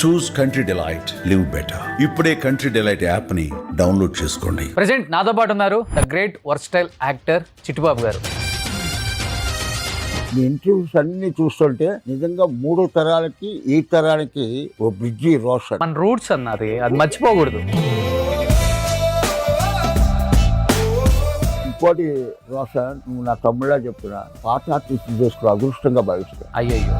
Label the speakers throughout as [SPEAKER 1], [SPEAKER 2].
[SPEAKER 1] చూస్ country delight, live better. ఇప్పుడే country delight app ని download చేసుకోండి.
[SPEAKER 2] ప్రెసెంట్ నాతో పాటు ఉన్నారు the great versatile actor Chittubabu గారు.
[SPEAKER 3] మీ ఇంటర్వ్యూస్ అన్ని చూస్తుంటే నిజంగా 3 తరాలకి ఈ తరానికి ఓ బ్రిడ్జి రోషన్.
[SPEAKER 2] మన రూట్స్ అన్నది అది మర్చిపోకూడదు.
[SPEAKER 3] ఇంకోటి రోషన్, నువ్వు నా తమ్ముళ్ళ చెప్తున్నా, పాట ఆర్టిస్ట్ చేసుకుని అదృష్టంగా భావిస్తున్నా.
[SPEAKER 2] అయ్యయ్యో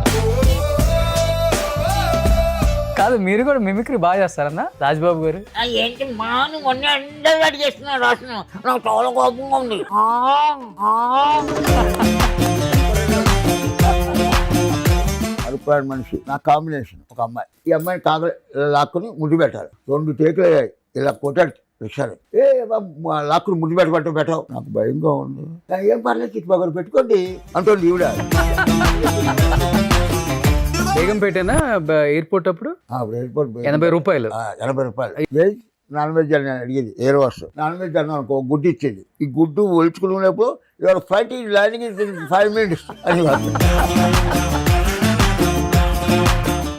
[SPEAKER 2] కాదు, మీరు కూడా మిమిక్రీ బాగా చేస్తారన్న రాజ్బాబు గారు.
[SPEAKER 4] ఏంటి మాను మొన్న అందరూ అడిగేస్తున్నారు రాసిన, నాకు చాలా కోపంగా ఉంది.
[SPEAKER 3] అరుపాడు మనిషి నా కాంబినేషన్. ఒక అమ్మాయి, ఈ అమ్మాయిని కాగ లాక్కుని ముద్దు పెట్టాలి. 2 టేకులు అయ్యాయి, ఇలా కొట్టాడు రిక్షాలు. లాక్కుని ముద్దు పెట్టావు. నాకు భయంగా ఉంది. ఏం పర్లేదు చిట్టుబాబు పెట్టుకోండి అంటుంది ఈవిడ.
[SPEAKER 2] బేగంపేటనా ఎయిర్పోర్ట్ అప్పుడు
[SPEAKER 3] ఎయిర్పోర్ట్
[SPEAKER 2] 80 రూపాయలు.
[SPEAKER 3] 80 రూపాయలు. వెజ్ నాన్ వెజ్ అని నేను అడిగేది. ఎయిర్ వాష్ నాన్ వెజ్ అన్నా అనుకో, గుడ్డు ఇచ్చేది. ఈ గుడ్డు ఒలుచుకునేప్పుడు ఇవాళ ఫ్లైట్ ల్యాండింగ్ 5 minutes అని.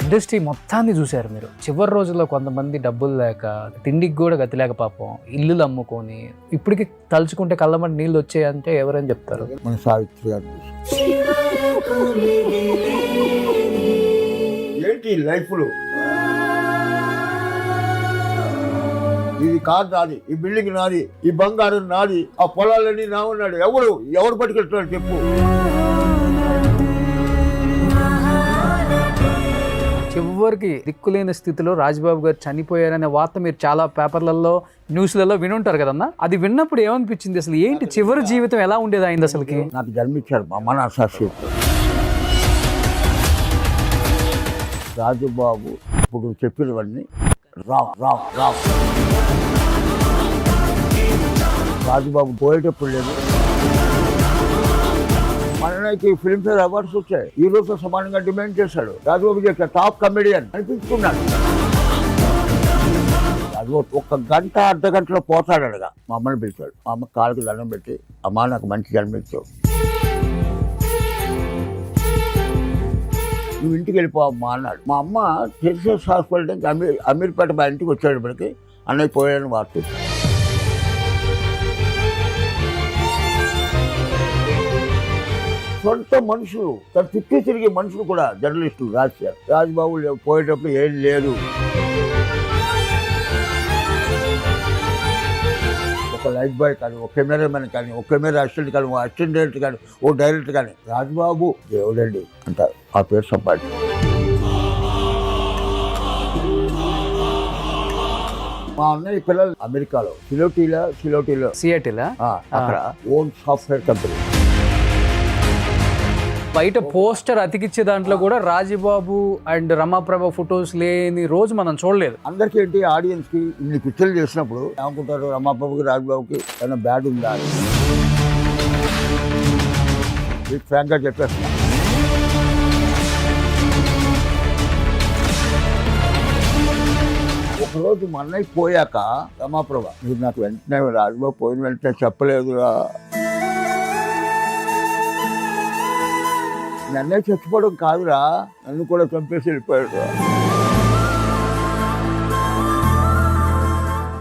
[SPEAKER 2] ఇండస్ట్రీ మొత్తాన్ని చూశారు మీరు. చివరి రోజుల్లో కొంతమంది డబ్బులు లేక, తిండికి కూడా గతి లేక పాపం ఇల్లులు అమ్ముకొని, ఇప్పటికి తలుచుకుంటే కళ్ళమంటే నీళ్ళు వచ్చాయంటే ఎవరని చెప్తారు?
[SPEAKER 3] మన సావిత్రి గారు. ఏంటి లైఫ్లో ఇది కాదు నాది, ఈ బిల్డింగ్ నాది, ఈ బంగారం నాది, ఆ పొలాలన్నీ నా ఉన్నాడు. ఎవడు పట్టుకెళ్తున్నాడు చెప్పు.
[SPEAKER 2] చివరికి దిక్కులేని స్థితిలో రాజ్బాబు గారు చనిపోయారనే వార్త మీరు చాలా పేపర్లలో, న్యూస్లలో వినుంటారు కదన్నా. అది విన్నప్పుడు ఏమనిపించింది? అసలు ఏంటి చివరి జీవితం ఎలా ఉండేది అయింది అసలుకి?
[SPEAKER 3] నాకు జన్మించాడు మా అమ్మ, నా అసోసియేట్ రాజుబాబు. ఇప్పుడు చెప్పినవన్నీ రాజుబాబు పోయేటప్పుడు లేదు. మనకి ఫిల్మ్ఫేర్ అవార్డ్స్ వచ్చాయి. హీరోతో సమానంగా డిమాండ్ చేశాడు. రాజుబాబు యొక్క టాప్ కమెడియన్ అనిపించుకున్నాడు. రాజుబాబు 1 గంట అర్ధగంటలో పోతాడనగా మా అమ్మని పిలిచాడు. మా అమ్మ కాళ్ళకి దండం పెట్టి, అమ్మ నాకు మంచి జన్మించావు, నువ్వు ఇంటికి వెళ్ళిపోవమ్మా అన్నాడు. మా అమ్మ టెక్సస్ హాస్పిటల్ నుంచి అమీర్పేట మా ఇంటికి వచ్చేటప్పటికి అన్నయ్య పోయాడని వార్త. సొంత మనుషులు, తన చుట్టూ తిరిగే మనుషులు కూడా జర్నలిస్టులు రాశారు. రాజుబాబు పోయేటప్పుడు ఏం లేదు, ఒక లైఫ్ బాయ్ కానీ, ఒక కెమెరామెన్ కానీ, ఒక కెమెరా అసిస్టెంట్ కానీ, ఒక అసిస్టెంట్ డైరెక్టర్ కానీ, ఓ డైరెక్టర్ కానీ, రాజుబాబు దేవుడండి అంటారు. ఆ పేరు సంపాదించి మా అన్నయ్య పిల్లలు అమెరికాలో సియాటిల్ అక్కడ ఓన్ సాఫ్ట్వేర్ కంపెనీ.
[SPEAKER 2] బయట పోస్టర్ అతికిచ్చే దాంట్లో కూడా రాజుబాబు అండ్ రమాప్రభ ఫొటోస్ లేని రోజు మనం చూడలేదు.
[SPEAKER 3] అందరికీ ఏంటి, ఆడియన్స్ కి ఇన్ని పిక్చర్లు చేసినప్పుడు ఏమనుకుంటారు, రమాప్రభుకి రాజుబాబుకి ఏమైనా బ్యాడ్ ఉందా అని. మీకు ఫ్రాంక్ గా చెప్పేస్తున్నా, ఒకరోజు మా అన్నయ్య పోయాక రమాప్రభ, మీరు నాకు వెంటనే రాజుబాబు పోయిన వెంటనే చెప్పలేదురా, నన్నే చచ్చిపోవడం కాదురా, నన్ను కూడా చంపేసి వెళ్ళిపోయాడు.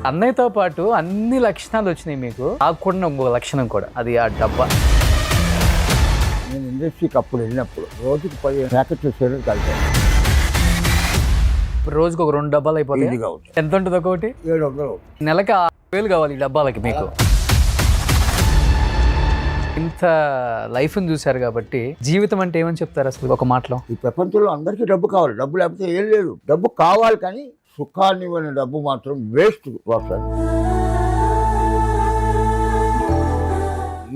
[SPEAKER 2] అన్నయ్యతో పాటు అన్ని లక్షణాలు వచ్చినాయి మీకు. కాకుండా ఇంకో లక్షణం కూడా, అది ఆ డబ్బా.
[SPEAKER 3] నేను ఇండస్ట్రీకి అప్పుడు వెళ్ళినప్పుడు రోజుకి 10 ప్యాకెట్లు సేవలు కలిపాను.
[SPEAKER 2] రోజుకి ఒక 2 డబ్బాలు అయిపోతాయి. ఎంత ఉంటుంది ఒకటి?
[SPEAKER 3] 700.
[SPEAKER 2] నెలకి 6,000 కావాలి ఈ డబ్బాలకి మీకు. ఇంత లైఫ్ని చూశారు కాబట్టి జీవితం అంటే ఏమని చెప్తారు అసలు ఒక మాటలో?
[SPEAKER 3] ఈ ప్రపంచంలో అందరికీ డబ్బు కావాలి, డబ్బు లేకపోతే ఏం లేదు. డబ్బు కావాలి కానీ సుఖాన్ని ఇవ్వని డబ్బు మాత్రం వేస్ట్.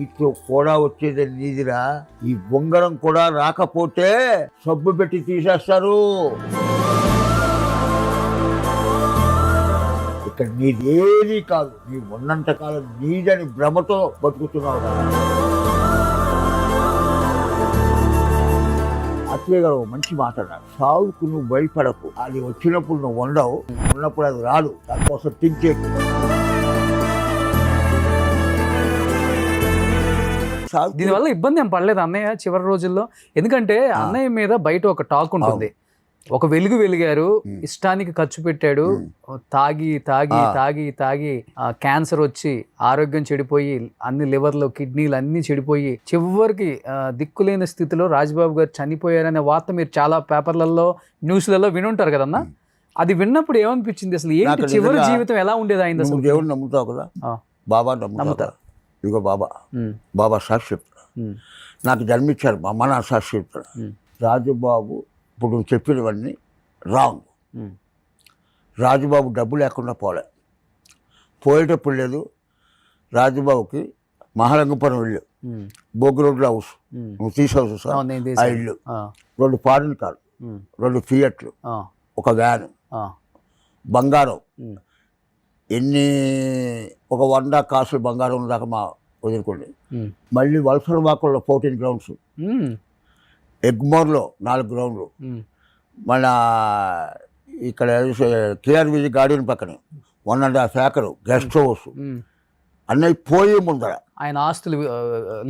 [SPEAKER 3] ఇటు కూడా వచ్చేది నీదిరా, ఈ బొంగరం కూడా రాకపోతే సబ్బు పెట్టి తీసేస్తారు. ఇక్కడ నీదేది కాదు, నీ ఉన్నంత కాలం నీదని భ్రమతో బతుకుతున్నావు. అత్తయ్య గారు మంచి మాట్లాడారు, సాగుకు నువ్వు భయపడకు, అది వచ్చినప్పుడు నువ్వు ఉండవు, ఉన్నప్పుడు అది రాదు, దానికోసం తించేకు.
[SPEAKER 2] దీనివల్ల ఇబ్బంది ఏం పడలేదు అన్నయ్య చివరి రోజుల్లో? ఎందుకంటే అన్నయ్య మీద బయట ఒక టాక్ ఉంటుంది, ఒక వెలుగు వెలిగారు, ఇష్టానికి ఖర్చు పెట్టాడు, తాగి తాగి తాగి తాగి క్యాన్సర్ వచ్చి ఆరోగ్యం చెడిపోయి అన్ని లివర్లో కిడ్నీలు అన్ని చెడిపోయి చివరికి దిక్కులేని స్థితిలో రాజబాబు గారు చనిపోయారనే వార్త మీరు చాలా పేపర్లలో న్యూస్లలో వినుంటారు కదన్నా. అది విన్నప్పుడు ఏమనిపించింది అసలు? ఏంటి చివరి జీవితం ఎలా ఉండేది అయింది అసలు?
[SPEAKER 3] దేవుడు నమ్ముతావు కదా, బాబా నమ్ముతా. ఇదిగో బాబా సాక్షి చెప్తాడు. నాకు జన్మించారు మా అమ్మ, నా సాక్షి చెప్తాడు. రాజుబాబు ఇప్పుడు నువ్వు చెప్పినవన్నీ రాంగ్. రాజుబాబు డబ్బు లేకుండా పోయేటప్పుడు లేదు. రాజుబాబుకి మహారంగపురం ఇల్లు, బోగి రోడ్ల హౌస్, నువ్వు తీసావు సార్ ఆ ఇల్లు, 2 ఫారిన్ కార్లు, 2 ఫియట్లు, ఒక వ్యాన్, బంగారం ఎన్ని, ఒక 100 కాసులు బంగారం దాకా మా వదులుకోండి. మళ్ళీ వలసల వాకుల్లో 14 గ్రౌండ్స్, ఎగ్మోర్లో 4 గ్రౌండ్లు, మన ఇక్కడ కేఆర్విజి గార్డెన్ పక్కనే 1.5 ఏకర్ గెస్ట్ హౌస్. అన్నయ్య పోయి ముందర
[SPEAKER 2] ఆయన ఆస్తులు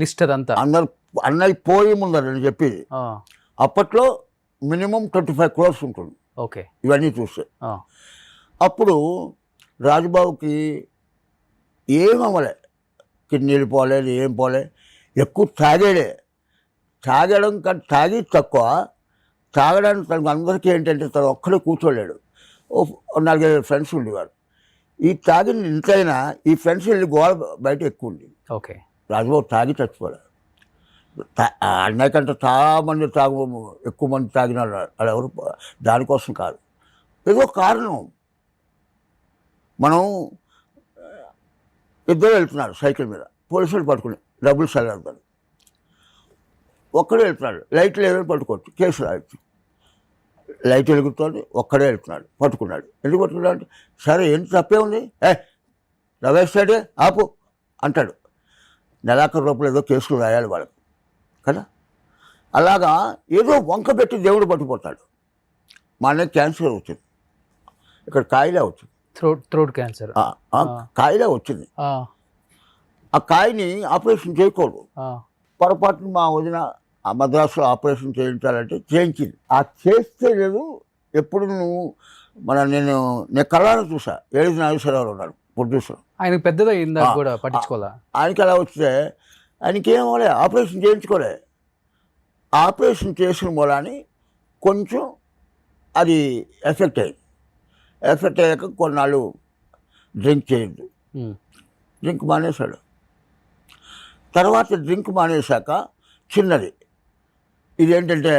[SPEAKER 2] లిస్ట్ అదంతా
[SPEAKER 3] అందరు అన్నయ్య పోయి ముందర నేను చెప్పేది. అప్పట్లో మినిమం 25 crores ఉంటుంది.
[SPEAKER 2] ఓకే,
[SPEAKER 3] ఇవన్నీ చూస్తే అప్పుడు రాజుబాబుకి ఏం అవ్వలే, కిడ్నీలు పోలేదు, ఏం పోలే. ఎక్కువ తాగడం కానీ తాగి తక్కువ. తాగడానికి తనకు అందరికీ ఏంటంటే తను ఒక్కడే కూర్చోలేడు, 4-5 ఫ్రెండ్స్ ఉండేవారు. ఈ తాగిన ఇంతైనా ఈ ఫ్రెండ్స్ వెళ్ళి గోడ బయట ఎక్కువ ఉంది.
[SPEAKER 2] ఓకే, రాజుబాబు
[SPEAKER 3] తాగి చచ్చిపోలేదు. అన్నయ్య కంటే చాలా మంది ఎక్కువ మంది తాగిన వాళ్ళు ఎవరు దానికోసం కాదు, ఏదో కారణం. మనం ఇద్దరు వెళ్తున్నారు సైకిల్ మీద, పోలీసులు పట్టుకుని డబ్బులు సరిగలుగుతారు. ఒక్కడే వెళ్తున్నాడు, లైట్లు ఏదైనా పట్టుకోవచ్చు, కేసు రాయొచ్చు. లైట్ వెలుగుతుంది, ఒక్కడే వెళ్తున్నాడు, పట్టుకున్నాడు. ఎందుకు పట్టుకున్నాడు అంటే, సరే ఏంటి తప్పే ఉంది, రమేష్ సైడే ఆపు అంటాడు. ₹1,00,000 ఏదో కేసులు రాయాలి వాళ్ళకి కదా. అలాగా ఏదో వంక పెట్టి దేవుడు పట్టుకుపోతాడు. మా అన్నయ్య క్యాన్సర్ వచ్చింది, ఇక్కడ కాయిలే వచ్చింది,
[SPEAKER 2] థ్రోట్ క్యాన్సర్
[SPEAKER 3] కాయిలే వచ్చింది. ఆ కాయని ఆపరేషన్ చేయకూడదు. పొరపాటున మా వదిన మద్రాసులో ఆపరేషన్ చేయించాలంటే చేయించింది. ఆ చేస్తే లేదు. ఎప్పుడు నేను కళ్ళారా చూసా, ఏడు నాగేశ్వరరావు ఉన్నాడు ప్రొడ్యూసర్,
[SPEAKER 2] ఆయనకు పెద్దదా అయిందా కూడా పట్టించుకోలే.
[SPEAKER 3] ఆయనకి అలా వస్తే ఆయనకి ఏమోలే, ఆపరేషన్ చేయించుకోలే. ఆపరేషన్ చేసిన మూలాన్ని కొంచెం అది ఎఫెక్ట్ అయ్యింది. ఎఫెక్ట్ అయ్యాక కొన్నాళ్ళు డ్రింక్ చేయొద్దు, డ్రింక్ మానేశాడు. తర్వాత డ్రింక్ మానేశాక చిన్నది ఇదేంటంటే,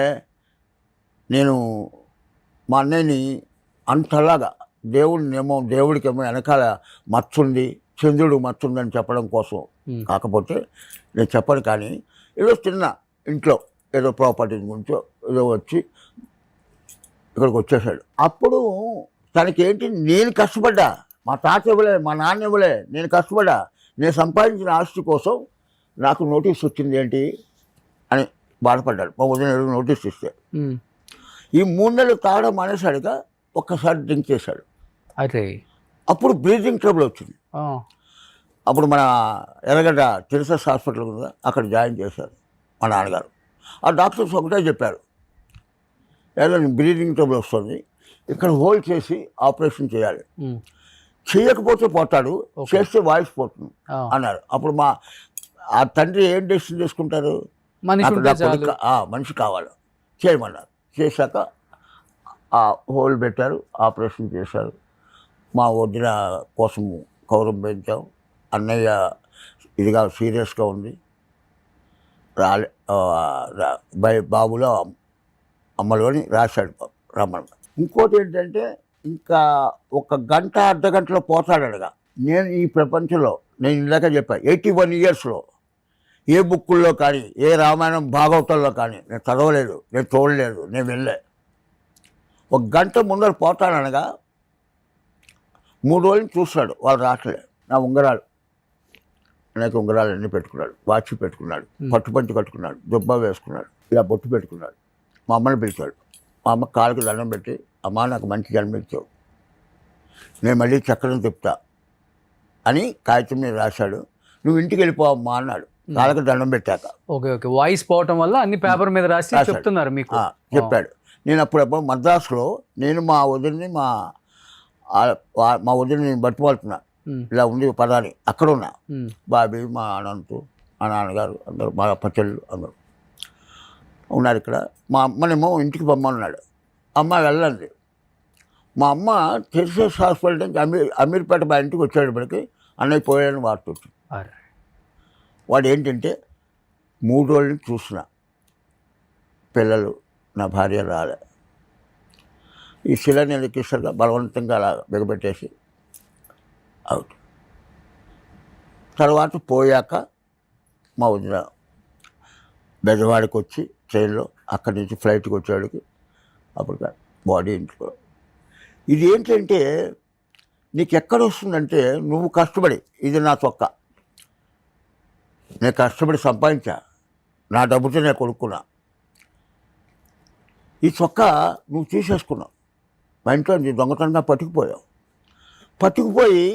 [SPEAKER 3] నేను మా అన్నయ్యని అంతలాగా దేవుడికేమో వెనకాల మచ్చుంది, చంద్రుడు మచ్చుందని చెప్పడం కోసం కాకపోతే నేను చెప్పను. కానీ ఏదో చిన్న ఇంట్లో ఏదో ప్రాపర్టీ గురించో ఏదో వచ్చి ఇక్కడికి వచ్చేసాడు. అప్పుడు తనకేంటి, నేను కష్టపడ్డా, మా తాత ఇవ్వలే, మా నాన్న ఇవ్వలే, నేను కష్టపడ్డా, నేను సంపాదించిన ఆస్తి కోసం నాకు నోటీస్ వచ్చింది ఏంటి అని బాధపడ్డాడు. మా వదిన నోటీస్ ఇస్తే ఈ 3 నెలలు తాగడం మానేశాడుగా, ఒక్కసారి డ్రింక్ చేశాడు.
[SPEAKER 2] అదే
[SPEAKER 3] అప్పుడు బ్రీతింగ్ ట్రబుల్ వచ్చింది. అప్పుడు మన ఎర్రగడ్డ టెరిసస్ హాస్పిటల్ ఉందా, అక్కడ జాయిన్ చేశారు మా నాన్నగారు. ఆ డాక్టర్స్ ఒకటే చెప్పారు, ఏదైనా బ్రీతింగ్ ట్రబుల్ వస్తుంది, ఇక్కడ హోల్డ్ చేసి ఆపరేషన్ చేయాలి, చేయకపోతే పోతాడు, చేస్తే వాయిస్ పోతుంది అన్నారు. అప్పుడు ఆ తండ్రి ఏం డెసిషన్ తీసుకుంటారు, మనిషి కావాలి, చేయమన్నారు. చేశాక ఆ హోల్ పెట్టారు, ఆపరేషన్ చేశారు. మా వదిన కోసం కౌరం పెంచాం. అన్నయ్య ఇదిగా సీరియస్గా ఉంది, బాబులో అమ్మలోని రాశాడు రమ్మన్న. ఇంకోటి ఏంటంటే, ఇంకా 1 గంట అర్ధగంటలో పోతాడనగా. నేను ఈ ప్రపంచంలో, నేను ఇందాక చెప్పాను, 81 yearsలో ఏ బుక్కుల్లో కానీ, ఏ రామాయణం భాగవతంలో కానీ నేను చదవలేదు, నేను చూడలేదు, నేను వెళ్ళే. 1 గంట ముందర పోతాడనగా 3 రోజులు చూస్తాడు, వాళ్ళు రావట్లేదు. నా ఉంగరాలు, అనేక ఉంగరాలు అన్నీ పెట్టుకున్నాడు, వాచ్ పెట్టుకున్నాడు, పట్టుపంచి కట్టుకున్నాడు, దుబ్బ వేసుకున్నాడు, ఇలా బొట్టు పెట్టుకున్నాడు. మా అమ్మని పిలిచాడు. మా అమ్మ కాళ్ళకి దండం పెట్టి, అమ్మ నాకు మంచి జన్మించావు, నేను మళ్ళీ చక్రం తిప్పుతా అని కాగితం మీద రాశాడు. నువ్వు ఇంటికి వెళ్ళిపోవమ్మా అన్నాడు కాళ్ళకి దండం పెట్టాక.
[SPEAKER 2] ఓకే ఓకే, వాయిస్ పోవటం వల్ల అన్ని పేపర్ మీద రాసి చెప్తున్నారు మీకు.
[SPEAKER 3] చెప్పాడు. నేను అప్పుడప్పుడు మద్రాసులో నేను మా వదిలిని మా వదిలిని బట్టుపడుతున్నా, ఇలా ఉంది పదాన్ని అక్కడ ఉన్నా. బాబీ, మా అనంతు, మా నాన్నగారు అందరూ, మా పచ్చళ్ళు అందరూ ఉన్నారు ఇక్కడ. మా అమ్మనేమో ఇంటికి పొమ్మన్నాడు. అమ్మ వెళ్ళండి. మా అమ్మ టెరిసెస్ హాస్పిటల్ నుంచి అమీర్పేట మా ఇంటికి వచ్చేటప్పటికి అన్నయ్య పోయాడని వార్త వచ్చింది. వాడు ఏంటంటే 3 రోజుల నుంచి చూస్తున్నా, పిల్లలు, నా భార్య రాలే. ఈ శిలని ఎక్కిస్తారుగా బలవంతంగా అలా బిగబెట్టేసి అవుట్. తర్వాత పోయాక మా వదిన బెజవాడికి వచ్చి ట్రైన్లో, అక్కడి నుంచి ఫ్లైట్కి వచ్చేవాడికి అప్పుడు బాడీ ఇంట్లో. ఇది ఏంటంటే నీకు ఎక్కడ వస్తుందంటే నువ్వు కష్టపడి, ఇది నా చొక్కా, నేను కష్టపడి సంపాదించా, నా డబ్బుతో నేను కొనుక్కున్నా, ఈ చొక్కా నువ్వు తీసేసుకున్నావు, మా ఇంట్లో నీ దొంగతనంగా పట్టుకుపోయి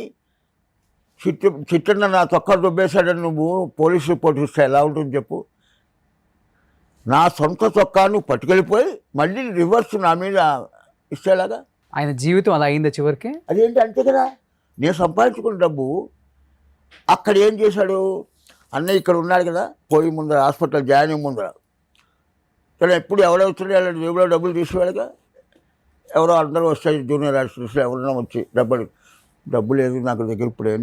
[SPEAKER 3] చిట్టన్న నా చొక్కా దుబ్బేశాడని నువ్వు పోలీస్ రిపోర్ట్ ఇస్తే ఎలా ఉంటుంది చెప్పు? నా సొంత చొక్కా నువ్వు పట్టుకెళ్ళిపోయి మళ్ళీ రివర్స్ నా మీద ఇచ్చేలాగా
[SPEAKER 2] ఆయన జీవితం అలా అయిందా చివరికి?
[SPEAKER 3] అదేంటి అంతే కదా. నేను సంపాదించుకున్న డబ్బు అక్కడ ఏం చేశాడు? అన్నయ్య ఇక్కడ ఉన్నాడు కదా, పోయి ముందర హాస్పిటల్ జాయిన్ అయ్యి ముందర కానీ ఎప్పుడు ఎవడవుతుండే వాళ్ళ జేబులో డబ్బులు తీసేవాడుగా. ఎవరో అందరూ వస్తాయి, జూనియర్ ఆర్టిస్టులు ఎవరైనా వచ్చి డబ్బు లేదు నాకు దగ్గర, ఇప్పుడు ఏం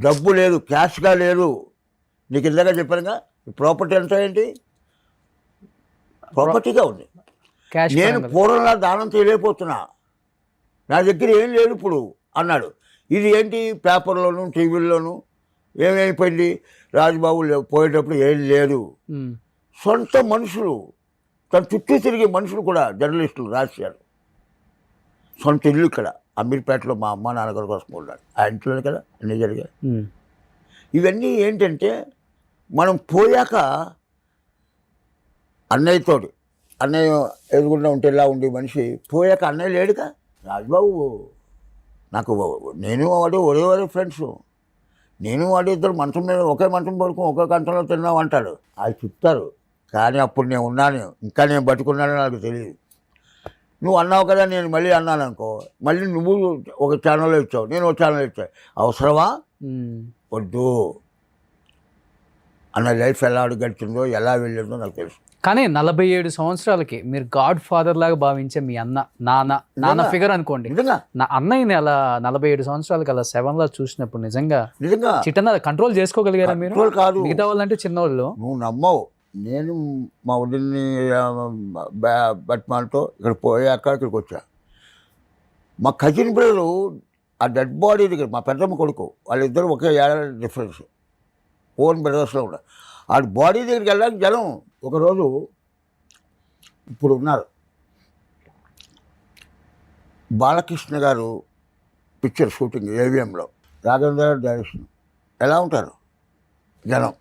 [SPEAKER 3] డబ్బు లేదు, క్యాష్గా లేదు. నీకు ఇందాక చెప్పానుగా ప్రాపర్టీ ఎంత ఏంటి, ప్రాపర్టీగా ఉంది. నేను పూర్వంలా దానం చేయలేకపోతున్నా, నా దగ్గర ఏం లేదు ఇప్పుడు అన్నాడు. ఇది ఏంటి పేపర్లోను టీవీల్లోనూ ఏమైపోయింది, రాజుబాబు పోయేటప్పుడు ఏం లేదు. సొంత మనుషులు, తన చుట్టూ తిరిగే మనుషులు కూడా జర్నలిస్టులు రాశారు. సొంత ఇల్లు ఇక్కడ అమీర్పేటలో మా అమ్మ నాన్నగారి కోసం ఉన్నాడు, ఆ ఇంట్లోనే కదా అన్నీ జరిగాయి. ఇవన్నీ ఏంటంటే మనం పోయాక అన్నయ్య ఎదుగుండా ఉంటే ఇలా ఉండే మనిషి పోయాక అన్నయ్య లేడుగా. రాజుబాబు నాకు, నేను వాడు ఒరే ఫ్రెండ్స్, నేను వాడు ఇద్దరు మంచం మీద ఒకే మంచం పడుకుని ఒకే కంచంలో తిన్నాం అంటాడు. అది చెప్తారు, కానీ అప్పుడు నేను ఉన్నాను, ఇంకా నేను బతుకున్నానో నాకు తెలియదు. నువ్వు అన్నావు కదా, నేను మళ్ళీ అన్నాను అనుకో, మళ్ళీ నువ్వు ఒక ఛానల్లో ఇచ్చావు, నేను ఒక ఛానల్ ఇచ్చావు, అవసరమా? వద్దు. అన్న లైఫ్ ఎలా గడిచిందో ఎలా వెళ్ళిందో నాకు తెలుసు.
[SPEAKER 2] కానీ 47 సంవత్సరాలకి మీరు గాడ్ ఫాదర్ లాగా భావించే మీ నాన్న ఫిగర్ అనుకోండి, నా అన్నయ్యని అలా 47 సంవత్సరాలకి అలా 7లా చూసినప్పుడు నిజంగా చిట్టన్న కంట్రోల్ చేసుకోగలిగారా మీరు?
[SPEAKER 3] కాదు,
[SPEAKER 2] మిగతా వాళ్ళంటే చిన్నవాళ్ళు.
[SPEAKER 3] నువ్వు నమ్మవు. నేను మా వదిలిని బట్మాలతో ఇక్కడ పోయాక ఇక్కడికి వచ్చా. మా కజిన్ బ్రదరు ఆ డెడ్ బాడీ దగ్గర, మా పెద్దమ్మ కొడుకు, వాళ్ళిద్దరూ ఒకే ఏడాది డిఫరెన్స్, ఓన్ బ్రదర్స్లో కూడా. ఆ బాడీ దగ్గరికి వెళ్ళడానికి జనం. ఒకరోజు ఇప్పుడు ఉన్నారు బాలకృష్ణ గారు పిక్చర్ షూటింగ్ ఏవిఎంలో, రాఘవేంద్ర డైరెక్షన్, ఎలా ఉంటారు జనం.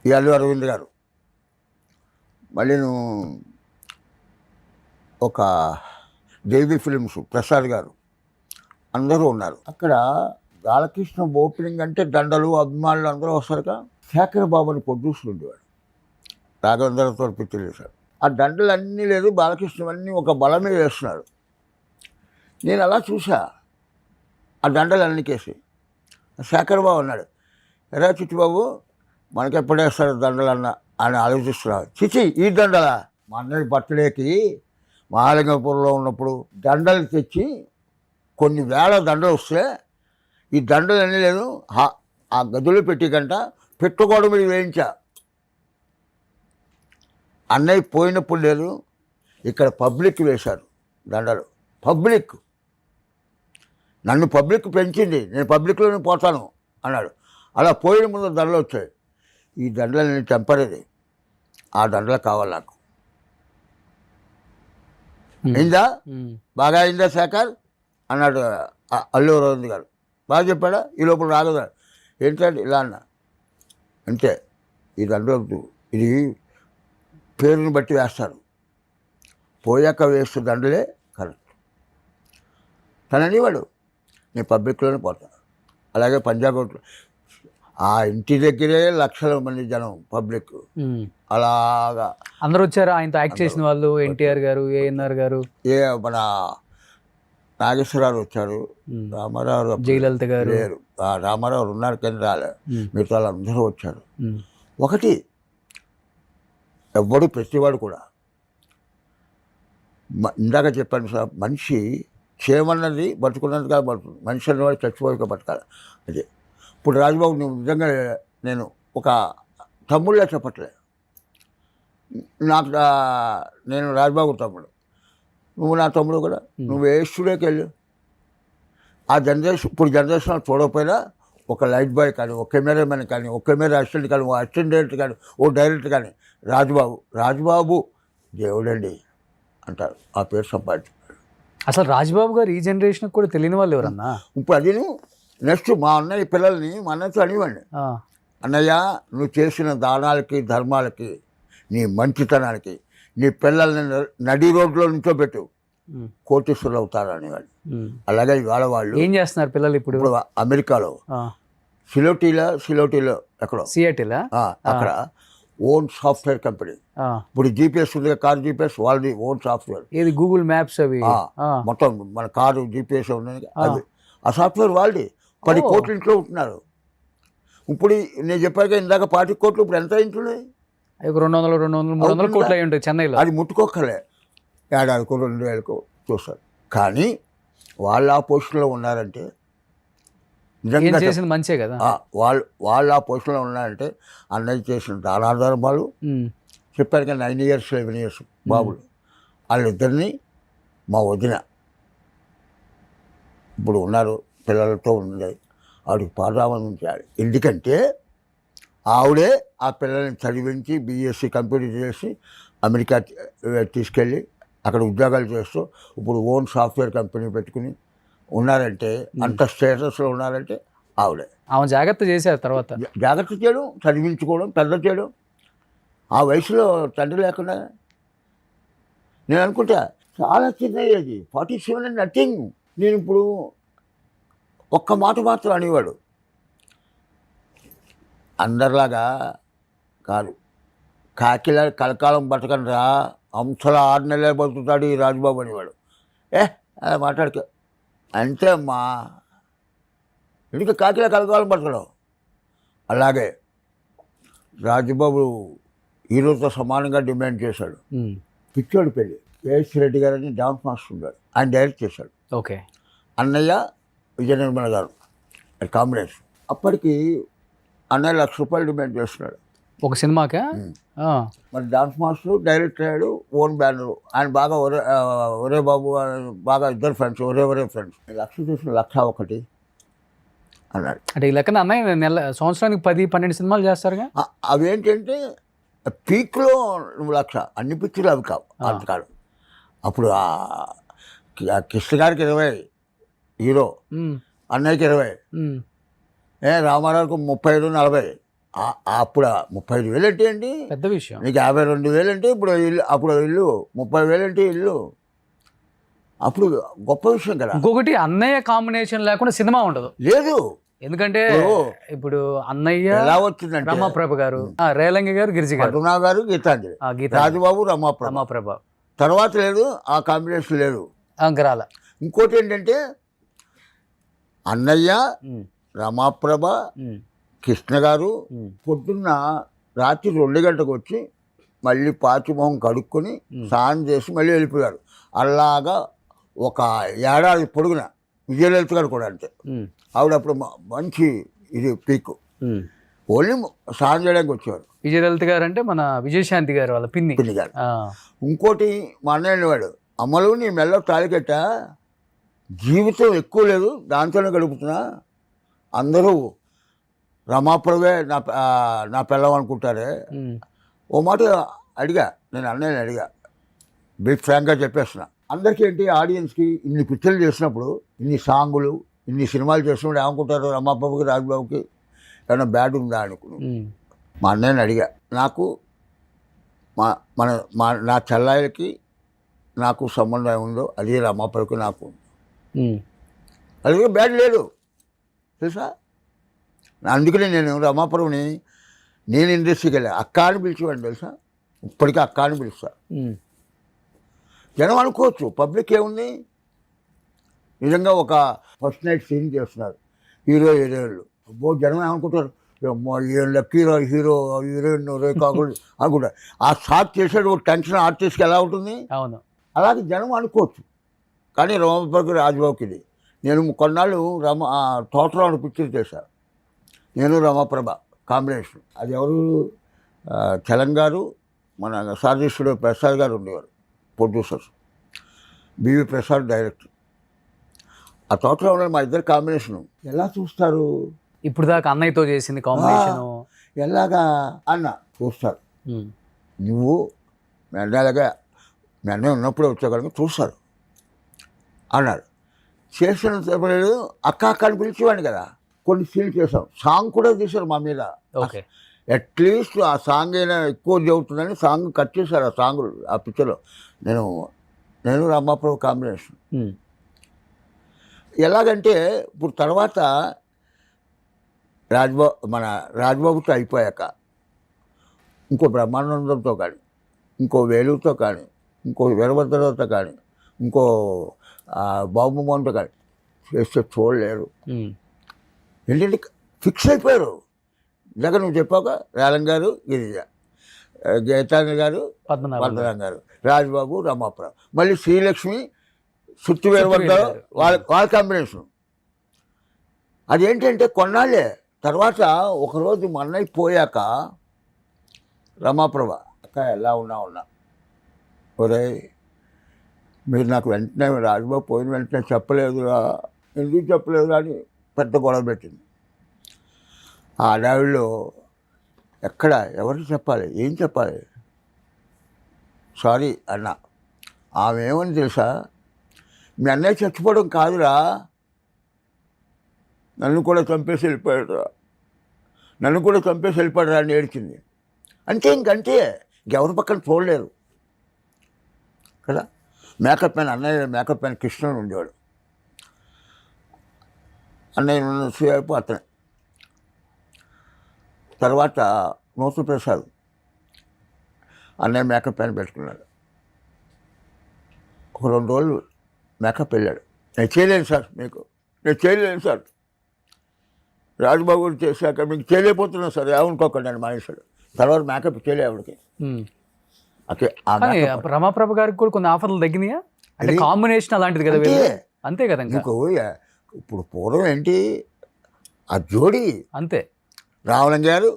[SPEAKER 3] ఈ అల్లు అరవింద్ గారు, మళ్ళీ ఒక దేవి ఫిలిమ్స్ ప్రసాద్ గారు, అందరూ ఉన్నారు అక్కడ. బాలకృష్ణ ఓపెనింగ్ అంటే దండలు అభిమానులు అందరూ వస్తారుగా. శేఖర్ బాబుని ప్రొడ్యూసర్ ఉండేవాడు, రాఘవేంద్రతో పిక్చర్ చేశాడు. ఆ దండలు అన్నీ లేదు, బాలకృష్ణ అన్నీ ఒక బలం మీద వేస్తున్నాడు. నేను అలా చూసా ఆ దండలు అన్ని కేసి. శేఖర్ బాబు అన్నాడు, ఎరా చిట్టిబాబు మనకి ఎప్పుడు వేస్తారు దండలు అని ఆలోచిస్తున్నాడు. చిచి ఈ దండలా? మా అన్నయ్య బర్త్డేకి మహాలింగపురంలో ఉన్నప్పుడు దండలు తెచ్చి కొన్ని వేల దండలు వస్తే ఈ దండలు అన్నీ లేదు, ఆ గదిలో పెట్టి గంట పెట్టుకోవడం మీద వేయించా. అన్నయ్య పోయినప్పుడు లేదు, ఇక్కడ పబ్లిక్ వేశారు దండలు. పబ్లిక్ నన్ను పబ్లిక్ పెంచింది, నేను పబ్లిక్లోనే పోతాను అన్నాడు. అలా పోయిన ముందు దండలు వచ్చాయి. ఈ దండలని టెంపరీ, ఆ దండలు కావాలి నాకు. అయిందా, బాగా అయిందా శేఖర్ అన్నాడు అల్లు అరవింద్ గారు. బాగా చెప్పాడా? ఈ లోపల రాగదా ఏంటంటే ఇలా అన్నా. అంతే, ఈ దండలు ఇది పేరుని బట్టి వేస్తారు, పోయాక వేస్తే దండలే కరెక్ట్. తననివాడు నేను పబ్లిక్లోనే పోతాను. అలాగే పంజాబ్ ఆ ఇంటి దగ్గరే లక్షల మంది జనం పబ్లిక్ అలాగా.
[SPEAKER 2] అందరూ వచ్చారు ఆయనతో యాక్ట్ చేసిన వాళ్ళు, ఎన్టీఆర్ గారు, ఏఎన్ఆర్ గారు,
[SPEAKER 3] మన నాగేశ్వరరావు వచ్చారు, రామారావు
[SPEAKER 2] జయలలిత గారు
[SPEAKER 3] లేరు, రామారావు ఉన్నారు కానీ రాలే, మిగతా వాళ్ళందరూ వచ్చారు. ఒకటి ఎవ్వడు ప్రతివాడు కూడా ఇందాక చెప్పాను సార్, మనిషి క్షేమన్నది బతుకున్నదిగా బతుకు, మనిషి అన్నవాడు చచ్చిపోయాక బతకాలి. అదే ఇప్పుడు రాజబాబు నువ్వు నిజంగా నేను ఒక తమ్ముళ్ళ చెప్పట్లే, నాకు నేను రాజబాబు తమ్ముడు, నువ్వు నా తమ్ముడు కూడా. నువ్వు ఏ స్టూడియోకి వెళ్ళు, ఆ జనరేషన్ ఇప్పుడు జనరేషన్ చూడకపోయినా ఒక లైట్ బాయ్ కానీ, ఒక కెమెరామెన్ కానీ, ఒక కెమెరా అసిస్టెంట్ కానీ, ఓ అసిస్టెంట్ డైరెక్టర్ కానీ, ఓ డైరెక్టర్ కానీ రాజబాబు దేవుడండి అంటారు. ఆ పేరు సంపాదించారు.
[SPEAKER 2] అసలు రాజబాబు గారు ఈ జనరేషన్ కూడా తెలియని వాళ్ళు ఎవరన్నా?
[SPEAKER 3] ఇప్పుడు అది నెక్స్ట్ మా అన్నయ్య పిల్లల్ని మా అన్నయ్యతో అనివ్వండి, అన్నయ్య నువ్వు చేసిన దానాలకి ధర్మాలకి, నీ మంచితనానికి నీ పిల్లల్ని నడి రోడ్లో నుంచోబెట్టు, కోటీశ్వరులు అవుతారు అనేవాళ్ళు. అలాగే ఇవాళ వాళ్ళు
[SPEAKER 2] ఏం చేస్తున్నారు పిల్లలు? ఇప్పుడు
[SPEAKER 3] అమెరికాలో సిలోటీలో ఎక్కడో
[SPEAKER 2] సియాటిల్
[SPEAKER 3] అక్కడ ఓన్ సాఫ్ట్వేర్ కంపెనీ. ఇప్పుడు జీపీఎస్ ఉంది, కార్ జీపీఎస్ వాళ్ళది ఓన్ సాఫ్ట్వేర్.
[SPEAKER 2] ఏది గూగుల్ మ్యాప్స్ అవి
[SPEAKER 3] మొత్తం మన కారు జీపీఎస్ ఉన్నది అది, ఆ సాఫ్ట్వేర్ వాళ్ళది. 10 కోట్ల ఇంట్లో ఉంటున్నారు. ఇప్పుడు నేను చెప్పాక ఇందాక 40 కోట్లు, ఇప్పుడు ఎంత ఇంటున్నాయి?
[SPEAKER 2] 200, 300 కోట్లు అయి ఉంటాయి చెన్నైలో. అది
[SPEAKER 3] ముట్టుకోకలే, ఏడాదికో 2 ఏళ్ళకో చూస్తారు. కానీ వాళ్ళు ఆ పొజిషన్లో ఉన్నారంటే నిజంగా
[SPEAKER 2] చేసింది మంచే కదా.
[SPEAKER 3] వాళ్ళు ఆ పొజిషన్లో ఉన్నారంటే అన్నయ్య చేసిన దానాధర్మాలు చెప్పారు కదా. 9 years 11 years బాబులు, వాళ్ళిద్దరిని మా వదిన ఇప్పుడు ఉన్నారు, పిల్లలతో ఉంది, ఆవిడకి పాదావం చేయాలి. ఎందుకంటే ఆవిడే ఆ పిల్లల్ని చదివించి బీఎస్సీ కంప్యూటర్ చేసి అమెరికా తీసుకెళ్ళి అక్కడ ఉద్యోగాలు చేస్తూ ఇప్పుడు ఓన్ సాఫ్ట్వేర్ కంపెనీ పెట్టుకుని ఉన్నారంటే, అంత స్టేటస్లో ఉన్నారంటే ఆవిడే.
[SPEAKER 2] ఆమె జాగ్రత్త చేశారు. తర్వాత
[SPEAKER 3] జాగ్రత్త చేయడం, చదివించుకోవడం, పెద్ద చేయడం. ఆ వయసులో తండ్రి లేకుండా నేను అనుకుంటా చాలా చిన్న ఏజ్, 47 అండ్ నథింగ్. నేను ఇప్పుడు ఒక్క మాట మాత్రం అనేవాడు, అందరిలాగా కాదు, కాకిలా కలకాలం బతకండిరా, అంశాల 6 నెలలే బతుకుతాడు ఈ రాజబాబు అనేవాడు. అలా మాట్లాడుక అంతే అమ్మా, ఎందుకు కాకిలా కలకాలం బతకడం. అలాగే రాజబాబు హీరోతో సమానంగా డిమాండ్ చేశాడు. పిచ్చోడి పెళ్ళి కేఎస్ రెడ్డి గారని డాన్స్ మాస్టర్ ఉన్నాడు, ఆయన డైరెక్ట్ చేశాడు.
[SPEAKER 2] ఓకే.
[SPEAKER 3] అన్నయ్య విజయ నిర్మల గారు కాంబినేషన్. అప్పటికి అన్నయ్య ₹1,00,000 డిమాండ్ చేస్తున్నాడు
[SPEAKER 2] ఒక సినిమాకా.
[SPEAKER 3] మరి డాన్స్ మాస్టర్ డైరెక్టర్ అయ్యాడు, ఓన్ బ్యానర్. ఆయన బాగా ఒరే బాబు బాగా ఇద్దరు ఫ్రెండ్స్, ఒరే ఫ్రెండ్స్. 1,00,000 చేసిన 1,01 అన్నాడు.
[SPEAKER 2] అంటే ఈ లెక్కన అన్నయ్య సంవత్సరానికి 10-12 సినిమాలు చేస్తారుగా.
[SPEAKER 3] అవేంటంటే పీక్లో 1,00,000 అన్ని పిక్చర్లు అవి కావు అంతకాలం. అప్పుడు కృష్ణ గారికి 20 హీరో, అన్నయ్యకి 20, రామారావుకి 35-40. అప్పుడు 35,000 అంటే ఏంటి
[SPEAKER 2] పెద్ద విషయం.
[SPEAKER 3] నీకు 52,000 అంటే ఇప్పుడు ఇల్లు, అప్పుడు ఇల్లు 30,000 అంటే ఇల్లు, అప్పుడు గొప్ప విషయం కదా.
[SPEAKER 2] ఇంకొకటి అన్నయ్య కాంబినేషన్ లేకుండా సినిమా ఉండదు.
[SPEAKER 3] లేదు,
[SPEAKER 2] ఎందుకంటే ఇప్పుడు అన్నయ్య
[SPEAKER 3] ఎలా వచ్చిందంటే
[SPEAKER 2] రమాప్రభ గారు, రేలంగి గారు, గిరిజి గారు,
[SPEAKER 3] కరుణా గారు, గీతాంజలి, రాజబాబు, రమాప్రభ. తర్వాత లేదు, ఆ కాంబినేషన్ లేదు,
[SPEAKER 2] అంకరాల.
[SPEAKER 3] ఇంకోటి ఏంటంటే అన్నయ్య, రమాప్రభ, కృష్ణ గారు పొద్దున్న రాత్రి 2 గంటలకు వచ్చి మళ్ళీ పాచిమొహం కడుక్కొని స్నానం చేసి మళ్ళీ వెళ్ళిపోయారు. అలాగా ఒక ఏడాది పొడుగున విజయలలిత గారు కూడా అంతే. ఆవిడ అప్పుడు మంచి ఇది పీక్, ఓన్లీ స్నానం చేయడానికి వచ్చేవారు.
[SPEAKER 2] విజయలలిత గారు అంటే మన విజయశాంతి గారు వాళ్ళ పిన్ని
[SPEAKER 3] గారు. ఇంకోటి మా అన్నయ్య వాడు, అమ్మలు నీ మెల్ల తాలికట్ట, జీవితం ఎక్కువ లేదు దాంతోనే గడుపుతున్నా, అందరూ రమాప్రభే నా పిల్లం అనుకుంటారే. ఓ మాట అడిగా, నేను అన్నయ్యని అడిగా, బిగ్ ఫ్రాంక్గా చెప్పేస్తున్నా. అందరికీ ఏంటి, ఆడియన్స్కి ఇన్ని పిక్చర్లు చేసినప్పుడు, ఇన్ని సాంగులు, ఇన్ని సినిమాలు చేసినప్పుడు ఏమనుకుంటారు, రమాప్రభుకి, రాజబాబుకి ఏమైనా బ్యాడ్ ఉందా అనుకుని మా అన్నయ్యని అడిగా. నాకు నా చెల్లాయిలకి నాకు సంబంధం ఉందో అది రమాప్రభుకి నాకు, అది బ్యాడ్ లేదు తెలుసా. అందుకనే నేను రమాపురంని నేను ఇండస్ట్రీకి వెళ్ళా అక్క అని పిలిచేవాడిని తెలుసా, ఇప్పటికీ అక్క అని పిలుస్తా. జనం అనుకోవచ్చు పబ్లిక్ ఏముంది, నిజంగా ఒక ఫస్ట్ నైట్ సీన్ చేస్తున్నారు హీరోయిన్లు, జనం ఏమనుకుంటారు లక్కీలో హీరోయిన్ కాకుండా అనుకుంటారు. ఆ షాట్ చేసేది ఒక టెన్షన్ ఆర్టిస్ట్కి ఎలా ఉంటుంది,
[SPEAKER 2] అవును,
[SPEAKER 3] అలాగే జనం అనుకోవచ్చు. కానీ రమాపురం రాజబాబుకి ఇది. నేను కొన్నాళ్ళు తోటరావుని పిక్చర్ చేశాను, నేను రమాప్రభ కాంబినేషన్. అది ఎవరు తెలంగాణ మన సార్దీశ్వరుడు ప్రసాద్ గారు ఉండేవారు ప్రొడ్యూసర్స్, బివి ప్రసాద్ డైరెక్టర్. ఆ తోటరావులో మా ఇద్దరు కాంబినేషను ఎలా చూస్తారు,
[SPEAKER 2] ఇప్పుడు దాకా అన్నయ్యతో చేసింది కాంబినేషన్
[SPEAKER 3] ఎలాగా అన్న చూస్తారు. నువ్వు మీ అన్నయ్య ఉన్నప్పుడే వచ్చేవాళ్ళకి చూస్తారు అన్నారు. చేసిన చెప్పలేదు అక్క అక్క అని పిలిచేవాడిని కదా. కొన్ని సీన్లు చేసాం, సాంగ్ కూడా తీశారు మా మీద.
[SPEAKER 2] ఓకే,
[SPEAKER 3] అట్లీస్ట్ ఆ సాంగ్ అయినా ఎక్కువ చెబుతుందని సాంగ్ కట్ చేశారు. ఆ సాంగ్ ఆ పిక్చర్లో నేను రమాప్రభు కాంబినేషన్. ఎలాగంటే ఇప్పుడు తర్వాత మన రాజ్బాబుతో అయిపోయాక ఇంకో బ్రహ్మానందంతో కానీ, ఇంకో వేలుతో కానీ, ఇంకో వీరభద్రతో కానీ, ఇంకో బాబుమోహన్తో కానీ చేస్తే చూడలేరు. ఏంటంటే ఫిక్స్ అయిపోయారు. ఇందాక నువ్వు చెప్పాక రేలం గారు, గిరిజ, గీతాంజలి గారు, పద్మనాభం గారు, రాజ్బాబు, రమాపురం, మళ్ళీ శ్రీలక్ష్మి, సుత్తి వీరభద్ర, వాళ్ళ కాంబినేషన్. అదేంటంటే కొన్నాళ్ళే తర్వాత ఒకరోజు మా అన్నయ్య పోయాక రమాప్రభ అక్క ఎలా ఉన్నా ఒరే మీరు నాకు వెంటనే రాజ్బాబు పోయిన వెంటనే చెప్పలేదురా, ఎందుకు చెప్పలేదురా అని పెద్ద గొడవ పెట్టింది. ఆ అడవిలో ఎక్కడ ఎవరికి చెప్పాలి, ఏం చెప్పాలి, సారీ అన్న. ఆమె ఏమని తెలుసా, మీ అన్నయ్య చచ్చిపోవడం కాదురా, నన్ను కూడా చంపేసి వెళ్ళిపోయాడురా, నన్ను కూడా చంపేసి వెళ్ళిపోయాడురా అని ఏడ్చింది. అంతే ఇంకంతే, ఇంకెవరి పక్కన చూడలేరు కదా. మేకప్ మ్యాన్ అన్నయ్య, మేకప్ మ్యాన్ కృష్ణన్ ఉండేవాడు, అన్నయ్య సేపు అతనే. తర్వాత నూతన ప్రసాద్ అన్నయ్య మేకప్ మ్యాన్ పెట్టుకున్నాడు. ఒక 2 రోజులు మేకప్ వెళ్ళాడు. నేను చేయలేను సార్, నేను చేయలేను సార్, రాజబాబు చేశాక మీకు చేయలేకపోతున్నాను సార్, ఏమనుకోకండి అని మానేశాడు. తర్వాత మేకప్ చేయలే ఆవిడకి.
[SPEAKER 2] రమాప్రభ గారికి కూడా కొన్ని ఆఫర్లు తగ్గినాయా అంటే కాంబినేషన్ అలాంటిది కదా, అంతే కదా.
[SPEAKER 3] నీకు ఇప్పుడు పూర్వం ఏంటి ఆ జోడి
[SPEAKER 2] అంతే,
[SPEAKER 3] రామలింగ గారు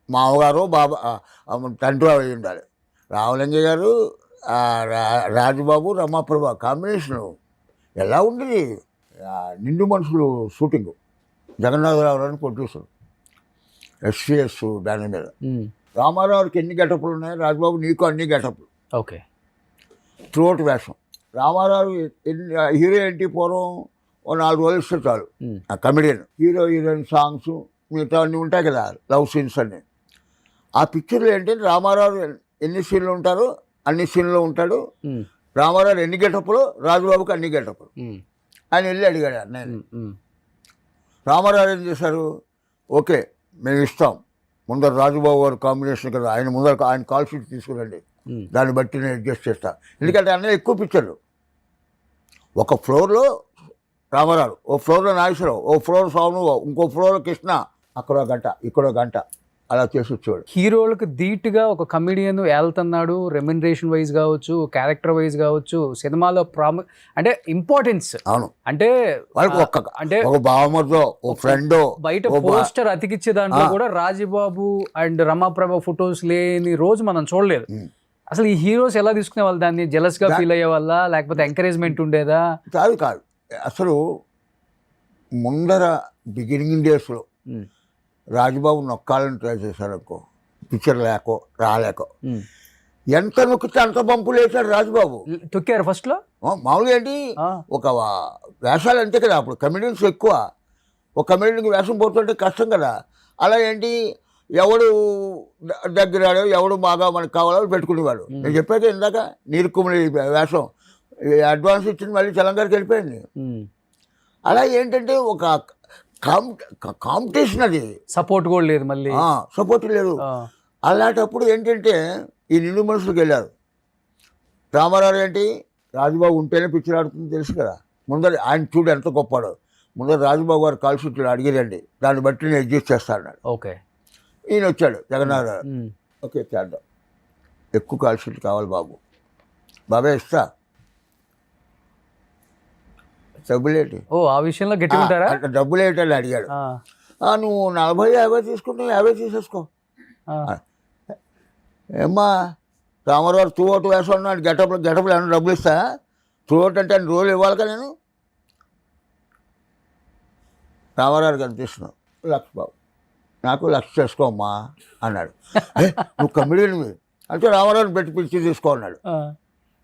[SPEAKER 3] మామగారు బాబా తండ్రి అయి ఉండాలి. రామలింగ గారు రాజబాబు రమాప్రభ కాంబినేషను ఎలా ఉండేది. నిండు మనుషులు షూటింగ్, జగన్నాథరావు అని ప్రొడ్యూసర్, ఎస్విఎస్ బ్యానర్ మీద. రామారావుకి ఎన్ని గెటప్లు ఉన్నాయి, రాజబాబు నీకు అన్ని గెటప్లు.
[SPEAKER 2] ఓకే,
[SPEAKER 3] త్రూఅవుట్ వేషం. రామారావు హీరో ఏంటి పూర్వం ఓ 4 రోజులు ఇస్తే చాలు, ఆ కమెడియన్ హీరోయిన్ సాంగ్స్ మిగతా అన్నీ ఉంటాయి కదా, లవ్ సీన్స్ అన్నీ. ఆ పిక్చర్లో ఏంటంటే రామారావు ఎన్ని సీన్లు ఉంటారో అన్ని సీన్లో ఉంటాడు. రామారావు ఎన్ని గెటప్లు, రాజబాబుకి అన్ని గెటప్లు. ఆయన వెళ్ళి అడిగాడు నేను. రామారావు ఏం చేశారు, ఓకే మేము ఇస్తాం, ముందర రాజుబాబు గారు కాంబినేషన్ కదా, ఆయన కాల్ షీట్ తీసుకురండి, దాన్ని బట్టి నేను అడ్జస్ట్ చేస్తాను. ఎందుకంటే అన్నీ ఎక్కువ పిక్చర్లు. ఒక ఫ్లోర్లో రామారావు, ఓ ఫ్లోర్లో నాగేశ్వరరావు, ఓ ఫ్లోర్ సోము, ఇంకో ఫ్లోర్ కృష్ణ, అక్కడో గంట ఇక్కడో గంట అలా చేసి వచ్చేవాడు.
[SPEAKER 2] హీరోలకు ధీటుగా ఒక కమెడియన్ వెళ్తున్నాడు, రెమ్యునరేషన్ వైజ్ కావచ్చు, క్యారెక్టర్ వైజ్ కావచ్చు, సినిమాలో అంటే ఇంపార్టెన్స్.
[SPEAKER 3] అవును,
[SPEAKER 2] అంటే
[SPEAKER 3] వాళ్ళకి అంటే ఒక బావమర్దో, ఓ ఫ్రెండ్,
[SPEAKER 2] బయట పోస్టర్ అతికిచ్చే దాంట్లో కూడా రాజబాబు అండ్ రమాప్రభ ఫొటోస్ లేని రోజు మనం చూడలేదు. అసలు ఈ హీరోస్ ఎలా తీసుకునే వాళ్ళు దాన్ని, జెలస్ గా ఫీల్ అయ్యే వాళ్ళ, లేకపోతే ఎంకరేజ్మెంట్ ఉండేదా?
[SPEAKER 3] కాదు అసలు ముందర బిగినింగ్ డేస్లో రాజబాబు నొక్కాలని ట్రై చేశారు అనుకో, పిక్చర్ రాలేకో ఎంత నొక్కితే అంత పంపులు వేశాడు రాజబాబు.
[SPEAKER 2] తొక్కారు ఫస్ట్ లో.
[SPEAKER 3] మామూలుగా ఏంటి ఒక వేషాలు అంతే కదా, అప్పుడు కమెడియన్స్ ఎక్కువ, ఒక కమెడియన్కి వేషం పోతుంటే కష్టం కదా. అలా ఏంటి ఎవడు దగ్గరాడో ఎవడు బాగా మనకు కావాలో పెట్టుకునేవాడు. నేను చెప్పాక ఇందాక నీరుకుమలి వేషం అడ్వాన్స్ ఇచ్చింది, మళ్ళీ తెలంగాణకి వెళ్ళిపోయింది. అలా ఏంటంటే ఒక కాంపిటీషన్ అది,
[SPEAKER 2] సపోర్ట్ కూడా లేదు మళ్ళీ.
[SPEAKER 3] సపోర్ట్ లేదు.
[SPEAKER 2] ఆ,
[SPEAKER 3] అలాంటప్పుడు ఏంటంటే ఈ నిండు మనుషులకు వెళ్ళారు. రామారావు ఏంటి, రాజుబాబు ఉంటేనే పిక్చర్ ఆడుతుంది తెలుసు కదా. ముందర ఆయన చూడు ఎంత గొప్పాడో. ముందర రాజుబాబు గారు కాల్ షీట్లు అడిగిరండి, దాన్ని బట్టి నేను అడ్జస్ట్ చేస్తాను.
[SPEAKER 2] ఓకే.
[SPEAKER 3] ఈయన వచ్చాడు జగన్నాథ్ గారు.
[SPEAKER 2] ఉమ్,
[SPEAKER 3] ఓకే చేద్దాం, ఎక్కువ కాల్ షీట్లు కావాలి బాబు. బాబాయ్ ఇస్తా, డబ్బులేంటి,
[SPEAKER 2] ఓ ఆ విషయంలో గట్టిగా ఉంటారా?
[SPEAKER 3] డబ్బులేంటి అని అడిగాడు. నువ్వు 40-50 తీసుకుంటే 50 తీసేసుకో. ఏమ్మా రామారావు టూ ఓటు వేసుకున్నాడు, గెటప్లు ఏమన్నా డబ్బులు ఇస్తా? టూ ఓటు అంటే అన్ని రోజులు ఇవ్వాలి కదా నేను. రామారావు కనిపిస్తున్నావు, 1,00,000 బాబు, నాకు 1,00,000 చేసుకోమ్మా అన్నాడు. నువ్వు కమిడీని అంటే రామారావుని పిచ్చి తీసుకో అన్నాడు.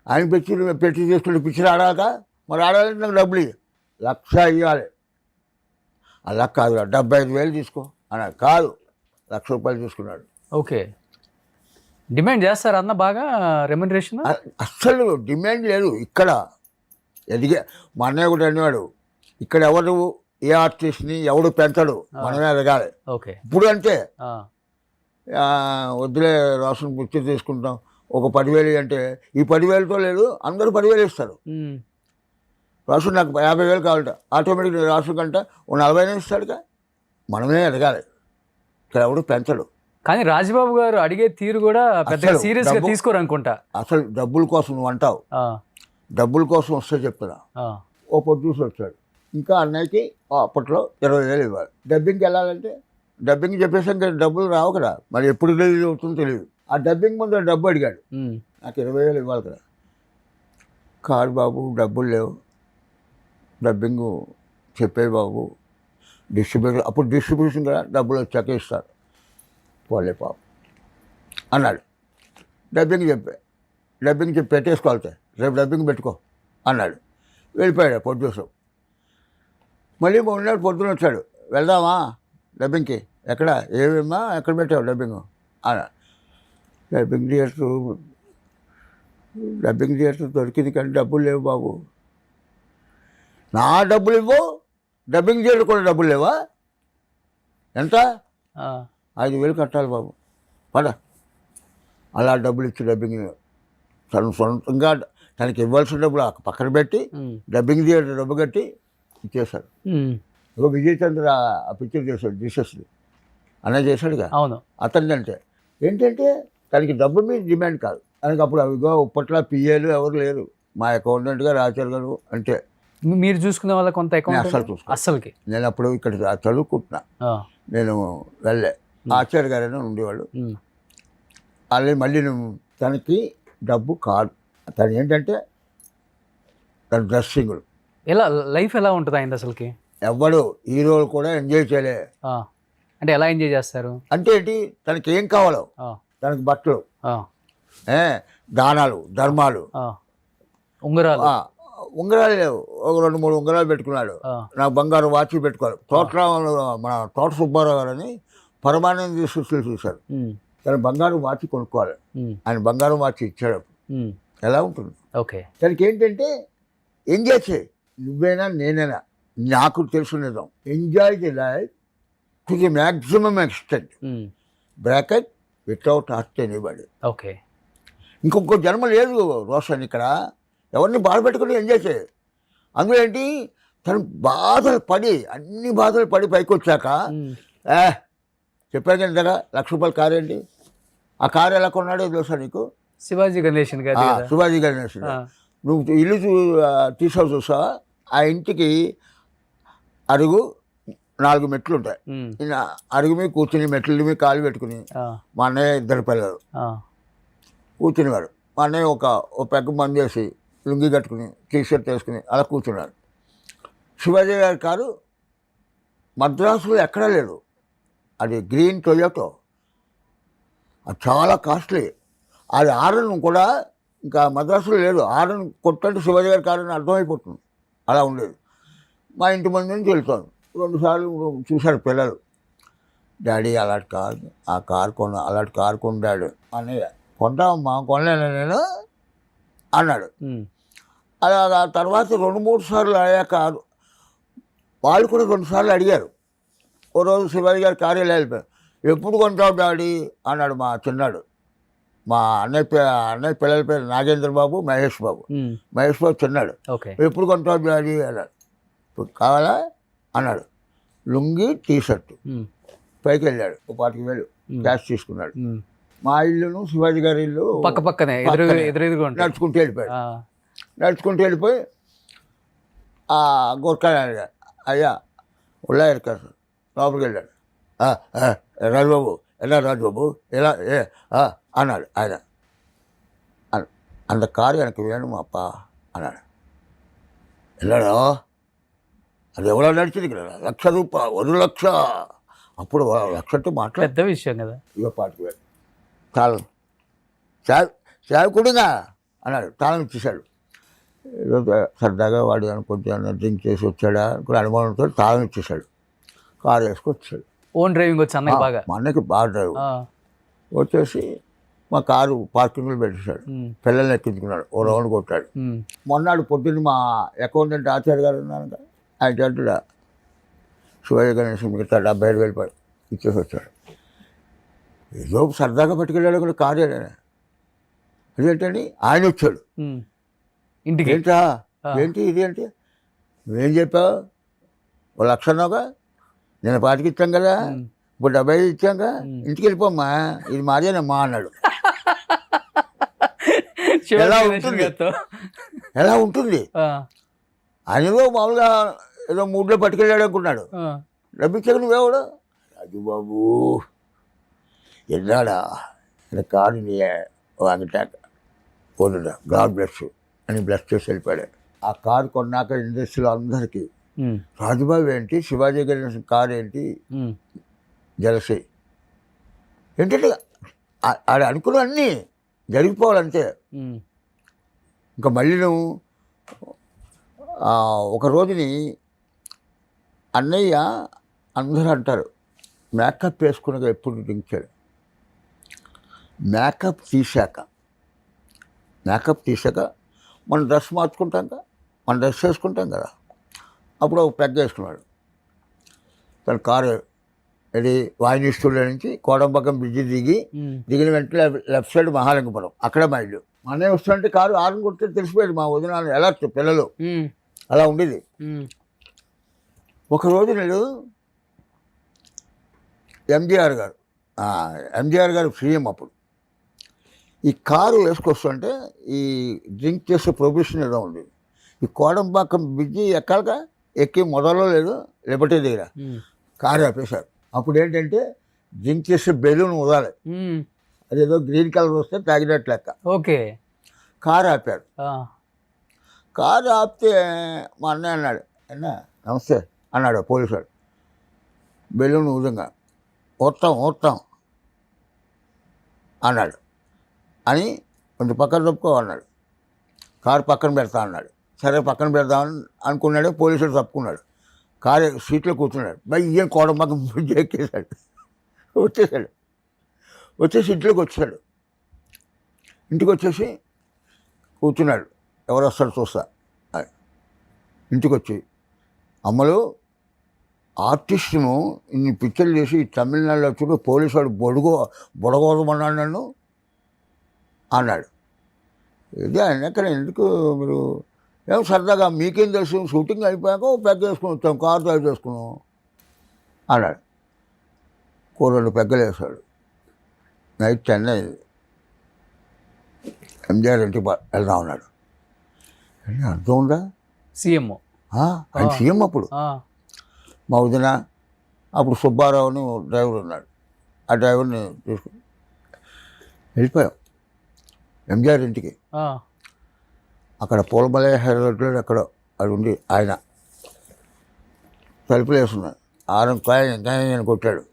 [SPEAKER 3] ఆయన పెట్టి తీసుకుంటే పిచ్చిని ఆడాక మరి ఆడాలంటే నాకు డబ్బులు 1,00,000 ఇవ్వాలి. అలా కాదు 75,000 తీసుకో అన్నాడు. కాదు 1,00,000 రూపాయలు తీసుకున్నాడు.
[SPEAKER 2] ఓకే. డిమాండ్ చేస్తారా అన్న బాగా రెమ్యునరేషన్?
[SPEAKER 3] అస్సలు డిమాండ్ లేదు ఇక్కడ. ఎదిగే మా అన్నయ్య కూడా అనేవాడు, ఇక్కడ ఎవరు ఏ ఆర్టిస్ట్ని ఎవడు పెంచడు, మనమే ఎదగాలి.
[SPEAKER 2] ఓకే.
[SPEAKER 3] ఇప్పుడు అంటే వద్దులే రాసుని పిక్చర్ తీసుకుంటాం, ఒక 10,000 అంటే ఈ 10,000తో లేదు, అందరూ 10,000 ఇస్తారు. రాసు నాకు 50,000 కావాలంట, ఆటోమేటిక్గా రాసు కంటే ఓ 40,000 ఇస్తాడుగా. మనమే ఎదగాలి, ఇక్కడ ఎవడు పెంచడు.
[SPEAKER 2] కానీ రాజబాబు గారు అడిగే తీరు కూడా పెద్దగా సీరియస్ గా తీసుకోరు అనుకుంటా.
[SPEAKER 3] అసలు డబ్బుల కోసం నువ్వు అంటావు, డబ్బుల కోసం వస్తే చెప్తున్నా. ఓ ప్రొడ్యూసర్ వచ్చాడు, ఇంకా అన్నయ్యకి అప్పట్లో 20,000 ఇవ్వాలి. డబ్బింగ్కి వెళ్ళాలంటే డబ్బింగ్ చెప్పేసి ఇంకా డబ్బులు రావు కదా, మరి ఎప్పుడు రిలీజ్ అవుతుందో తెలియదు. ఆ డబ్బింగ్ ముందు డబ్బు అడిగాడు, నాకు 20,000 ఇవ్వాలి కదా. కాదు బాబు డబ్బులు లేవు, డబ్బింగ్ చెప్పే బాబు, డిస్ట్రిబ్యూషన్ అప్పుడు డిస్ట్రిబ్యూషన్ కదా, డబ్బులు వచ్చాక ఇస్తారు. పోలే పాపం అన్నాడు. డబ్బింగ్ చెప్పి పెట్టేసుకోవాలి, రేపు డబ్బింగ్ పెట్టుకో అన్నాడు. వెళ్ళిపోయాడు ప్రొడ్యూసర్. మళ్ళీ మొన్నటి పొద్దున వచ్చాడు, వెళ్దామా డబ్బింగ్కి? ఎక్కడ, ఏమేమా ఎక్కడ పెట్టావు డబ్బింగ్ అన్నాడు. డబ్బింగ్ థియేటర్ దొరికింది కానీ డబ్బులు లేవు బాబు. నా డబ్బులు ఇవ్వు, డబ్బింగ్ థియేటర్ కూడా డబ్బులు లేవా? ఎంత? 5,000 కట్టాలి బాబు, పద. అలా డబ్బులు ఇచ్చి డబ్బింగ్ తను సొంతంగా తనకి ఇవ్వాల్సిన డబ్బులు పక్కన పెట్టి డబ్బింగ్ థియేటర్ డబ్బు కట్టి ఇచ్చేశాడు. విజయ్ చంద్ర ఆ పిక్చర్ చేశాడు, జీసస్ది అనే చేశాడుగా.
[SPEAKER 2] అవును.
[SPEAKER 3] అతని అంటే ఏంటంటే తనకి డబ్బు మీద డిమాండ్ కాదు. తనకి అప్పుడు అవిగో ఇప్పట్లో పిఏలు ఎవరు లేరు, మా అకౌంటెంట్ గారు ఆచార్య గారు అంటే.
[SPEAKER 2] మీరు చూసుకునే వాళ్ళ కొంత
[SPEAKER 3] అసలు చూసుకో.
[SPEAKER 2] అసలుకి
[SPEAKER 3] నేను అప్పుడు ఇక్కడ చదువుకుంటున్నా, నేను వెళ్ళే ఆచార్య గారైనా ఉండేవాళ్ళు. మళ్ళీ తనకి డబ్బు కాదు, తను ఏంటంటే తన డ్రెస్సింగ్లు.
[SPEAKER 2] ఎలా లైఫ్ ఎలా ఉంటుంది ఆయన అసలుకి?
[SPEAKER 3] ఎవడు హీరోలు కూడా ఎంజాయ్ చేయలే.
[SPEAKER 2] అంటే ఎలా ఎంజాయ్ చేస్తారు
[SPEAKER 3] అంటే ఏంటి, తనకి ఏం కావాలో, తనకి బట్టలు, దానాలు, ధర్మాలు, ఉంగరాలు లేవు, ఒక 2-3 ఉంగరాలు పెట్టుకున్నాడు. నాకు బంగారు వాచ్ పెట్టుకోవాలి. మన తోట సుబ్బారావు గారు అని పరమానంద సృష్టిలు చూశారు, తన బంగారు వాచ్ కొనుక్కోవాలి. ఆయన బంగారు వాచ్ ఇచ్చాడు. ఎలా ఉంటుంది?
[SPEAKER 2] ఓకే.
[SPEAKER 3] తనకి ఏంటంటే ఎంజాయ్ చేయి, నువ్వైనా నేనైనా, నాకు తెలుసునేదాం. Enjoy the life to the maximum extent, bracket without hurt anybody.
[SPEAKER 2] Okay.
[SPEAKER 3] ఇంకొక జన్మ లేదు రోషన్, ఇక్కడ ఎవరిని బాధ పెట్టుకుని ఎంజాయ్ చేయి. అందులో ఏంటి, తను బాధలు పడి, అన్ని బాధలు పడి పైకి వచ్చాక చెప్పాను కదా, 1,00,000 రూపాయల కారు ఏంటి, ఆ కారు ఎలా కొన్నాడో తెలుసా నీకు?
[SPEAKER 2] శివాజీ గణేషన్ గారు.
[SPEAKER 3] శివాజీ గణేషన్. నువ్వు ఇల్లు తీసావు చూసా, ఆ ఇంటికి అరుగు 4 మెట్లు ఉంటాయి. అరుగు మీద కూర్చుని మెట్ల మీద కాలు పెట్టుకుని మా అన్నయ్య 2 పిల్లలు కూర్చునేవాడు. మా అన్నయ్య ఒక పెగ్గ మంది వేసి లుంగి కట్టుకుని టీషర్ట్ వేసుకుని అలా కూర్చున్నాడు. శివాజీ గారి కారు మద్రాసులో ఎక్కడా లేదు, అది గ్రీన్ టొయోటో, అది చాలా కాస్ట్లీ. అది ఆరన్ కూడా ఇంకా మద్రాసులో లేదు. ఆరన్ కొట్టంటే శివాజీ గారి కారు అని అర్థమైపోతుంది, అలా ఉండేది. మా ఇంటి ముందు నుంచి వెళ్తాను. 2 సార్లు చూశారు పిల్లలు, డాడీ అలాంటి కారు, అలాంటి కారు కొన్నాడు. అన్నయ్య కొంటామమ్మా, కొనలేను నేను అన్నాడు. అలా ఆ తర్వాత 2-3 సార్లు అయ్యాక వాళ్ళు కూడా 2 సార్లు అడిగారు, ఓ రోజు శివాజీ గారి కార్యాలయం వెళ్ళిపోయాడు. ఎప్పుడు కొంటావు డాడీ అన్నాడు మా చిన్నాడు. మా అన్నయ్య పిల్లల పేరు నాగేంద్ర బాబు, మహేష్ బాబు. మహేష్ బాబు చిన్నాడు.
[SPEAKER 2] ఓకే.
[SPEAKER 3] ఎప్పుడు కొంటావు డాడీ అన్నాడు. ఇప్పుడు కావాలా అన్నాడు. లుంగి టీషర్టు. పైకి వెళ్ళాడు. 25,000 క్యాష్ తీసుకున్నాడు. మా ఇల్లును శివాజీ గారి ఇల్లు
[SPEAKER 2] పక్క పక్కనే ఎదురెదురుగా
[SPEAKER 3] నడుచుకుంటూ వెళ్ళిపోయాడు. నడుచుకుంటూ వెళ్ళిపోయి ఆ గోర్ఖా అయ్యా ఉల్లా ఇరుకారు సార్ లోపలికి వెళ్ళాడు. రాజుబాబు ఎలా రాజుబాబు ఎలా అన్నాడు ఆయన. అంత కారు వెనక్కి వేయను మా అప్ప అన్నాడు. వెళ్ళాడా అది ఎవరో నడిచింది ఇక్కడ ₹1,00,000 1,00,000. అప్పుడు 1,00,000 మాట్లాడు
[SPEAKER 2] పెద్ద విషయం కదా.
[SPEAKER 3] ఇక పాటికి వెళ్ళి తాళం చావి కుడుగా అన్నాడు. తాళం ఇచ్చేశాడు. ఏదో సరదాగా వాడు కొంచెం డ్రింక్ చేసి వచ్చాడా కూడా అనుమానంతో తాళం ఇచ్చేశాడు. కారు వేసుకొచ్చాడు.
[SPEAKER 2] ఓన్ డ్రైవింగ్ వచ్చి అన్నకి బాగా.
[SPEAKER 3] మా అన్నకి బాగా డ్రైవ్ వచ్చేసి మా కారు పార్కింగ్లో పెట్టేశాడు. పిల్లల్ని ఎక్కించుకున్నాడు. ఓ రౌండ్ కొట్టాడు. మొన్నాడు పొద్దున్న మా అకౌంటెంట్ ఆచార్య గారు ఉన్నాను కదా, ఆయన చెడ్డా శివాజీ గణేశం మిగతా 75,000 ఇచ్చేసి వచ్చాడు. ఏదో సరదాగా పట్టుకెళ్ళాడు కూడా కారు. అదేంటండి ఆయన వచ్చాడు
[SPEAKER 2] ఇంటికి.
[SPEAKER 3] ఏంటా ఏంటి ఇది అంటే నువ్వేం చెప్పావు? 1,00,000 అన్నావుగా, నేను 25 ఇచ్చాం కదా, ఇప్పుడు 75 ఇచ్చాక ఇంటికి వెళ్ళిపోమ్మా, ఇది మాదేనమ్మా అన్నాడు. ఎలా ఉంటుంది ఆయనలో మామూలుగా ఏదో మూడ్లో పట్టుకెళ్ళాడు అనుకున్నాడు. డబ్బిచ్చాక నువ్వేవాడు రాజు బాబు ఎన్నాడా కారు వాగిటాక పోదుడా గాడ్ బ్లెస్ అని బ్లెస్ చేసి వెళ్ళిపోయాడు. ఆ కారు కొన్నాక ఇండస్ట్రీలో అందరికీ రాజుబాబు ఏంటి, శివాజీ గారి కారు ఏంటి, జలసి ఏంటంటే ఆడ అనుకున్న అన్నీ జరిగిపోవాలంతే. ఇంకా మళ్ళీ నువ్వు ఒక రోజుని అన్నయ్య అందరూ అంటారు మేకప్ వేసుకున్నాక ఎప్పుడు దించాడు. మేకప్ తీసాక మనం డ్రెస్ మార్చుకుంటాం కదా, మనం డ్రెస్ వేసుకుంటాం కదా, అప్పుడు ఒక పెద్ద వేసుకున్నాడు. తన కారు ఇది వాయిని స్టూడియో నుంచి కోడంబక్కం బ్రిడ్జి దిగిన వెంటనే లెఫ్ట్ సైడ్ మహాలింగపురం, అక్కడ మా ఇల్లు. మా అన్నయ్య వస్తుంటే కారు ఆరుని కొడితే తెలిసిపోయేది మా వదిన ఎలా పిల్లలు అలా ఉండేది. ఒకరోజు నేను ఎంజీఆర్ గారు సీఎం అప్పుడు ఈ కారు వేసుకొస్తుంటే ఈ డ్రింక్ చేసే ప్రొబిషన్ ఏదో ఉండేది. ఈ కోడంబాకం బ్రిడ్జి ఎక్కి మొదలో లేదు లిబర్టీ దగ్గర కారు ఆపేశారు. అప్పుడు ఏంటంటే డ్రింక్ చేసే బెలూన్ వదాలి, అదేదో గ్రీన్ కలర్ వస్తే తాగినట్లు లెక్క.
[SPEAKER 2] ఓకే.
[SPEAKER 3] కారు ఆపారు. కారు ఆపితే మా అన్నయ్య అన్నాడు, అన్నా నమస్తే అన్నాడు పోలీసు. బెలూన్ ఊదంగా ఓడతాం అన్నాడు. అని కొంచెం పక్కన తప్పుకో అన్నాడు. కారు పక్కన పెడతా అన్నాడు. సరే పక్కన పెడదామని అనుకున్నాడు. పోలీసులు తప్పుకున్నాడు. కారు సీట్లో కూర్చున్నాడు. ఏం కోడం పక్కన బ్రిడ్జ్ ఎక్కేశాడు. వచ్చేసి ఇంట్లోకి వచ్చాడు. ఇంటికి వచ్చేసి కూర్చున్నాడు. ఎవరు వస్తారు చూస్తా. ఇంటికి వచ్చి అమ్మలు ఆర్టిస్టును ఇన్ని పిక్చర్లు చేసి తమిళనాడులో చూడు పోలీసు వాడు బొడగోదమన్నాడు నన్ను అన్నాడు. ఇది ఆయన ఎక్కడ ఎందుకు మీరు ఏం సరదాగా మీకేం తెలుసు, షూటింగ్ అయిపోయాక పెగ్గ వేసుకుని వచ్చాం, కారు డ్రైవ్ చేసుకున్నాం అన్నాడు. 2 పెగ్గలు వేశాడు. నైట్ 10 అయింది. ఎంజీఆర్ ఇంటికి వెళ్దాం అన్నాడు. అర్థం ఉందా?
[SPEAKER 2] సీఎం
[SPEAKER 3] ఆయన సీఎం అప్పుడు. మా వదిన అప్పుడు సుబ్బారావుని డ్రైవర్ ఉన్నాడు. ఆ డ్రైవర్ని తీసుకుని వెళ్ళిపోయాం ఎంజీఆర్ ఇంటికి. అక్కడ పూలమలై హైదరాబాద్లో ఎక్కడో అది ఉండి ఆయన తలుపులు వేసున్నాడు. 6 కాయని కొట్టాడు.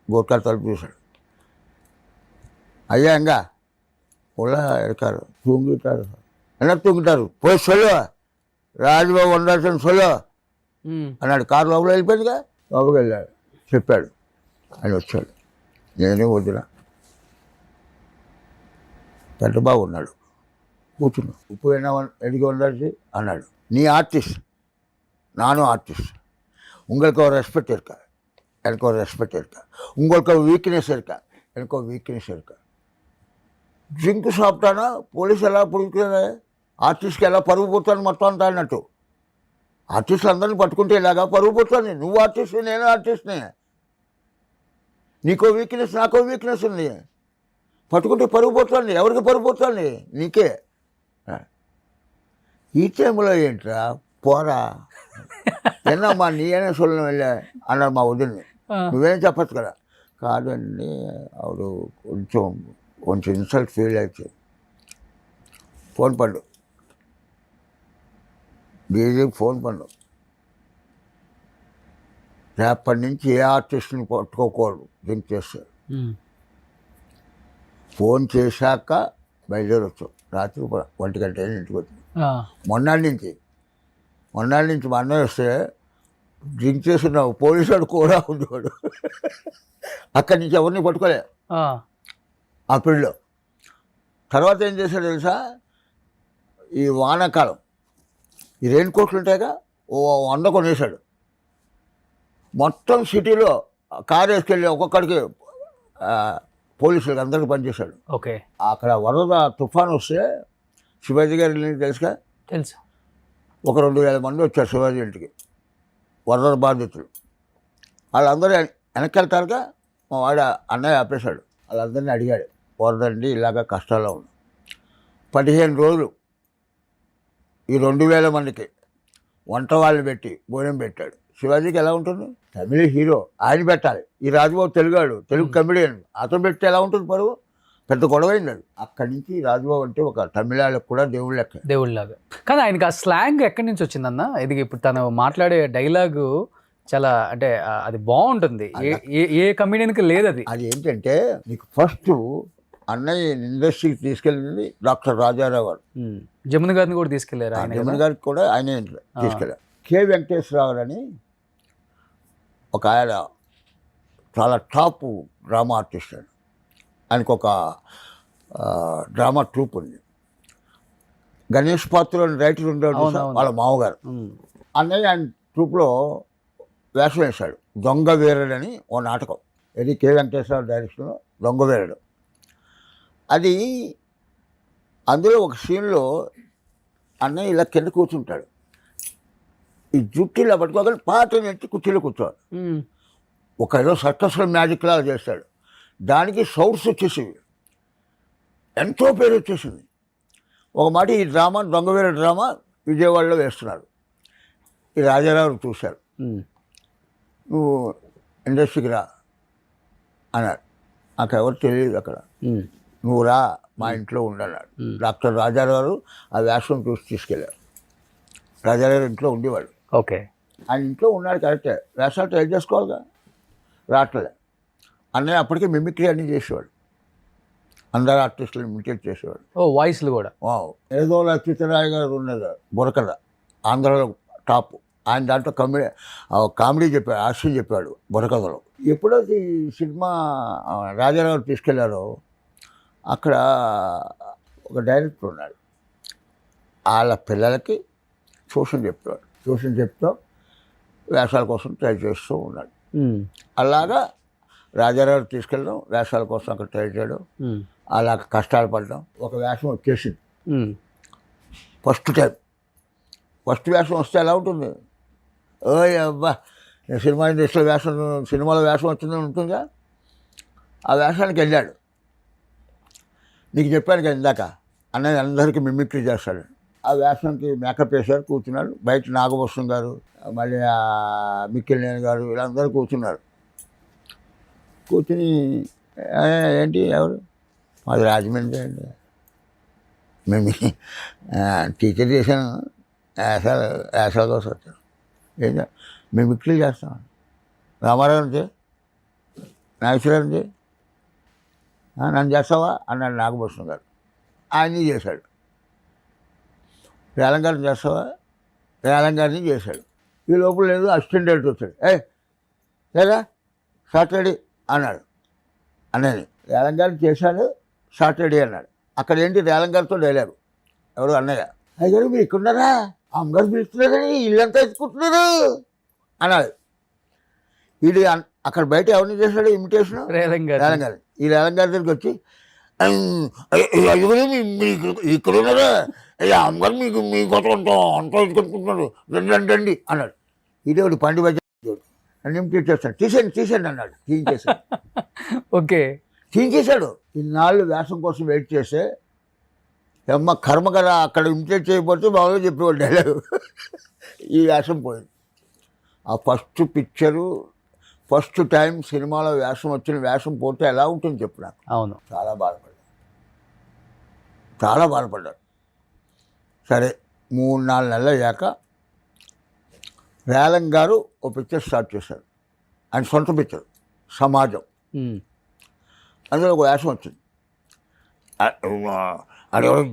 [SPEAKER 3] గోర్ఖా తలుపు చూశాడు. అయ్యా ఇంకా ఉల్లా ఎడతారు తూంగుతారు ఎలా తూంగుతారు పోయి సొల్లు రాజుబాబు ఉండాల్సిన సొల్లు అన్నాడు. కారు లోపల వెళ్ళిపోయిందిగా. లోపలికి వెళ్ళాడు. చెప్పాడు. ఆయన వచ్చాడు. నేనే వదిన పెద్ద బాబు ఉన్నాడు. కూర్చున్నా. ఉప్పు అయినా ఎడిగి ఉండాల్సి అన్నాడు. నీ ఆర్టిస్ట్ నాను ఆర్టిస్ట్ உங்களுக்கு ஒரு ரெஸ்பெக்ட் இருக்கா எனக்கு ரெஸ்பெக்ட் இருக்கா, உங்களுக்கு வீக்னెస్ இருக்கா, எனக்கு వీక్నెస్ இருக்கா. డ్రింక్ సాப்பிட்டானா పోలీసు ఎలా పుడుకునే ఆర్టిస్ట్కి ఎలా పరుగు పోతాను మొత్తం అంతా అన్నట్టు. ఆర్టిస్టులు అందరినీ పట్టుకుంటే ఇలాగా పరుగు పోతుంది. నువ్వు ఆర్టిస్ట్, నేను ఆర్టిస్ట్ని, నీకో వీక్నెస్ నాకో వీక్నెస్ ఉంది, పట్టుకుంటే పరుగు పోతుంది. ఎవరికి పరుగు పోతుంది? నీకే. ఈ టైంలో ఏంట్రా పోరా ఎన్నమ్మా నీయనే సొల్లు వెళ్ళా అన్నాడు మా వదిలిని. నువ్వేం చెప్పచ్చు కదా. కాదండి ఆవిడ కొంచెం ఇన్సల్ట్ ఫీల్ అయితే ఫోన్ పండు, డీజీకి ఫోన్ పండు, రేపటి నుంచి ఏ ఆర్టిస్ట్ని పట్టుకోకూడదు డ్రింక్ చేస్తారు. ఫోన్ చేశాక బయలుదేరొచ్చు. రాత్రి 1 గంట ఇంటికి వచ్చి మొన్నాళ్ళ నుంచి మా అన్నయ్య వస్తే డ్రింక్ చేసిన పోలీసు వాడు కూడా ఉండేవాడు. అక్కడి నుంచి ఎవరిని పట్టుకోలే ఆ పీరియడ్లో. తర్వాత ఏం చేశాడు తెలుసా, ఈ వానాకాలం ఈ రెయిన్ కోట్లు ఉంటాయిగా, 100 కొనేసాడు. మొత్తం సిటీలో కారు వేసుకెళ్ళి ఒక్కొక్కడికి పోలీసులకు అందరికీ పనిచేశాడు.
[SPEAKER 2] ఓకే.
[SPEAKER 3] అక్కడ వరద తుఫాను వస్తే శివాజీ గారి తెలుసుగా,
[SPEAKER 2] తెలుసు.
[SPEAKER 3] ఒక 2,000 మంది వచ్చారు శివాజీ ఇంటికి, వరద బాధితులు. వాళ్ళందరూ వెనక్కి వెళ్తారుగా, మా వాడు అన్నయ్య ఆపేశాడు. వాళ్ళందరినీ అడిగాడు, వరదండి ఇలాగ కష్టాల్లో ఉంది. 15 రోజులు ఈ 2,000 మందికి వంట వాళ్ళని పెట్టి భోజనం పెట్టాడు. శివాజీకి ఎలా ఉంటుంది? తమిళ హీరో, ఆయన పెట్టాలి. ఈ రాజుబాబు తెలుగు కమెడియన్, అతను పెడితే ఎలా ఉంటుంది పరువు? పెద్ద గొడవైంది అది. అక్కడి నుంచి రాజుబాబు అంటే ఒక తమిళాలకు కూడా దేవుళ్ళ లెక్క,
[SPEAKER 2] దేవుళ్ళలాగా. కానీ ఆయనకి ఆ స్లాంగ్ ఎక్కడి నుంచి వచ్చిందన్న? ఇది ఇప్పుడు తను మాట్లాడే డైలాగు చాలా అంటే అది బాగుంటుంది. ఏ కమెడియన్కి లేదు అది.
[SPEAKER 3] అది ఏంటంటే నీకు ఫస్ట్ అన్నయ్య ఇండస్ట్రీకి తీసుకెళ్ళింది డాక్టర్ రాజారావు గారు.
[SPEAKER 2] జమున గారిని కూడా తీసుకెళ్లారు.
[SPEAKER 3] జమున గారికి కూడా ఆయనే తీసుకెళ్ళారు. కె వెంకటేశ్వరరావు అని ఒక ఆయన చాలా టాప్ డ్రామా ఆర్టిస్ట్ అండి. ఆయనకు ఒక డ్రామా ట్రూప్ ఉంది. గణేష్ పాత్ర అని రైటర్ ఉండేవాడు, వాళ్ళ మామగారు. అన్నయ్య ఆయన ట్రూప్లో వేషం వేశాడు. దొంగ వీరుడు అని ఓ నాటకం. ఇది కె వెంకటేశ్వరరావు డైరెక్షన్లో దొంగ వీరుడు. అది అందులో ఒక సీన్లో అన్నయ్య ఇలా కింద కూర్చుంటాడు. ఈ జుట్టు ఇలా పట్టుకోగలి పాట నెట్టి కుర్చీలో కూర్చోవాలి. ఒక ఏదో సక్సెస్ఫుల్ మ్యాజిక్ లాగా చేస్తాడు. దానికి సౌండ్స్ వచ్చేసేవి, ఎంతో పేరు వచ్చేసింది. ఒక మాట ఈ డ్రామా దొంగవీర డ్రామా విజయవాడలో వేస్తున్నారు. ఈ రాజారావు చూశారు, నువ్వు ఇండస్ట్రీకి రా అన్నాడు. నాకు ఎవరు తెలియదు అక్కడ, నువ్వు రా మా ఇంట్లో ఉండన్నాడు. డాక్టర్ రాజారావు ఆ వేషం చూసి తీసుకెళ్ళారు. రాజారావు ఇంట్లో ఉండేవాడు.
[SPEAKER 2] ఓకే.
[SPEAKER 3] ఆయన ఇంట్లో ఉన్నాడు కరెక్టే, వేషాలు ట్రై చేసుకోవాలిగా, రావట్లే. అన్నయ్య అప్పటికే మిమిక్రీ అన్నీ చేసేవాడు, అందరు ఆర్టిస్టులు ఇమిటేట్ చేసేవాడు.
[SPEAKER 2] వాయిస్లు కూడా.
[SPEAKER 3] ఏదో లక్ష్మీరాయ్ గారు ఉన్నది బుర్రకథ, ఆంధ్రలో టాప్. ఆయన దాంట్లో కామెడీ చెప్పాడు, హాస్యం చెప్పాడు బుర్రకథలో. ఎప్పుడైతే ఈ సినిమా రాజారావు తీసుకెళ్లారో అక్కడ ఒక డైరెక్టర్ ఉన్నాడు. వాళ్ళ పిల్లలకి ట్యూషన్ చెప్పేవాడు. ట్యూషన్ చెప్తూ వేషాల కోసం ట్రై చేస్తూ ఉన్నాడు. అలాగా రాజారావు తీసుకెళ్ళడం, వేషాల కోసం అక్కడ ట్రై చేయడం, అలా కష్టాలు పడడం. ఒక వేషం వచ్చేసింది ఫస్ట్ టైం. ఫస్ట్ వేషం వస్తే ఎలా ఉంటుంది? ఓయ్ అబ్బా, సినిమా ఇండస్ట్రీలో సినిమాలో వేషం వచ్చిందని ఉంటుందా? ఆ వేషానికి వెళ్ళాడు. నీకు చెప్పాను కదా ఇందాక, అన్నయ్య అందరికీ మిమిక్రీ చేస్తాడు. ఆ వేషంకి మేకప్ వేశారు, కూర్చున్నాడు. బయట నాగభూషణం గారు, మళ్ళీ మిక్కిలినేని గారు, వీళ్ళందరూ కూర్చున్నారు. కూర్చుని ఏంటి ఎవరు? మాది రాజమండ్రి అండి, మేము టీచర్ చేశాను, వేషాల కోసం వచ్చాను. ఏంటో మేము మిక్లీ చేస్తాం. రామారావు నుంచి నాగేశ్వరరావు నుంచి నన్ను చేస్తావా అన్నాడు నాగభూషణం గారు. ఆయన్ని చేశాడు. రేలం గారిని చేస్తావా, రేలం గారిని చేశాడు. ఈ లోపల లేదు అసిస్టెంట్ డైరెక్టర్ వచ్చాడు. లేదా సాటర్డే అన్నాడు అన్నయ్యని. రేలం గారిని చేశాడు, సాటర్డే అన్నాడు. అక్కడ ఏంటి రేలం గారితో డైలాగు, ఎవరు అన్నయ్య, అయ్యారు మీరు ఇక్కడున్నారా, అమ్మగారు పిలుస్తున్నారని ఇల్లంతా ఎత్తుకుంటున్నారు అన్నాడు. ఇది అక్కడ బయట ఎవరిని చేశాడు ఇమిటేషన్?
[SPEAKER 2] రేలంగా
[SPEAKER 3] రేలం గారు. ఈ రేలం గారి దగ్గరికి వచ్చి అయ్యగారు మీకు ఇక్కడ ఉన్నారా, అయ్యా అమ్మగారు మీకు మీకోసం అంత ఇచ్చుకుంటున్నారు, రండి రండి అన్నాడు. ఇదే ఒకటి పండి బజార్ అని ఇమిటేట్ చేస్తాడు. తీసేయండి అన్నాడు. తీయించేశాడు.
[SPEAKER 2] ఓకే,
[SPEAKER 3] తీయించేశాడు. ఇన్నాళ్ళు వేషం కోసం వెయిట్ చేస్తే అమ్మ కర్మ కదా, అక్కడ ఇమిటేట్ చేయకపోతే మామూలుగా చెప్పేవాడు డైలాగ్. ఈ వేషం పోయింది. ఆ ఫస్ట్ టైం సినిమాలో వేషం వచ్చిన వేషం పోతే ఎలా ఉంటుంది చెప్పు నాకు.
[SPEAKER 2] అవును,
[SPEAKER 3] చాలా బాధపడ్డాడు. సరే 3-4 నెలలు అయ్యాక రేలం గారు ఓ పిక్చర్ స్టార్ట్ చేశారు. ఆయన సొంత పిక్చర్ సమాజం. అందులో ఒక వేషం వచ్చింది. అడెవరో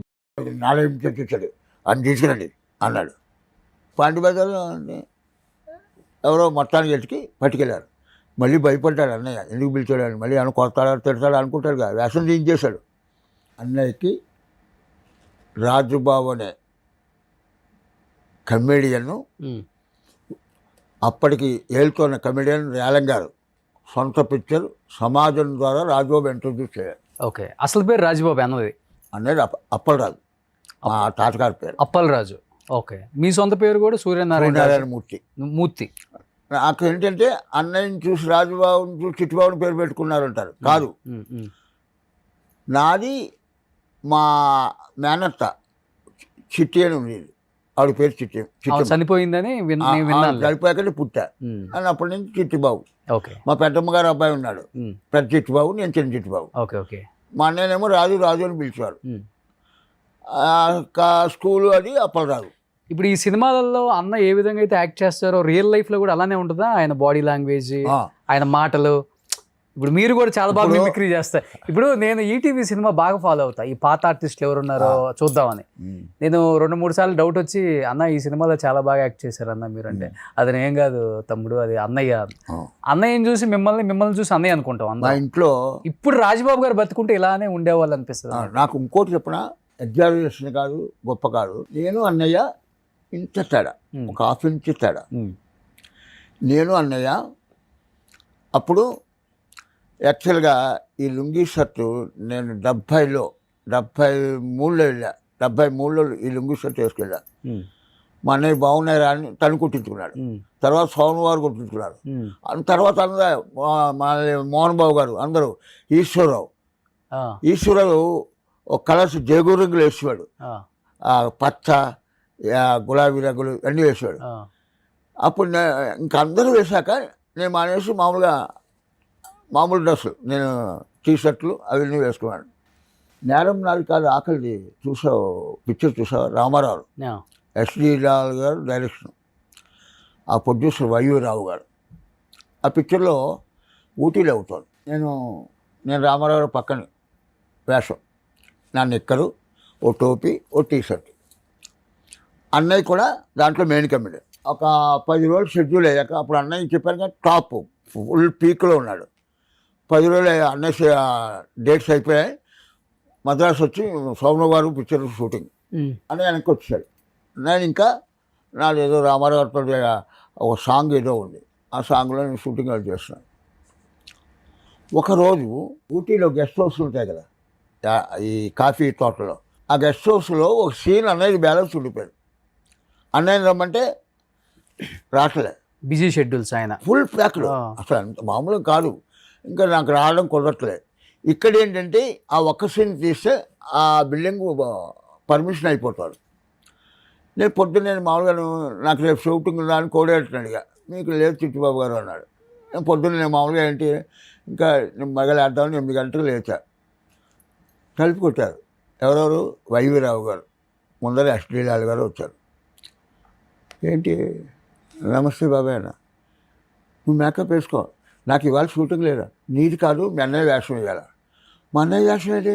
[SPEAKER 3] నాలుగు తెచ్చాడు, అని తీసుకురండి అన్నాడు. పాండి బజార్లో ఎవరో మొత్తానికి ఎట్టుకి పట్టుకెళ్ళారు. మళ్ళీ భయపడ్డాడు అన్నయ్య, ఎందుకు పిలిచాడు, మళ్ళీ అని కొడతాడా తిడతాడు అనుకుంటాడు కదా. వేషం తీయించేశాడు. అన్నయ్యకి రాజుబాబు అనే కమెడియన్ను, అప్పటికి ఏలుతున్న కమెడియన్ రేలం గారు సొంత పిక్చర్ సమాజం ద్వారా రాజుబాబు ఇంట్రొడ్యూస్ చేయాలి.
[SPEAKER 2] ఓకే, అసలు పేరు రాజుబాబు అన్నది
[SPEAKER 3] అనేది అప్పలరాజు, మా తాతగారి పేరు
[SPEAKER 2] అప్పలరాజు. ఓకే, మీ సొంత పేరు కూడా సూర్యనారాయణ మూర్తి.
[SPEAKER 3] నాకు ఏంటంటే అన్నయ్యని చూసి రాజుబాబుని చూసి చిట్టుబాబుని పేరు పెట్టుకున్నారు అంటారు. కాదు, నాది మా మేనత్త చిట్టి అని ఉండేది, ఆవిడ పేరు చిట్టి.
[SPEAKER 2] చనిపోయిందని
[SPEAKER 3] చనిపోయాకనే పుట్టా అని అప్పటి నుంచి చిట్టిబాబు.
[SPEAKER 2] ఓకే,
[SPEAKER 3] మా పెద్దమ్మ గారు అబ్బాయి ఉన్నాడు, పెద్ద చిట్టిబాబు, నేను చిన్న చిట్టిబాబు.
[SPEAKER 2] Okay okay.
[SPEAKER 3] మా అన్నయ్యనేమో రాజు అని పిలిచేవారు. స్కూలు అది అప్పలరాజు.
[SPEAKER 2] ఇప్పుడు ఈ సినిమాలలో అన్న ఏ విధంగా అయితే యాక్ట్ చేస్తారో రియల్ లైఫ్ లో కూడా అలానే ఉంటుందా? ఆయన బాడీ లాంగ్వేజ్, ఆయన మాటలు. ఇప్పుడు మీరు కూడా చాలా బాగా మిమిక్రీ చేస్తారు. ఇప్పుడు నేను ఈటీవీ సినిమా బాగా ఫాలో అవుతా, ఈ పాత ఆర్టిస్టులు ఎవరున్నారో చూద్దామని. నేను 2-3 సార్లు డౌట్ వచ్చి, అన్న ఈ సినిమాలో చాలా బాగా యాక్ట్ చేశారు అన్న మీరు అంటే, అది ఏం కాదు తమ్ముడు, అది అన్నయ్య. అన్నయ్యని చూసి మిమ్మల్ని చూసి అన్నయ్య అనుకుంటాం.
[SPEAKER 3] మా ఇంట్లో
[SPEAKER 2] ఇప్పుడు రాజబాబు గారు బతుకుంటే ఇలానే ఉండేవాళ్ళు అనిపిస్తుంది
[SPEAKER 3] నాకు. ఇంకోటి చెప్పిన ఎగ్జామినేషన్ కాదు, గొప్ప కాదు. నేను అన్నయ్య ఇంత తేడా, ఒక 1/2 ఇంచ్ తేడా. నేను అన్నయ్య అప్పుడు యాక్చువల్గా ఈ లుంగీ షర్టు నేను 73లో వెళ్ళా. 73లో ఈ లుంగీ షర్ట్ వేసుకెళ్ళా. మా అన్నయ్య బాగున్నారా అని తను కుట్టించుకున్నాడు. తర్వాత సోమవారు కుట్టించుకున్నాడు. తర్వాత అందరూ మోహన్ బాబు గారు, అందరూ ఈశ్వరరావు ఒక కలర్స్ జేగు రంగులు వేసేవాడు, పచ్చ గులాబీ రంగులు అన్నీ వేసేవాడు. అప్పుడు ఇంకా అందరూ వేశాక నేను మానేసి మామూలు డ్రెస్సులు, నేను టీషర్ట్లు అవన్నీ వేసుకున్నాను. నేరం నాది కాదు ఆకలిది పిక్చర్ చూసావు, రామారావు, ఎస్డి లాల్ గారు డైరెక్షన్, ఆ ప్రొడ్యూసర్ వైవీరావు గారు. ఆ పిక్చర్లో ఊటీలో అవుతాను నేను రామారావు పక్కన వేషం, నా నిక్కరు, ఓ టోపీ, ఓ టీషర్ట్. అన్నయ్య కూడా దాంట్లో మెయిన్ కమిటీ. ఒక 10 రోజులు షెడ్యూల్ అయ్యాక అప్పుడు అన్నయ్య చెప్పాను కదా, టాప్ ఫుల్ పీక్లో ఉన్నాడు. 10 రోజులు అన్నయ్య డేట్స్ అయిపోయాయి. మద్రాసు వచ్చి సోమవారం పిక్చర్ షూటింగ్ అని వెనక్కి వచ్చాడు. నేను ఇంకా నాది ఏదో రామారావుతో ఒక సాంగ్ ఏదో ఉంది, ఆ సాంగ్లో నేను షూటింగ్ అది చేస్తున్నాను. ఒకరోజు ఊటీలో గెస్ట్ హౌస్లు ఉంటాయి కదా, ఈ కాఫీ తోటలో, ఆ గెస్ట్ హౌస్లో ఒక సీన్ అన్నయ్య బ్యాలెన్స్ ఉండిపోయాడు. అన్నయ్య రమ్మంటే రావట్లే,
[SPEAKER 2] బిజీ షెడ్యూల్స్, ఆయన
[SPEAKER 3] ఫుల్ ప్యాక్డ్. అసలు అంత మామూలు కాదు. ఇంకా నాకు రావడం కుదరట్లేదు. ఇక్కడ ఏంటంటే ఆ ఒక్క సీన్ తీస్తే ఆ బిల్డింగ్ పర్మిషన్ అయిపోతాడు. నేను పొద్దున్న మామూలుగా నాకు రేపు షూటింగ్ ఉందా అని కోడేట్టున్నాడు. ఇక మీకు లేదు చిట్టుబాబు గారు అన్నాడు. నేను పొద్దున్న నేను మామూలుగా ఏంటి ఇంకా మగలేద్దామని 8 గంటలకు లేచా. తలుపు కొట్టారు. ఎవరెవరు? వైవీరావు గారు, ముందర ఎస్డి లాల్ గారు వచ్చారు. ఏంటి, నమస్తే బాబాయ్ అన్న, నువ్వు మేకప్ వేసుకో, నాకు ఇవాళ షూటింగ్ లేదా. నీది కాదు, మీ అన్నయ్య వేషం వేయాల. మా అన్నయ్య వేషం ఏంటి?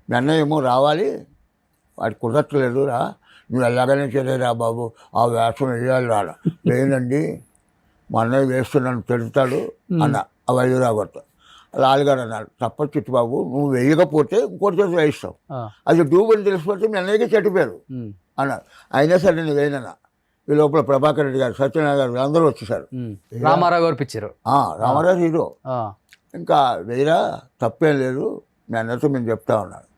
[SPEAKER 3] మీ అన్నయ్య ఏమో రావాలి, వాడికి కుదరట్లేదు రా, నువ్వు ఎలాగైనా చేయలేరా బాబు, ఆ వేషం వేయాలి రాడా. లేదండి, మా అన్నయ్య వేస్తున్నాను తిడతాడు అన్న ఆ వైద్యరావు గారితో. లాల్గారు అన్నాడు, తప్ప చిట్టుబాబు, నువ్వు వేయకపోతే ఇంకోటి చేసి వేయిస్తావు, అది డూబ్ అని తెలిసిపోతే మీ అన్నయ్యకి చెట్టుపోయారు అన్నారు. అయినా సరే నేను వేయనన్నా, ఈ లోపల ప్రభాకర్ రెడ్డి గారు, సత్యనారాయణ గారు అందరూ వచ్చేసారు.
[SPEAKER 2] రామారావు గారు పిక్చర్.
[SPEAKER 3] రామారావు హీరో. ఇంకా వేరే తప్పేం లేదు, మీ అందరితో మేము చెప్తా ఉన్నాను.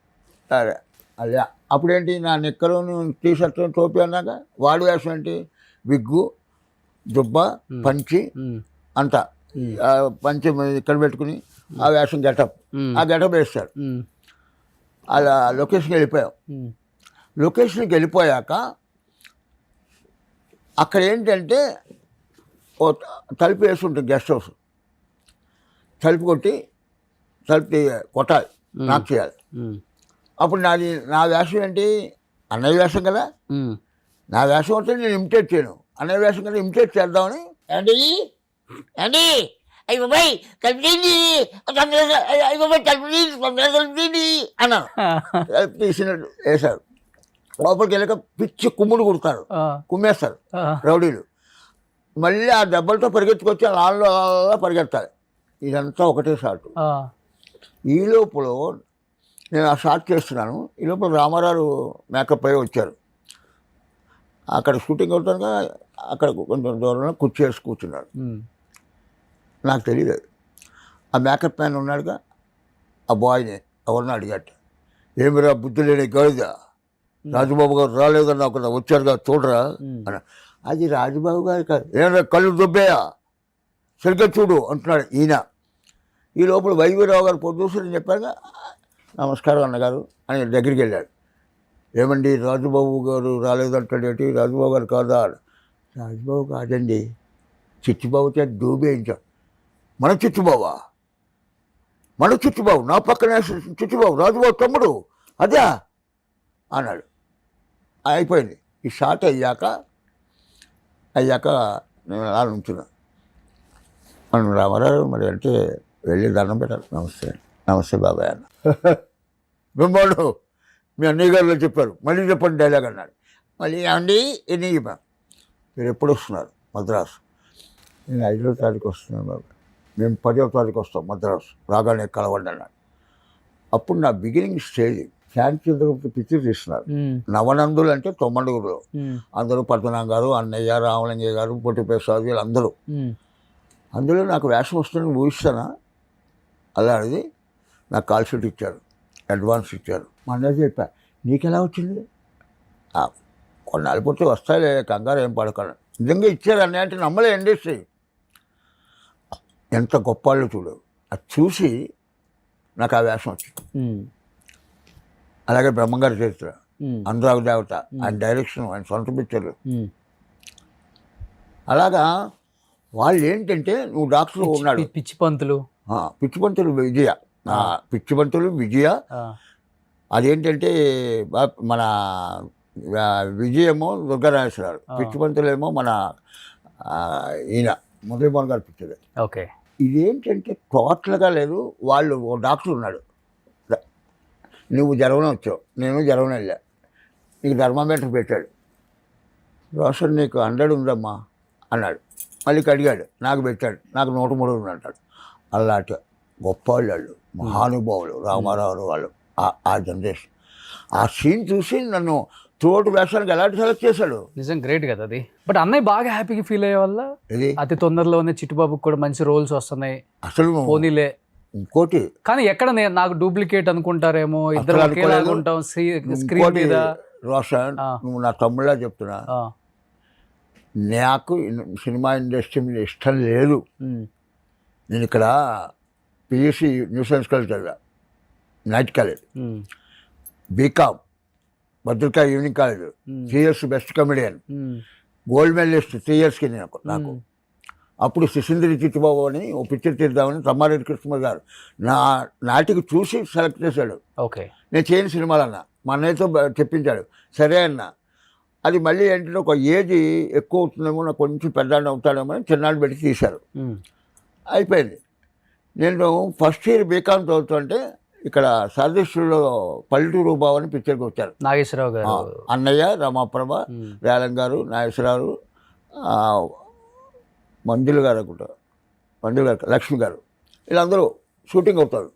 [SPEAKER 3] సరే అదే అప్పుడేంటి నా నిక్కరు టీ షర్ట్ టోపీ అన్నాక వాడు వేషం ఏంటి, విగ్గు దుబ్బ పంచి అంతా పంచి ఇక్కడ పెట్టుకుని ఆ వేషం గెటప్, ఆ గెటప్ వేస్తారు. అలా లొకేషన్కి వెళ్ళిపోయాం. లొకేషన్కి వెళ్ళిపోయాక అక్కడ ఏంటంటే ఓ తలుపు వేసి ఉంటుంది గెస్ట్ హౌస్, తలుపు కొట్టి తలుపు కొట్టాలి, నాకు చేయాలి. అప్పుడు నా వేషం ఏంటి, అన్నయ్య వేషం కదా, నా వేషం వస్తే నేను ఇమిటేట్ చేయను, అన్నయ్య వేషం కదా ఇమిటేట్ చేద్దామని
[SPEAKER 4] ఏంటి ఏంటి అయ్యి బాబాయ్ కలిపి అయ్యి బాబాయ్ కలిపి అన్నాను.
[SPEAKER 3] తలుపు తీసినట్టు వేశారు. లోపలికి వెళ్ళక పిచ్చి కుమ్ముడు కుడతారు, కుమ్మేస్తారు రౌడీలు. మళ్ళీ ఆ దెబ్బలతో పరిగెత్తుకొచ్చి ఆ లాల్లో పరిగెత్తాలి. ఇదంతా ఒకటే షాట్. ఈ లోపల నేను ఆ షాట్ చేస్తున్నాను. ఈ లోపల రామారావు మేకప్ అయ్యి వచ్చారు. అక్కడ షూటింగ్ అవుతానుగా అక్కడ కొంచెం దూరంలో కుర్చీ వేసి కూర్చున్నాడు. నాకు తెలియదు. ఆ మేకప్ మ్యాన్ ఉన్నాడుగా, ఆ బాయ్ని ఎవరిని అడిగట, ఏమిరా బుద్ధి లేని గౌదా, రాజుబాబు గారు రాలేదన్నా ఒక వచ్చారుగా చూడరా అన్న. అది రాజుబాబు గారు కాదు, ఏమన్నా కళ్ళు దుబ్బేయా సరిగ్గా చూడు అంటున్నాడు ఈయన. ఈ లోపల వైవీరావు గారు ప్రొడ్యూసర్ చెప్పారుగా, నమస్కారం అన్నగారు అని దగ్గరికి వెళ్ళాడు. ఏమండి రాజుబాబు గారు రాలేదంటాడు ఏంటి, రాజుబాబు గారు కాదా? రాజుబాబు కాదండి, చిట్టుబాబు చేత దూబేయించాడు. మన చిట్టుబాబా, మన చిట్టుబాబు, నా పక్కనే చిట్టుబాబు, రాజుబాబు తమ్ముడు అదే అన్నాడు. అయిపోయింది. ఈ షాట్ అయ్యాక నేను అలా నుంచున్నా. మనం రామారావు మరి అంటే వెళ్ళి దండం పెట్టాలి. నమస్తే నమస్తే బాబాయ్ అన్న. మిమ్మల్ని మీ అన్నయ్య గారిలో చెప్పారు, మళ్ళీ చెప్పండి డైలాగ్ అన్నాడు. మళ్ళీ ఏమండి ఎన్ని చెప్పాను, మీరు ఎప్పుడు వస్తున్నారు మద్రాసు? నేను 5వ తారీఖు వస్తున్నాను బాబాయ్. మేము 10వ తారీఖు వస్తాం మద్రాసు, రాగానే కలవండి అన్నాడు. అప్పుడు నా బిగినింగ్ స్టేజ్ శాంతిచంద్రగుప్త పిక్చర్ తీస్తున్నారు. నవనందులు అంటే 90లో అందరూ పద్మనాభం గారు, అన్నయ్య, రామలింగయ్య గారు, పొట్టి ప్రసాద్ వీళ్ళందరూ. అందులో నాకు వేషం వస్తుందని ఊహిస్తానా? అలాంటిది నాకు కాల్ షీట్ ఇచ్చారు, అడ్వాన్స్ ఇచ్చారు. మా అన్నయ్య చెప్పా, నీకెలా వచ్చింది? కొన్నాళ్ళు పోతే వస్తాయి, కంగారు ఏం పడకుండా. నిజంగా ఇచ్చారు అన్నయ్య అంటే నమ్మలే ఇండస్ట్రీ. ఎంత గొప్ప వాళ్ళు చూడు. అది చూసి నాకు ఆ వేషం వచ్చింది. అలాగే బ్రహ్మంగారి చరిత్ర, అనురాగ్ దేవత, ఆయన డైరెక్షన్, ఆయన సొంత పిక్చర్లు. అలాగా వాళ్ళు ఏంటంటే, నువ్వు డాక్టర్ ఉన్నాడు,
[SPEAKER 2] పిచ్చిపంతులు
[SPEAKER 3] విజయ, పిచ్చిపంతులు విజయ. అదేంటంటే మన విజయేమో దుర్గారాజేశ్వరరావు, పిచ్చిపంతులేమో మన ఈయన మురళీమోహన్ గారు పిక్చర్.
[SPEAKER 2] ఓకే.
[SPEAKER 3] ఇదేంటంటే టోటల్గా లేదు. వాళ్ళు ఓ డాక్టర్ ఉన్నాడు, నువ్వు జ్వరం వచ్చావు, నేను జ్వరం వెళ్ళా, నీకు థర్మామీటర్ పెట్టాడు, రోషన్ నీకు 100 ఉందమ్మా అన్నాడు. మళ్ళీ అడిగాడు, నాకు పెట్టాడు, నాకు 103 ఉంది అంటాడు. అలాంటి గొప్ప వాళ్ళు, మహానుభావులు రామారావు వాళ్ళు, ఆ జనరేషన్. ఆ సీన్ చూసి నన్ను తోటి వేషానికి ఎలాంటి సెలెక్ట్ చేశాడు.
[SPEAKER 2] నిజం గ్రేట్ కదా అది. బట్ అన్నయ్య బాగా హ్యాపీగా ఫీల్ అయ్యే వల్ల
[SPEAKER 3] ఇది
[SPEAKER 2] అతి తొందరలోనే చిట్టుబాబుకి కూడా మంచి రోల్స్ వస్తున్నాయి.
[SPEAKER 3] అసలు
[SPEAKER 2] పోనీలే.
[SPEAKER 3] ఇంకోటి
[SPEAKER 2] కానీ ఎక్కడ నాకు డూప్లికేట్ అనుకుంటారేమో, ఇద్దరు ఒకేలాగా ఉంటాం స్క్రీన్ మీద.
[SPEAKER 3] రోషన్, నువ్వు నా తమ్ముళ్ళ చెప్తున్నా, నాకు సినిమా ఇండస్ట్రీ మీద ఇష్టం లేదు. నేను ఇక్కడ పియూసీ న్యూ సైన్స్ కాలేజ్ చదివా, నైట్ కాలేజ్, బీకామ్ భద్రకా evening college, 3 years best comedian, gold medalist 3 yearsకి నాకు. అప్పుడు శిశింద్రి చిట్టుబాబు అని ఓ పిక్చర్ తీద్దామని తమ్మారెడ్డి కృష్ణ గారు నాటికి చూసి సెలెక్ట్ చేశాడు.
[SPEAKER 2] ఓకే.
[SPEAKER 3] నేను చేయని సినిమాలు అన్న, మా అన్నయ్యతో చెప్పించాడు. సరే అన్న. అది మళ్ళీ ఏంటంటే ఒక ఏజ్ ఎక్కువ అవుతుందేమో, నాకు కొంచెం పెద్దాన్ని అవుతాడేమో అని చిన్నాడు పెట్టి తీశారు. అయిపోయింది. నేను ఫస్ట్ ఇయర్ బీకామ్ చదువుతుంటే ఇక్కడ సర్దేశ్వరిలో పల్లెటూరు బాబు అని పిక్చర్కి వచ్చారు.
[SPEAKER 2] నాగేశ్వరరావు గారు,
[SPEAKER 3] అన్నయ్య, రమాప్రభ, వేలం గారు, నాగేశ్వరరావు, మంజులు గారు అనుకుంటా, మంజులు గారు, లక్ష్మి గారు, వీళ్ళందరూ షూటింగ్ అవుతారు.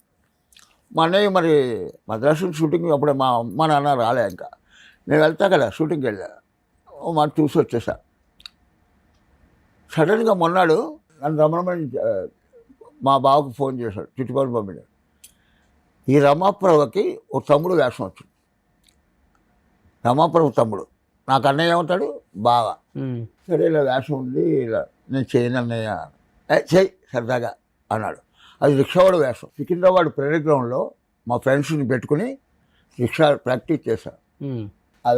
[SPEAKER 3] మా అన్నయ్య మరి మద్రాసు షూటింగ్ అప్పుడే మా నాన్న రాలే. ఇంకా నేను వెళ్తా కదా షూటింగ్కి వెళ్ళా, మాట చూసి వచ్చేసా. సడన్గా మొన్నాడు నన్ను రమణమని మా బావకు ఫోన్ చేశాడు, చుట్టుపక్కల పంపిణీ. ఈ రమాప్రభకి ఒక తమ్ముడు వేషం వచ్చింది. రమాప్రభు తమ్ముడు నాకు అన్నయ్య ఏమవుతాడు బాగా. సరే ఇలా వేషం ఉంది, ఇలా నేను చేయను అన్నయ్య. చెయ్యి సరదాగా అన్నాడు. అది రిక్షావాడు వేషం. సికింద్రాబాద్ ప్రేరీ గ్రౌండ్లో మా ఫ్రెండ్స్ని పెట్టుకుని రిక్షా ప్రాక్టీస్ చేశా. ఆ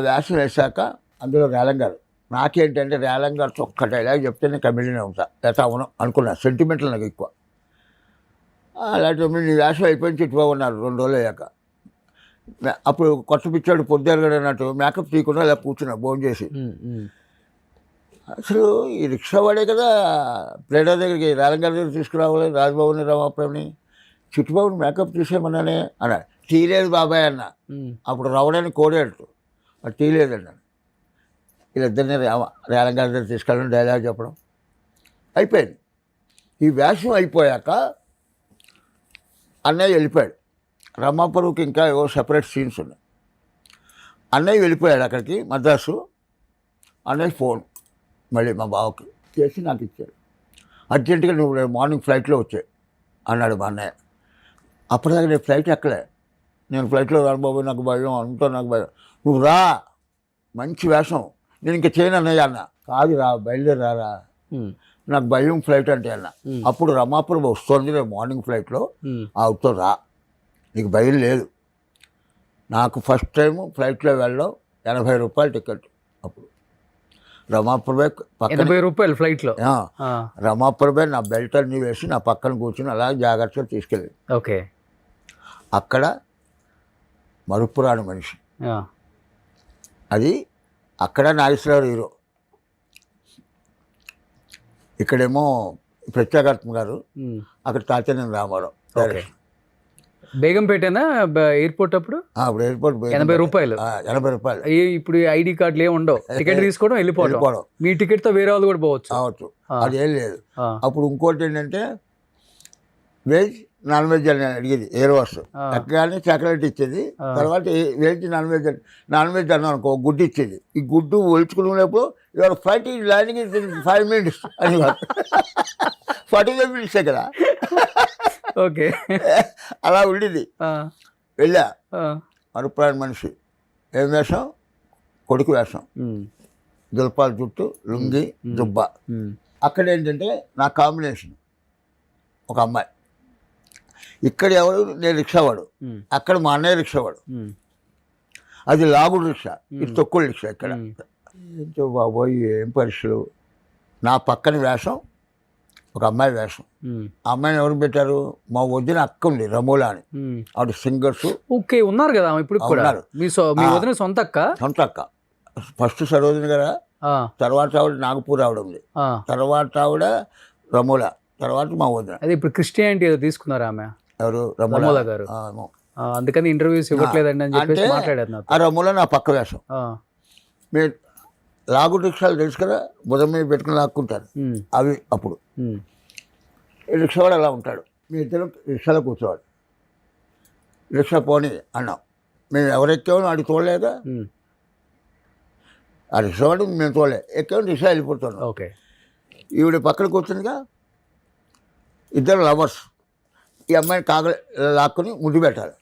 [SPEAKER 3] వేషం వేశాక అందులో రేలంగారు. నాకేంటంటే రేలంగారితో ఒక్క డైలాగ్ చెప్తే నేను కమిడీనే ఉంటా, లేకపోతే అవును అనుకున్నా. సెంటిమెంట్లు నాకు ఎక్కువ. అలాంటి నీ వేషం అయిపోయింది చుట్టుపక్కల ఉన్నారు 2 రోజులు అయ్యాక. అప్పుడు కొత్త పిచ్చాడు పొద్దుగడ అన్నట్టు మేకప్ తీయకుండా ఇలా కూర్చున్నా భోజనం చేసి. అసలు ఈ రిక్షా వాడే కదా ప్లేడర్ దగ్గరికి రేలంగారి దగ్గర తీసుకురావాలి, రాజ్బాబుని రమాప్రభుని. చుట్టుపక్కల మేకప్ తీసేయమన్నానే అన్నాడు. తీయలేదు బాబాయ్ అన్న. అప్పుడు రవడానికి కోడేట్టు అది తీయలేదన్నాడు. వీళ్ళిద్దరిని రేలంగారి దగ్గర తీసుకెళ్ళడం, డైలాగ్ చెప్పడం అయిపోయింది. ఈ వేషం అయిపోయాక అన్నయ్య వెళ్ళిపోయాడు. రమాప్రభుకి ఇంకా ఏవో సెపరేట్ సీన్స్ ఉన్నాయి. అన్నయ్య వెళ్ళిపోయాడు అక్కడికి మద్రాసు. అన్నయ్య ఫోన్ మళ్ళీ మా బావకి చేసి నాకు ఇచ్చాడు. అర్జెంటుగా నువ్వు మార్నింగ్ ఫ్లైట్లో వచ్చాయి అన్నాడు మా అన్నయ్య. అప్పటిదాకా నేను ఫ్లైట్ ఎక్కలే. నేను ఫ్లైట్లో రాను బాబు, నాకు భయం, అంతా నాకు భయం. నువ్వు రా, మంచి వేషం, నేను ఇంకా చేయను అన్నయ్య అన్న. కాదు రా, బయలుదేరారా, నాకు భయం ఫ్లైట్ అంటే అన్న. అప్పుడు రమాప్రభు వస్తుంది రేపు మార్నింగ్ ఫ్లైట్లో, ఆవుతో రా, నీకు భయం లేదు. నాకు ఫస్ట్ టైం ఫ్లైట్లో వెళ్ళడం 80 రూపాయలు టికెట్. అప్పుడు రమాప్రభే పక్కన
[SPEAKER 2] 80 రూపాయలు ఫ్లైట్లో.
[SPEAKER 3] రమాప్రభే నా బెల్ట్ అన్ని వేసి నా పక్కన కూర్చుని అలా జాగ్రత్తగా తీసుకెళ్ళి.
[SPEAKER 2] ఓకే.
[SPEAKER 3] అక్కడ మరుపురాని మనిషి. అది అక్కడ నాగేశ్వరరావు హీరో, ఇక్కడేమో ప్రత్యేకాత్మ గారు, అక్కడ తాతేనేని రామారావు.
[SPEAKER 2] బేగంపేటేనా ఎయిర్పోర్ట్ అప్పుడు?
[SPEAKER 3] అప్పుడు ఎయిర్పోర్ట్
[SPEAKER 2] 80 రూపాయలు.
[SPEAKER 3] 80 రూపాయలు.
[SPEAKER 2] ఇప్పుడు ఐడి కార్డులు ఏమి ఉండవు, టికెట్ తీసుకోవడం వెళ్ళిపోవడం. మీ టికెట్తో వేరే వాళ్ళు కూడా పోవచ్చు.
[SPEAKER 3] అదేం లేదు. అప్పుడు ఇంకోటి ఏంటంటే వెజ్ నాన్ వెజ్ అని అడిగేది ఎయిర్ హోస్ట్. ఎక్కగానే చాక్లెట్ ఇచ్చేది. తర్వాత వెజ్ నాన్ వెజ్ అన్నాను అనుకో, గుడ్డు ఇచ్చేది. ఈ గుడ్డు ఒలుచుకునేప్పుడు ఇవాళ ఫ్లైట్ ల్యాండింగ్ 5 minutes అని 45 minutes కదా.
[SPEAKER 2] ఓకే.
[SPEAKER 3] అలా ఉండేది. వెళ్ళా, మరుపురాని మనిషి. ఏం వేషం? కొడుకు వేషం. దుల్పాల జుట్టు, లుంగి, దుబ్బ. అక్కడ ఏంటంటే నా కాంబినేషన్ ఒక అమ్మాయి. ఇక్కడ ఎవరు? నేను రిక్షావాడు. అక్కడ మా అన్నయ్య రిక్షావాడు. అది లాగుడు రిక్షా, ఇది తొక్కుడు రిక్షా. ఇక్కడ ఏంటో బాబోయ్ ఏం పరీక్షలు. నా పక్కన వేషం ఒక అమ్మాయి వేషం. ఆ అమ్మాయిని ఎవరు పెట్టారు? మా వదిన అక్క ఉంది రమోలా అని, ఆవిడ సింగర్స్.
[SPEAKER 2] ఓకే, ఉన్నారు కదా ఇప్పుడు ఉన్నారు. మీ వదిన సొంత అక్క?
[SPEAKER 3] సొంత అక్క. ఫస్ట్ సరోజిని గారా, తర్వాత ఆవిడ నాగపూర్ ఆవిడ ఉంది, తర్వాత ఆవిడ రమోలా, తర్వాత మా వదిన.
[SPEAKER 2] అదే ఇప్పుడు క్రిస్టియానిటీ తీసుకున్నారు ఆమె.
[SPEAKER 3] ఎవరు?
[SPEAKER 2] రమోలా గారు. అందుకని ఇంటర్వ్యూస్ ఇవ్వట్లేదండి అని చెప్పేసి మాట్లాడారు.
[SPEAKER 3] ఆ రమోలా నా పక్క వేషం. మీరు లాగుడు రిక్షాలు తెలుసు కదా, బుధం మీద పెట్టుకుని లాక్కుంటారు అవి. అప్పుడు రిక్షావాడు అలా ఉంటాడు. మీ ఇద్దరు రిక్షాలో కూర్చోవాడు. రిక్షా పోనీ అన్నాం. మేము ఎవరెక్కామో వాడికి తోడలేదా? ఆ రిక్షావాడు మేము తోలే, ఎక్కామో రిక్షా వెళ్ళిపోతున్నాం.
[SPEAKER 2] ఓకే. ఈవిడ
[SPEAKER 3] పక్కన కూర్చుందిగా, ఇద్దరు లవర్స్. ఈ అమ్మాయిని లాక్కుని ముద్దు పెట్టాలి.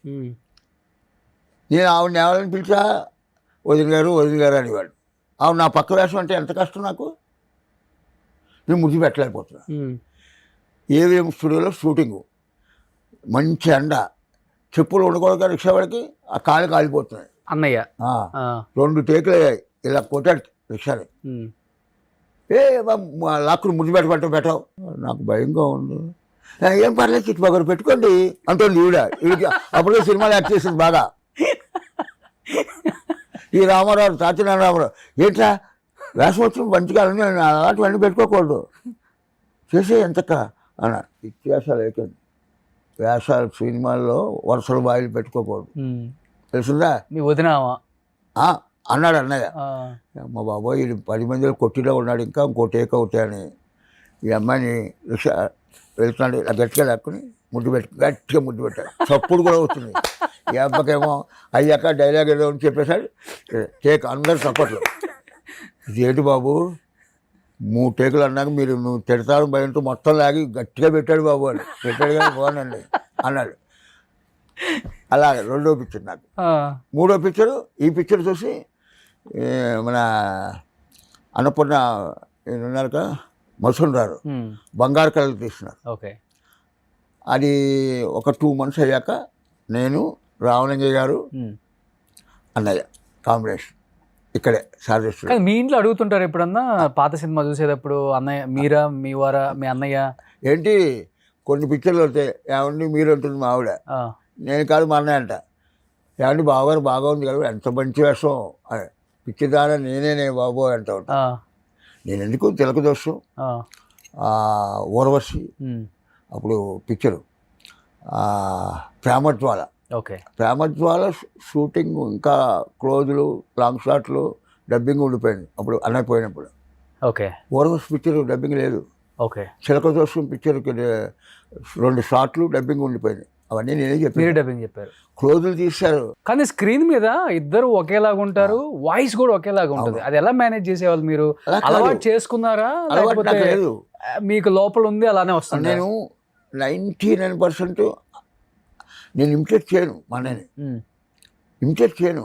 [SPEAKER 3] నేను ఆవిడని ఎవరైనా పిలిచా వదిన గారు అనేవాడు. ఆవిడ నా పక్క వేషం అంటే ఎంత కష్టం నాకు. నేను ముద్దు పెట్టలేకపోతున్నా. ఏవిఎం స్టూడియోలో షూటింగు, మంచి ఎండ, చెప్పులు ఉండకూడదు రిక్షావాడికి, ఆ కాలు కాలిపోతున్నాయి.
[SPEAKER 2] అన్నయ్య
[SPEAKER 3] 2 టేకులు అయ్యాయి, ఇలా కొట్టాడు రిక్షాని. లాక్కుని ముద్దు పెట్టవు. నాకు భయంగా ఉంది. ఏం పర్లేదు చుట్టుపక్కల పెట్టుకోండి అంటుంది ఈవిడికి. అప్పుడే సినిమాలు యాక్ట్ చేసింది బాగా. ఈ రామారావు, తాతినారాయణ రామారావు, ఏంట్రా వేషం వచ్చిన మంచిగా అలాంటివన్నీ పెట్టుకోకూడదు, చేసే ఎంతక్క అన్నారు. వ్యత్యాసాలు అయిపోయింది. వేషాలు సినిమాల్లో వరుసలు బాయిలు పెట్టుకోకూడదు, తెలుసుందా?
[SPEAKER 2] మీ వదిన
[SPEAKER 3] అన్నాడు అన్నయ్య. మా బాబోయ్ 10 మందిలో కొట్టిలో ఉన్నాడు, ఇంకా ఇంకో టేక్ అవుతాయని. ఈ అమ్మాయిని రిక్షా వెళ్తున్నాడు, ఇలా గట్టిగా లాక్కుని గట్టిగా ముద్దు పెట్టాడు. చప్పుడు కూడా అవుతుంది. ఈ అబ్బకేమో అయ్యాక డైలాగ్ ఏదో అని చెప్పేసాడు. టేక్ అందరు సపోర్ట్లు. ఇది ఏంటి బాబు 3 టేకులు అన్నాక మీరు నువ్వు తిడతాడు భయంతో మొత్తం లాగి గట్టిగా పెట్టాడు బాబు అని పెట్టాడు కానీ బాగుందండి అన్నాడు. అలాగే రెండో పిక్చర్ నాకు. మూడో పిక్చరు ఈ పిక్చర్ చూసి మన అన్నపూర్ణ ఉన్నారు కదా మసూన్ రారు బంగారు కళలు తీస్తున్నారు.
[SPEAKER 2] ఓకే.
[SPEAKER 3] అది ఒక 2 months అయ్యాక నేను రావణంజయ్ గారు అన్నయ్య కాంబినేషన్ ఇక్కడే సార్.
[SPEAKER 2] కానీ మీ ఇంట్లో అడుగుతుంటారు ఎప్పుడన్నా పాత సినిమా చూసేటప్పుడు అన్నయ్య మీరా మీ వారా మీ అన్నయ్య
[SPEAKER 3] ఏంటి కొన్ని పిక్చర్లు వస్తాయి ఏమండి మీరు ఉంటుంది మా ఆవిడ, నేను కాదు మా అన్నయ్య అంట. ఏమండి బావగారు బాగా ఉంది కదా ఎంత మంచి వేషం పిక్చర్ దాని నేనే బాబు అంటూ ఉంటా. నేను ఎందుకు తిలక దోషం ఊర్వశి అప్పుడు పిక్చరు ప్రేమజ్వాల.
[SPEAKER 2] ఓకే.
[SPEAKER 3] ప్రేమజ్వాల షూటింగ్ ఇంకా క్లోజులు లాంగ్ షాట్లు డబ్బింగ్ ఉండిపోయింది అప్పుడు అన్నయ్య పోయినప్పుడు.
[SPEAKER 2] ఓకే.
[SPEAKER 3] ఊర్వశి పిక్చర్ డబ్బింగ్ లేదు.
[SPEAKER 2] ఓకే.
[SPEAKER 3] చిలక దోషం పిక్చర్కి 2 షాట్లు డబ్బింగ్ ఉండిపోయింది. అవన్నీ నేనే చెప్పాను.
[SPEAKER 2] డబ్బింగ్ చెప్పారు.
[SPEAKER 3] క్లోజులు తీశారు.
[SPEAKER 2] కానీ స్క్రీన్ మీద ఇద్దరు ఒకేలాగా ఉంటారు, వాయిస్ కూడా ఒకేలాగా ఉంటుంది. అది ఎలా మేనేజ్ చేసేవాళ్ళు మీరు? అలవాటు చేసుకున్నారా లేకపోతే
[SPEAKER 3] లేదు
[SPEAKER 2] మీకు లోపల ఉంది అలానే వస్తుంది?
[SPEAKER 3] నేను 99% నేను ఇమిటేట్ చేయను మా అన్నయ్యని, ఇమిటేట్ చేయను.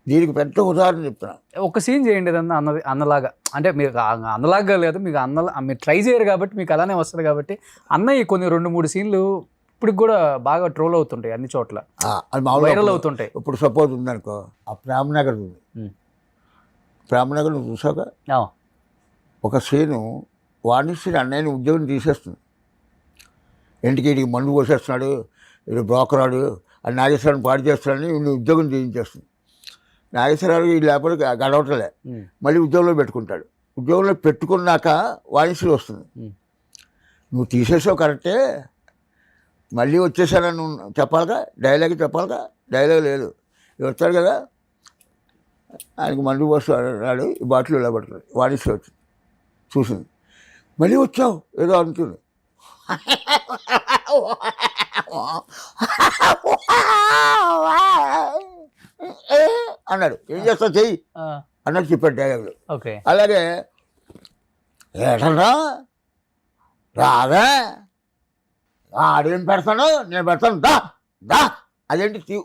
[SPEAKER 3] దీనికి పెద్ద ఉదాహరణ చెప్తున్నా.
[SPEAKER 2] ఒక సీన్ చేయండి ఏదన్నా అన్నలాగా, అంటే మీరు అన్నలాగా లేదు మీకు మీరు ట్రై చేయరు కాబట్టి మీకు అలానే వస్తుంది కాబట్టి. అన్నయ్య కొన్ని 2-3 సీన్లు ఇప్పుడు కూడా బాగా ట్రోల్ అవుతుంటాయి అన్ని చోట్ల,
[SPEAKER 3] అది మామూలు
[SPEAKER 2] వైరల్ అవుతుంటాయి.
[SPEAKER 3] ఇప్పుడు సపోజ్ ఉందనుకో ఆ ప్రేమనగర్ ఉంది, ప్రేమనగర్ నువ్వు చూసాక ఒక సీను వాణిశ్రీ అన్నయ్యని ఉద్యోగం తీసేస్తుంది. ఇంటికి వీడికి మందు పోసేస్తున్నాడు, వీడు బ్రోకరాడు అని నాగేశ్వరాన్ని పాడు చేస్తున్నాడని వీడిని ఉద్యోగం తీయించేస్తుంది. నాగేశ్వరరావు వీడు లేకపోతే గడవటలే, మళ్ళీ ఉద్యోగంలో పెట్టుకుంటాడు. ఉద్యోగంలో పెట్టుకున్నాక వాణిశ్రీ వస్తుంది, నువ్వు తీసేసావు కరెక్టే మళ్ళీ వచ్చేసానని నువ్వు చెప్పాలిగా, డైలాగ్ చెప్పాలిగా, డైలాగ్ లేదు. వస్తాడు కదా ఆయనకు మందు పోస్తాడు, ఈ బాటిల్ ఇలా పడుతుంది. వాణిశ్రీ వచ్చింది చూసింది, మళ్ళీ వచ్చావు ఏదో అనుకుంది అన్నాడు. ఏం చేస్తావు చెయ్యి అన్నట్టు చెప్పాడు డైలాగులు. అలాగే ఏటన్నా రాదా ఆడేం పెడతాను నేను పెడతాను దా దా. అదేంటి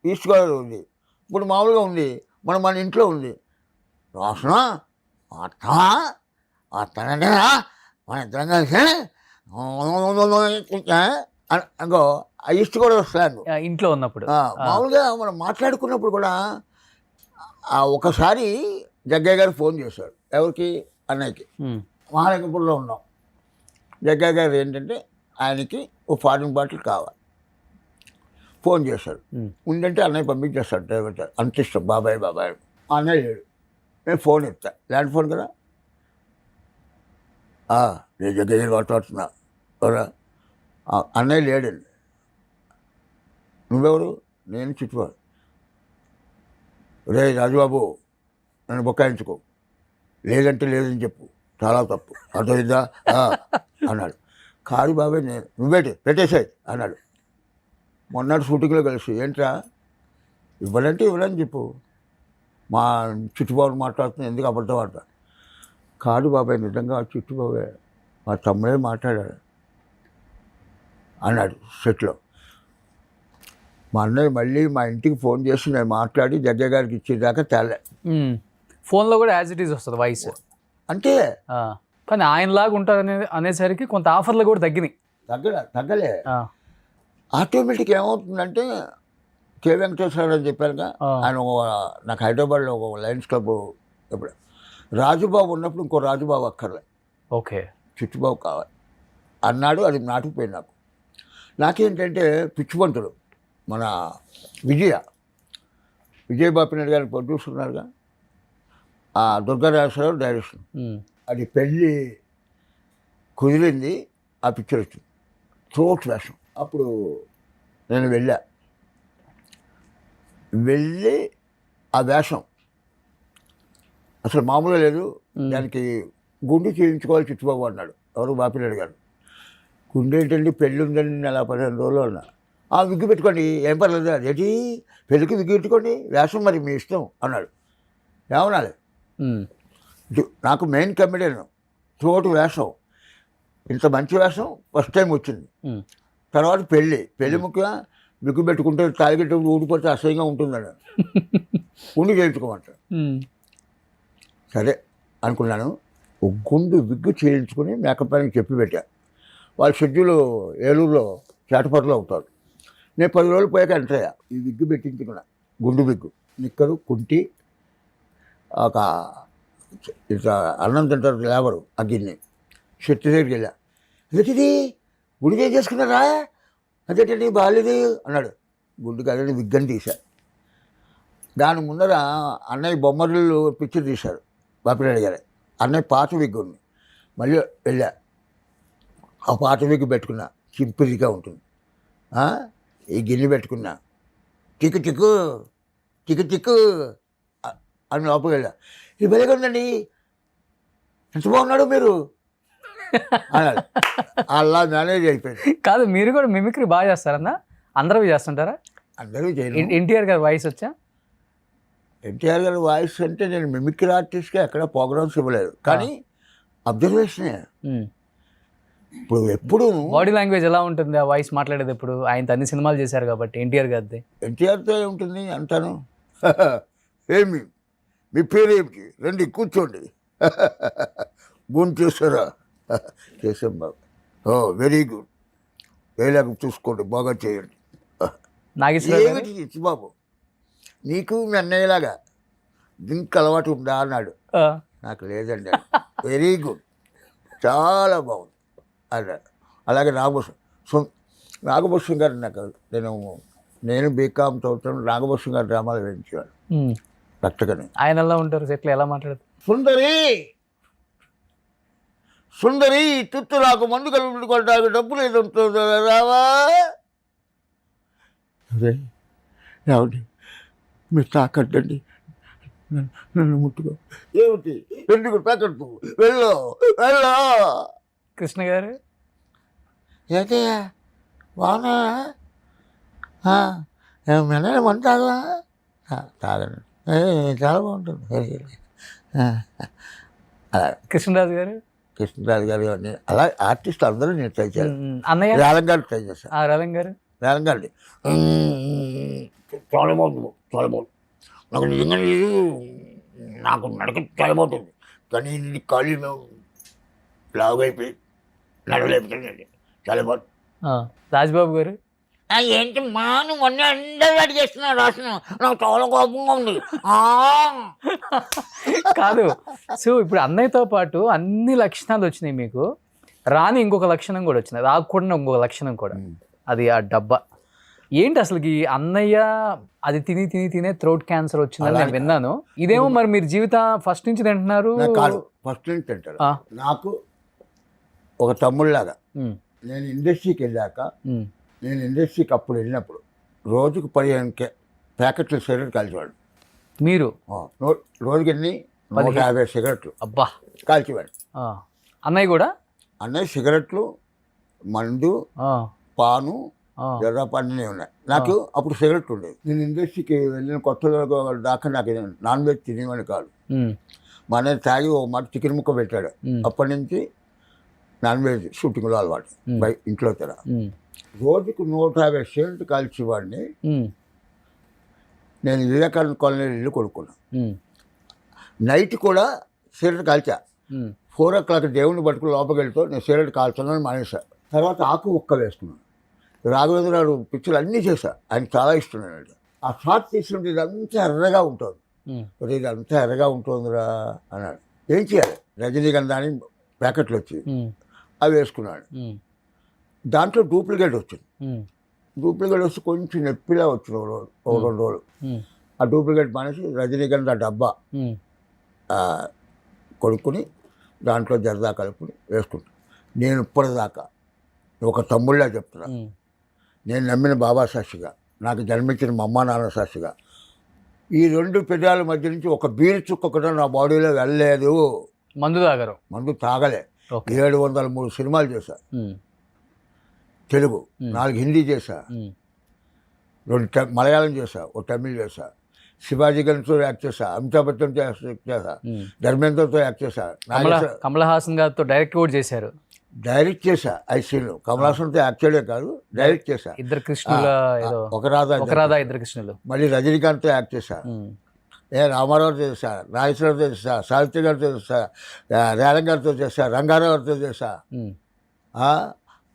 [SPEAKER 3] ఈస్ట్ గోదావరి ఉంది, ఇప్పుడు మామూలుగా ఉంది, మన ఇంట్లో ఉంది. రోషణ అత్తమా అత్తనంటే మన ఇద్దరం కలిసి అనుకో ఈస్ట్ గోదావరి స్లాంగ్
[SPEAKER 2] ఇంట్లో ఉన్నప్పుడు.
[SPEAKER 3] మామూలుగా మనం మాట్లాడుకున్నప్పుడు కూడా ఒకసారి జగ్గయ్య గారు ఫోన్ చేశారు. ఎవరికి? అన్నయ్యకి. మహాలింగపూర్లో ఉన్నాం. జగ్గయ్య గారు ఏంటంటే ఆయనకి ఓ ఫారిన్ బాటిల్ కావాలి, ఫోన్ చేశాడు. ఉందంటే అన్నయ్య పంపించేస్తాడు డ్రైవర్. అంత ఇష్టం బాబాయ్ బాబాయ్. అన్నయ్య లేడు, నేను ఫోన్ ఎత్తా, ల్యాండ్ ఫోన్ కదా. నేను జగ్గయ్య గారు మాట్లాడుతున్నా. అన్నయ్య లేడండి. నువ్వెవరు? నేను చిట్టువాడు. రే రాజుబాబు నన్ను బొక్కాయించుకో, లేదంటే లేదని చెప్పు, చాలా తప్పు అర్థమైందా అన్నాడు. కాదు బాబాయ్ నేను, నువ్వేటి పెట్టేసాయి అన్నాడు. మొన్నటి షూటింగ్లో కలిసి ఏంట్రా ఇవ్వాలంటే ఇవ్వాలని చెప్పు, మా చిట్టుబాబు మాట్లాడుతున్నా ఎందుకు అబద్ధం అంట. కాదు బాబాయ్ నిజంగా చిట్టుబాబే మా తమ్ముడే మాట్లాడాడు అన్నాడు సెట్లో. మా అన్నయ్య మళ్ళీ మా ఇంటికి ఫోన్ చేసి నేను మాట్లాడి జగ్గయ్య గారికి ఇచ్చేదాకా తేలే.
[SPEAKER 2] ఫోన్లో కూడా యాజ్ ఇట్ ఈస్ వస్తుంది వాయిస్
[SPEAKER 3] అంటే.
[SPEAKER 2] కానీ ఆయనలాగా ఉంటారు అనేసరికి కొంత ఆఫర్లు కూడా
[SPEAKER 3] తగ్గలే. ఆటోమేటిక్ ఏమవుతుందంటే కే వెంకటేశ్వర అని చెప్పారుగా, ఆయన నాకు హైదరాబాద్లో ఒక లయన్స్ క్లబ్ ఇప్పుడు రాజుబాబు ఉన్నప్పుడు ఇంకో రాజుబాబు అక్కర్లే,
[SPEAKER 2] ఓకే
[SPEAKER 3] చిట్టుబాబు కావాలి అన్నాడు. అది నాటుకుపోయింది నాకు. నాకేంటంటే పిచ్చిపంతులు మన విజయ్ బాపినాయుడు గారి ప్రొడ్యూసర్ ఉన్నారుగా, దుర్గారాజేశ్వరరావు డైరెక్షన్. అది పెళ్ళి కుదిరింది, ఆ పిక్చర్ వచ్చింది త్రోట్ వేషం. అప్పుడు నేను వెళ్ళి ఆ వేషం అసలు మామూలుగా లేదు. దానికి గుండె చేయించుకోవాలి చిట్టుబాబు అన్నాడు. ఎవరు? బాపినాయుడు గారు. గుండె ఏంటండి పెళ్ళి ఉందండి, నెల 15 రోజులు అన్నా. విగ్గు పెట్టుకోండి ఏం పర్లేదు, అదేంటి పెళ్ళికి విగ్గు పెట్టుకోండి, వేషం మరి మీ ఇష్టం అన్నాడు. ఏమనాలి? నాకు మెయిన్ కమెడియన్ తోటి వేషం, ఇంత మంచి వేషం ఫస్ట్ టైం వచ్చింది.
[SPEAKER 2] ఉమ్.
[SPEAKER 3] తర్వాత పెళ్ళి ముఖ్యంగా బిగ్గు పెట్టుకుంటే తాగిట్టు ఊడిపోతే అసహ్యంగా ఉంటుందని ఉండి చేయించుకోమంటారు.
[SPEAKER 2] ఉమ్.
[SPEAKER 3] సరే అనుకున్నాను. ఒక గుండు విగ్గు చేయించుకుని మేకప్ పైన చెప్పి పెట్టా. వాళ్ళ షెడ్యూల్ ఏలూరులో చేటపట్టులో అవుతారు. నేను 10 రోజులు పోయాక ఎంటర్ అయ్యా. ఈ విగ్గు పెట్టించుకున్నా, గుండు విగ్గు, నిక్కరు, కుంటి, ఒక ఇట్లా అన్నం తింటారు లేబరు, ఆ గిన్నె. షెట్టి దగ్గరికి వెళ్ళా. ఏంటిది గుడి చేసుకున్నారా? అదేంటండి బాగాలేదు అన్నాడు. గుండుకి అదే విగ్గని తీశా. దాని ముందర అన్నయ్య బొమ్మరిల్లు పిక్చర్ తీశారు బాపిరెడ్డి గారు. అన్నయ్య పాత విగ్గు ఉంది. మళ్ళీ వెళ్ళా, ఆ పాత విగ్గు పెట్టుకున్నా, సింపుల్గా ఉంటుంది. ఈ గిన్నె పెట్టుకున్నా, చిక్కు చిక్కు చిక్కు చిక్కు అని లోపలికి వెళ్ళా. ఇది బలిగా ఉందండి, ఎంత బాగున్నాడు మీరు అన్నాడు. అలా మేనేజ్ అయిపోయింది.
[SPEAKER 2] కాదు, మీరు కూడా మిమిక్రీ బాగా చేస్తారన్నా? అందరూ చేస్తుంటారా?
[SPEAKER 3] అందరూ చేయను.
[SPEAKER 2] ఎన్టీఆర్ గారి వాయిస్ వచ్చా?
[SPEAKER 3] ఎన్టీఆర్ గారి వాయిస్ అంటే నేను మిమిక్రీ ఆర్టిస్ట్గా ఎక్కడ ప్రోగ్రామ్స్ ఇవ్వలేదు, కానీ అబ్జర్వేషనే.
[SPEAKER 2] ఉమ్.
[SPEAKER 3] ఇప్పుడు ఎప్పుడు
[SPEAKER 2] బాడీ లాంగ్వేజ్ ఎలా ఉంటుంది ఆ వాయిస్ మాట్లాడేది? ఇప్పుడు ఆయనతో అన్ని సినిమాలు చేశారు కాబట్టి ఎన్టీఆర్ గారిది.
[SPEAKER 3] ఎన్టీఆర్తో ఏముంటుంది అంటాను. ఏమి మీ పేరేమిటి, రండి కూర్చోండి, గుండు చేస్తారా? చేసాం బాబు. వెరీ గుడ్, వేలాగా చూసుకోండి, బాగా చేయండి.
[SPEAKER 2] నాగేశ్వరరావు గారు?
[SPEAKER 3] ఏమిటి ఇచ్చి బాబు, నీకు మీ అన్నయ్యలాగా డ్రింక్ అలవాటు ఉందా అన్నాడు.
[SPEAKER 2] ఆ.
[SPEAKER 3] నాకు లేదండి. వెరీ గుడ్, చాలా బాగుంది అన్నాడు. అలాగే నాగభూషణ్ గారు నాకు నేను బీకామ్ చదువుతాను. నాగభూషణ్ గారు డ్రామాలు వేయించేవాడు
[SPEAKER 2] ఉమ్.
[SPEAKER 3] రక్తకని.
[SPEAKER 2] ఆయన ఎలా ఉంటారు సెట్లో, ఎలా మాట్లాడతారు?
[SPEAKER 3] సుందరి తుత్తు నాకు మందు కలుపుకోవడానికి డబ్బులు ఏదో ఉంటుందో రావా? అదే ఏమిటి మీరు తాకట్టండి, నన్ను ముట్టుకో. ఏమిటి ఎందుకు తాకట్టు? వెళ్ళు వెళ్ళు.
[SPEAKER 2] కృష్ణ గారు?
[SPEAKER 3] ఏంటి బాగున్నా? మెల్లగా మందు తాగవా? తాగండి, చాలా బాగుంటుంది. అలా
[SPEAKER 2] కృష్ణరాజు గారు?
[SPEAKER 3] కృష్ణరాజు గారు అన్నీ అలా ఆర్టిస్ట్ అందరూ నేను ట్రై చేయాలి.
[SPEAKER 2] అన్నయ్య?
[SPEAKER 3] రేలం గారు ట్రై చేశాను.
[SPEAKER 2] రవీంద్ర గారు?
[SPEAKER 3] రేలం గారి చాలా బాగుంది, చాలా బాగుంది. నాకు నిజంగా నాకు నడక చాలా బాగుంటుంది, కానీ ఇది ఖాళీ మేము లావుగా అయిపోయి నడవలేకపోతుంది. చాలా బాగుంది.
[SPEAKER 2] రాజ్బాబు గారు?
[SPEAKER 4] ఏంటి మా నువ్వు అన్నీ అండర్వేట్ చేస్తున్నావు రాసిన, నాకు చాలా కోపంగా ఉంది.
[SPEAKER 2] కాదు, సో ఇప్పుడు అన్నయ్యతో పాటు అన్ని లక్షణాలు వచ్చినాయి మీకు, రాని ఇంకొక లక్షణం కూడా వచ్చింది, రాకుండా ఇంకొక లక్షణం కూడా, అది ఆ డబ్బా. ఏంటి అసలుకి అన్నయ్య అది తిని తిని తినే థ్రోట్ క్యాన్సర్ వచ్చిందని నేను విన్నాను. ఇదేమో మరి మీరు జీవితం ఫస్ట్ నుంచి తింటున్నారు?
[SPEAKER 3] కాదు, ఫస్ట్ నుంచి తింటారు. నాకు ఒక తమ్ముళ్ళలాగా. నేను ఇండస్ట్రీకి వెళ్ళాక, నేను ఇండస్ట్రీకి అప్పుడు వెళ్ళినప్పుడు రోజుకు 15 ప్యాకెట్లు సిగరెట్ కాల్చేవాడు.
[SPEAKER 2] మీరు
[SPEAKER 3] రోజుకి ఎన్ని? 150 సిగరెట్లు.
[SPEAKER 2] అబ్బా,
[SPEAKER 3] కాల్చేవాడు.
[SPEAKER 2] అన్నయ్య కూడా?
[SPEAKER 3] అన్నయ్య సిగరెట్లు, మందు, పాను, జర్రాపాన్ అన్నీ ఉన్నాయి. నాకు అప్పుడు సిగరెట్ ఉండేది. నేను ఇండస్ట్రీకి వెళ్ళిన కొత్తలో దాకా నాకు నాన్ వెజ్ తినేవాడిని కాదు. మా అన్నయ్య తాగి ఒక మాట చికెన్ ముక్క పెట్టాడు. అప్పటి నుంచి నాన్ వెజ్ షూటింగ్లో అలవాటు. ఇంట్లో తెర రోజుకు 150 సిగరెట్ కాల్చేవాడిని. నేను వివేకానంద కాలనీ ఇల్లు కొనుక్కున్నా. నైట్ కూడా సిగరెట్ కాల్చా. 4 o'clock దేవుని పట్టుకుని లోపలికి వెళ్తూ నేను సిగరెట్ కాల్చున్నాను మానేసా. తర్వాత ఆకు ఒక్క వేసుకున్నాను. రాఘవేంద్ర గారు పిక్చర్లు అన్నీ చేశా, ఆయన చాలా ఇష్టం. ఆ షార్ట్ తీసుకుంటే ఇదంతా ఎర్రగా ఉంటుంది, ఇదంతా ఎర్రగా ఉంటుందిరా అన్నాడు. ఏం చేయాలి? రజనీగంధ అని ప్యాకెట్లు వచ్చి అవి వేసుకున్నాడు. దాంట్లో డూప్లికేట్ వచ్చింది. డూప్లికేట్ వచ్చి కొంచెం నొప్పిలా వచ్చింది ఒక 2 రోజులు. ఆ డూప్లికేట్ మానేసి రజనీగంధ డబ్బా కొనుక్కుని దాంట్లో జరదా కలుపుని వేసుకుంటాను. నేను ఇప్పటిదాకా ఒక తమ్ముళ్ళ చెప్తున్నా, నేను నమ్మిన బాబా సాక్షిగా, నాకు జన్మించిన మా అమ్మ నాన్న సాక్షిగా, ఈ 2 పెదాల మధ్య నుంచి ఒక బీరు చుక్క కూడా నా బాడీలో వెళ్ళలేదు.
[SPEAKER 2] మందు తాగరు? మందు
[SPEAKER 3] తాగలే. 703 సినిమాలు చేశా, తెలుగు 4 హిందీ చేశా, 2 మలయాళం చేశా, 1 తమిళ్ చేశా. శివాజీ గణ్తో యాక్ట్ చేశా, అమితాబ్ బచ్చన్తో యాక్ట్ చేశా, ధర్మేంద్రతో యాక్ట్ చేశా,
[SPEAKER 2] కమల్ హాసన్ గారితో డైరెక్ట్ కూడా చేశారు.
[SPEAKER 3] డైరెక్ట్ చేశా 5 సీన్లు. కమల్ హాసన్తో యాక్ట్ చేయడే కాదు, డైరెక్ట్ చేశా.
[SPEAKER 2] ఇద్దరు కృష్ణుల ఏదో
[SPEAKER 3] ఒక రాధా
[SPEAKER 2] ఇద్దరు కృష్ణులు.
[SPEAKER 3] మళ్ళీ రజనీకాంత్తో యాక్ట్ చేశా, రామారావుతో చేశా, నాగేశ్వరరావుతో చేశా, సావిత్రి గారితో చేశా, రేలం గారితో చేశా, రంగారావు గారితో చేశా.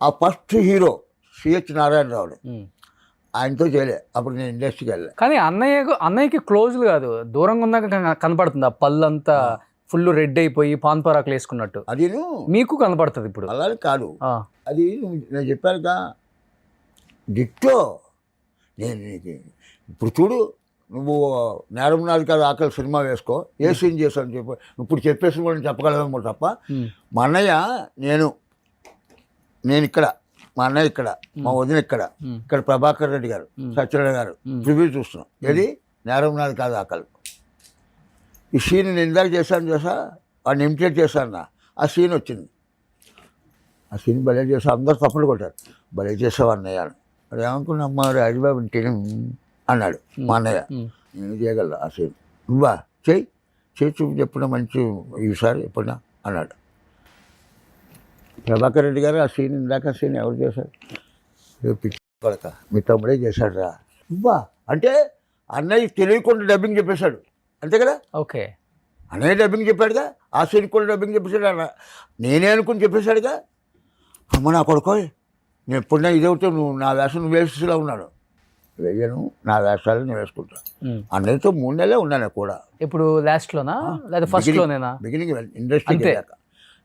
[SPEAKER 3] ఆ ఫస్ట్ హీరో సిహెచ్ నారాయణరావుడు, ఆయనతో చేయలే. అప్పుడు నేను ఇండస్ట్రీకి వెళ్ళా.
[SPEAKER 2] కానీ అన్నయ్యకి క్లోజ్ కాదు, దూరంగా ఉన్నాక కనపడుతుంది. ఆ పళ్ళంతా ఫుల్ రెడ్ అయిపోయి పాన్ పరాకులు వేసుకున్నట్టు
[SPEAKER 3] అది
[SPEAKER 2] మీకు కనపడుతుంది ఇప్పుడు.
[SPEAKER 3] అలాగే కాదు, అది నేను చెప్పానుగా డిట్టో. నేను నీకు ఇప్పుడు చూడు, నువ్వు నేరం నాది కాదు ఆకలి సినిమా వేసుకో, ఏ సీన్ చేశాను చెప్పు. ఇప్పుడు చెప్పేసి కూడా చెప్పగలమో తప్ప. మా అన్నయ్య నేను ఇక్కడ, మా అన్నయ్య ఇక్కడ, మా వదిన ఇక్కడ, ఇక్కడ ప్రభాకర్ రెడ్డి గారు, సత్యనారాయణ గారు ప్రివ్యూ చూస్తున్నాం. ఏది నేరం నాది కాదు ఆకలి. ఈ సీన్ నేను ఇందాక చేశాను చేసా, వాడిని ఇమిటేట్ చేశాను. ఆ సీన్ వచ్చింది. ఆ సీన్ భలే చేసా, అందరు తప్పులు కొట్టారు. భలే చేసావు అన్నయ్య అని. అది ఏమనుకున్నా అమ్మ హరిబాబు తిని అన్నాడు మా అన్నయ్య. నేను చేయగలను ఆ సీన్. నువ్వా చెయ్యి చూపి ఎప్పుడన్నా మంచి ఈసారి ఎప్పుడన్నా అన్నాడు. ప్రభాకర్ రెడ్డి గారు ఆ సీన్ ఇందాక సీన్ ఎవరు చేశారు? పిచ్చి కొడక మీ తమ్ముడే చేశాడు రా. నువ్వా అంటే అన్నయ్య తెలియకుండా డబ్బింగ్ చెప్పేశాడు, అంతే కదా.
[SPEAKER 2] ఓకే,
[SPEAKER 3] అన్నయ్య డబ్బింగ్ చెప్పాడుగా, ఆ సీన్ కూడా డబ్బింగ్ చెప్పేశాడు. అన్న నేనే అనుకుని చెప్పేశాడుగా. అమ్మ నా కొడుకో, నేను ఎప్పుడన్నా ఇదవుతావు, నువ్వు నా వేషం నువ్వు వేసేలా ఉన్నాను. వేయను, నా వేషాలు నేను వేసుకుంటా. అన్నయ్యతో 3 నెలలే ఉన్నాను కూడా.
[SPEAKER 2] ఇప్పుడు లాస్ట్లోనా లేదా ఫస్ట్లోనేనా?
[SPEAKER 3] బిగినింగ్ ఇండస్ట్రీకి వెళ్ళాక.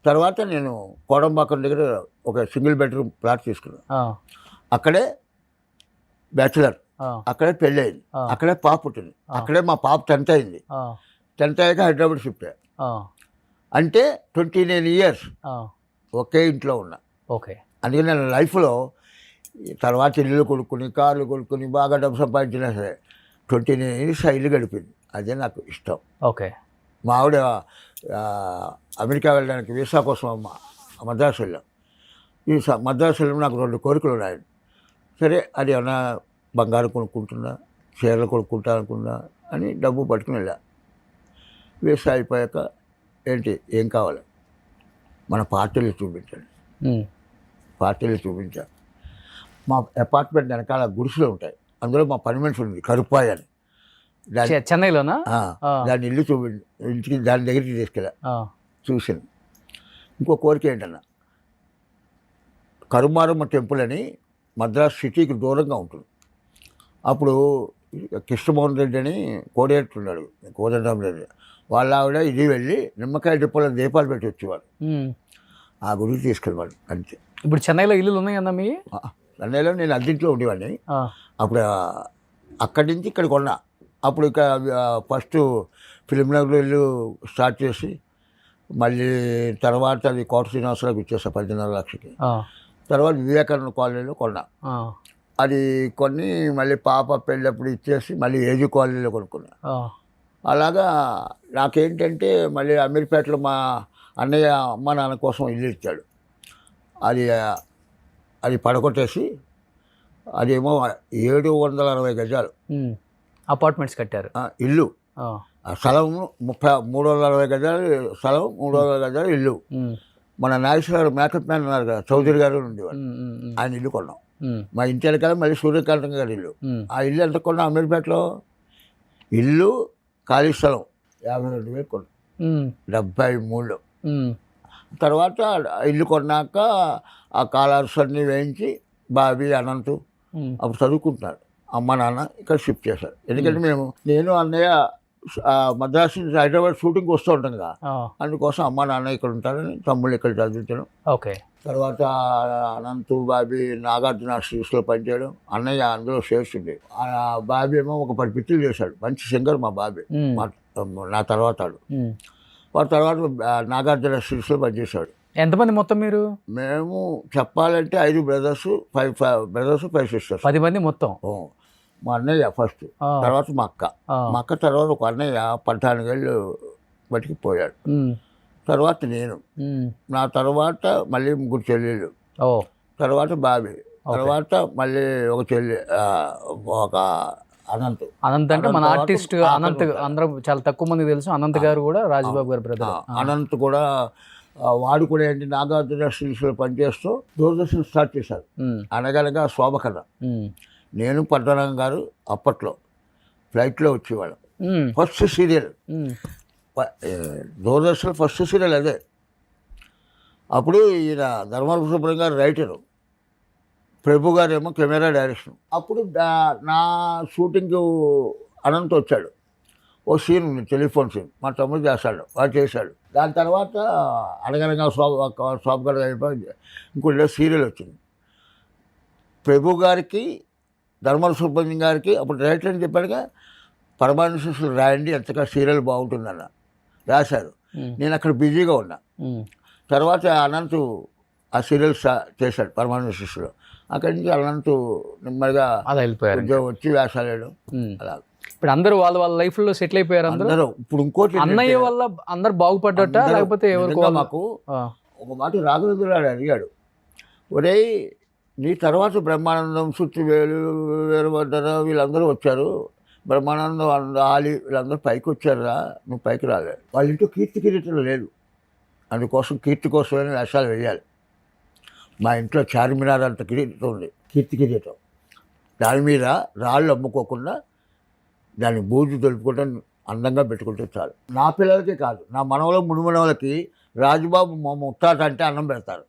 [SPEAKER 3] తర్వాత నేను కోడంబాకం దగ్గర ఒక సింగిల్ బెడ్రూమ్ ప్లాట్ తీసుకున్నాను. అక్కడే బ్యాచులర్, అక్కడే పెళ్ళి అయింది, అక్కడే పాప పుట్టింది, అక్కడే మా పాప 10th అయింది. 10th అయ్యాక హైదరాబాద్ షిఫ్ట్ అయ్యా. అంటే 29 years ఒకే ఇంట్లో ఉన్నా.
[SPEAKER 2] ఓకే,
[SPEAKER 3] అందుకని నేను లైఫ్లో తర్వాత ఇల్లు కొనుక్కుని, కార్లు కొనుక్కుని, బాగా డబ్బు సంపాదించినా సరే 29 years ఆ ఇల్లు గడిపింది. అదే నాకు ఇష్టం.
[SPEAKER 2] ఓకే,
[SPEAKER 3] మా ఆవిడ అమెరికా వెళ్ళడానికి వీసా కోసం మద్రాసు వెళ్ళాం. ఈ మద్రాసు వెళ్ళడం నాకు 2 కోరికలు ఉన్నాయి. సరే అది ఏమన్నా బంగారం కొనుక్కుంటున్నా, చీరలు కొనుక్కుంటా అనుకున్నా అని డబ్బు పట్టుకుని వెళ్ళా. వీసా అయిపోయాక ఏంటి ఏం కావాలి, మన పార్టీలు చూపించండి. పార్టీలు చూపించా. మా అపార్ట్మెంట్ వెనకాల గుడిసెలు ఉంటాయి, అందులో మా పని మనిషి ఉంది కరుపాయి అని.
[SPEAKER 2] చెన్నైలోనా?
[SPEAKER 3] దాన్ని ఇల్లు చూపించి ఇంటికి దాని దగ్గరికి తీసుకెళ్ళా. చూసాను. ఇంకో కోరిక ఏంటన్నా, కరుమారమ్మ టెంపుల్ అని మద్రాసు సిటీకి దూరంగా ఉంటుంది. అప్పుడు కృష్ణమోహన్ రెడ్డి అని కోఆర్డినేటర్ ఉన్నాడు, కోదండరామరెడ్డి వాళ్ళ ఆవిడ ఇది వెళ్ళి నిమ్మకాయ డిపోలో దీపాలు పెట్టి వచ్చేవాడు. ఆ గుడికి తీసుకెళ్ళేవాడు అంతే.
[SPEAKER 2] ఇప్పుడు చెన్నైలో ఇల్లులు ఉన్నాయన్నా మీ?
[SPEAKER 3] చెన్నైలో నేను అద్దెంట్లో ఉండేవాడిని. అప్పుడు అక్కడి నుంచి ఇక్కడ కొన్నా. అప్పుడు ఇక ఫస్ట్ ఫిలింనగర్లో ఇల్లు స్టార్ట్ చేసి మళ్ళీ తర్వాత అది కోట శ్రీనివాసరావుకి ఇచ్చేసా 13.5 లక్షలకి. తర్వాత వివేకానంద కాలనీలో కొన్నా. అది కొన్ని మళ్ళీ పాప పెళ్ళప్పుడు ఇచ్చేసి మళ్ళీ ఏజీ కాలనీలో కొనుక్కున్నా. అలాగా నాకేంటంటే మళ్ళీ అమీర్పేటలో మా అన్నయ్య అమ్మ నాన్న కోసం ఇల్లు ఇచ్చాడు. అది పడగొట్టేసి అదేమో 760 గజాలు
[SPEAKER 2] అపార్ట్మెంట్స్ కట్టారు.
[SPEAKER 3] ఇల్లు స్థలం 360 గజాలు స్థలం, 300 గజాలు ఇల్లు. మన నాగేశ్వరరావు మేకప్ మ్యాన్ ఉన్నారు కదా, చౌదరి గారు ఉండేవాడు, ఆయన ఇల్లు కొన్నాం. మా ఇంటి వెనకాల మళ్ళీ సూర్యకాంతం గారి ఇల్లు. ఆ ఇల్లు ఎంత కొన్నాం అమీర్పేటలో? ఇల్లు ఖాళీ స్థలం 52,000 కొన్నాం 73లో. తర్వాత ఇల్లు కొన్నాక ఆ కాలర్స్ అన్నీ వేయించి బాబీ అనంతు అప్పుడు చదువుకుంటున్నారు. అమ్మ నాన్న ఇక్కడ షిఫ్ట్ చేశారు. ఎందుకంటే నేను అన్నయ్య మద్రాసు నుంచి హైదరాబాద్ షూటింగ్కి వస్తూ ఉంటాం కదా, అందుకోసం అమ్మ నాన్న ఇక్కడ ఉంటారని తమ్ముళ్ళు ఇక్కడ చదివించడం.
[SPEAKER 2] ఓకే.
[SPEAKER 3] తర్వాత అనంతు బాబీ నాగార్జున స్ట్రీట్స్లో పనిచేయడం. అన్నయ్య అందులో షేర్స్ ఉండేవి. బాబీ ఏమో ఒక 10 పిక్చర్లు చేశాడు, మంచి సింగర్ మా బాబీ. నా తర్వాత వాడు తర్వాత నాగార్జున స్ట్రీట్స్లో పనిచేశాడు.
[SPEAKER 2] ఎంతమంది మొత్తం మీరు?
[SPEAKER 3] మేము చెప్పాలంటే 5 brothers, 5 sisters.
[SPEAKER 2] 10 మంది మొత్తం.
[SPEAKER 3] మా అన్నయ్య ఫస్ట్, తర్వాత మా అక్క తర్వాత ఒక అన్నయ్య 14 ఏళ్ళు బతికి పోయాడు. తర్వాత నేను, నా తర్వాత మళ్ళీ 3 చెల్లెళ్ళు, తర్వాత బాబీ, తర్వాత మళ్ళీ ఒక చెల్లి, ఒక అనంత్.
[SPEAKER 2] అనంత్ అంటే మన
[SPEAKER 3] అనంత్
[SPEAKER 2] ఆర్టిస్ట్
[SPEAKER 3] తర్వాత
[SPEAKER 2] అనంత్,
[SPEAKER 3] ఉంటాడు.
[SPEAKER 2] అందరం చాలా తక్కువ మంది తెలుసు. అనంత్ గారు కూడా రాజబాబు గారి బ్రదర్.
[SPEAKER 3] అనంత్ కూడా వాడు కూడా ఏంటి నాగార్జున స్టీల్స్లో పనిచేస్తూ దూరదర్శన్ స్టార్ట్ చేశారు. అనగనగా శోభ కథ. నేను పద్మనాభం గారు అప్పట్లో ఫ్లైట్లో వచ్చేవాళ్ళం. First serial Doordarshan first serial అదే. అప్పుడు ఈయన ధర్మాల సుబ్రహ్మణ్యం గారు రైటరు, ప్రభు గారు ఏమో కెమెరా డైరెక్షన్. అప్పుడు నా షూటింగ్ అనంత్ వచ్చాడు. ఓ సీన్ ఉంది, టెలిఫోన్ సీన్, మా తమ్ముడు చేస్తాడు, వాడు చేశాడు. దాని తర్వాత అనగనగా శోభ గారు అయిపోయి ఇంకోటి సీరియల్ వచ్చింది. ప్రభు గారికి ధర్మాల సుబ్రహ్మణ్యం గారికి అప్పుడు రైటర్ అని చెప్పాడుగా, పరమానంద శిష్యులు రాయండి ఎంతగా సీరియల్ బాగుంటుందన్న రాశారు. నేను అక్కడ బిజీగా ఉన్నా. తర్వాత అనంత్ ఆ సీరియల్ చేశాడు పరమానంద శిష్యులు. అక్కడి నుంచి అనంత్ నెమ్మదిగా
[SPEAKER 2] అలా వెళ్ళిపోయారు,
[SPEAKER 3] ఉద్యోగం వచ్చి వేషాలేడు. అలా
[SPEAKER 2] ఇప్పుడు అందరూ వాళ్ళ వాళ్ళ లైఫ్ లో సెటిల్ అయిపోయారు అందరూ.
[SPEAKER 3] ఇప్పుడు ఇంకోటి
[SPEAKER 2] అన్నయ్య వల్ల అందరు బాగుపడ్డట, లేకపోతే ఎవరికి
[SPEAKER 3] మాకు ఒక మాట రాఘవేంద్ర గారు అడిగాడు, ఒరేయ్ నీ తర్వాత బ్రహ్మానందం, సుత్తివేలు, వీరభద్ర వీళ్ళందరూ వచ్చారు, బ్రహ్మానందం, ఆలి వీళ్ళందరూ పైకి వచ్చారా, నువ్వు పైకి రాలేదు. వాళ్ళ ఇంట్లో కీర్తి కిరీటం లేదు, అందుకోసం కీర్తి కోసమైనా వేషాలు వేయాలి. మా ఇంట్లో చార్మినార్ అంత కిరీటం ఉంది, కీర్తి కిరీటం. దాని మీద రాళ్ళు అమ్ముకోకుండా దాన్ని బూజు తొలుపుకుంటే అందంగా పెట్టుకుంటే చాలు. నా పిల్లలకే కాదు, నా మనవలు మునిమనవలకి రాజుబాబు మా ముత్తాత అంటే అన్నం పెడతారు.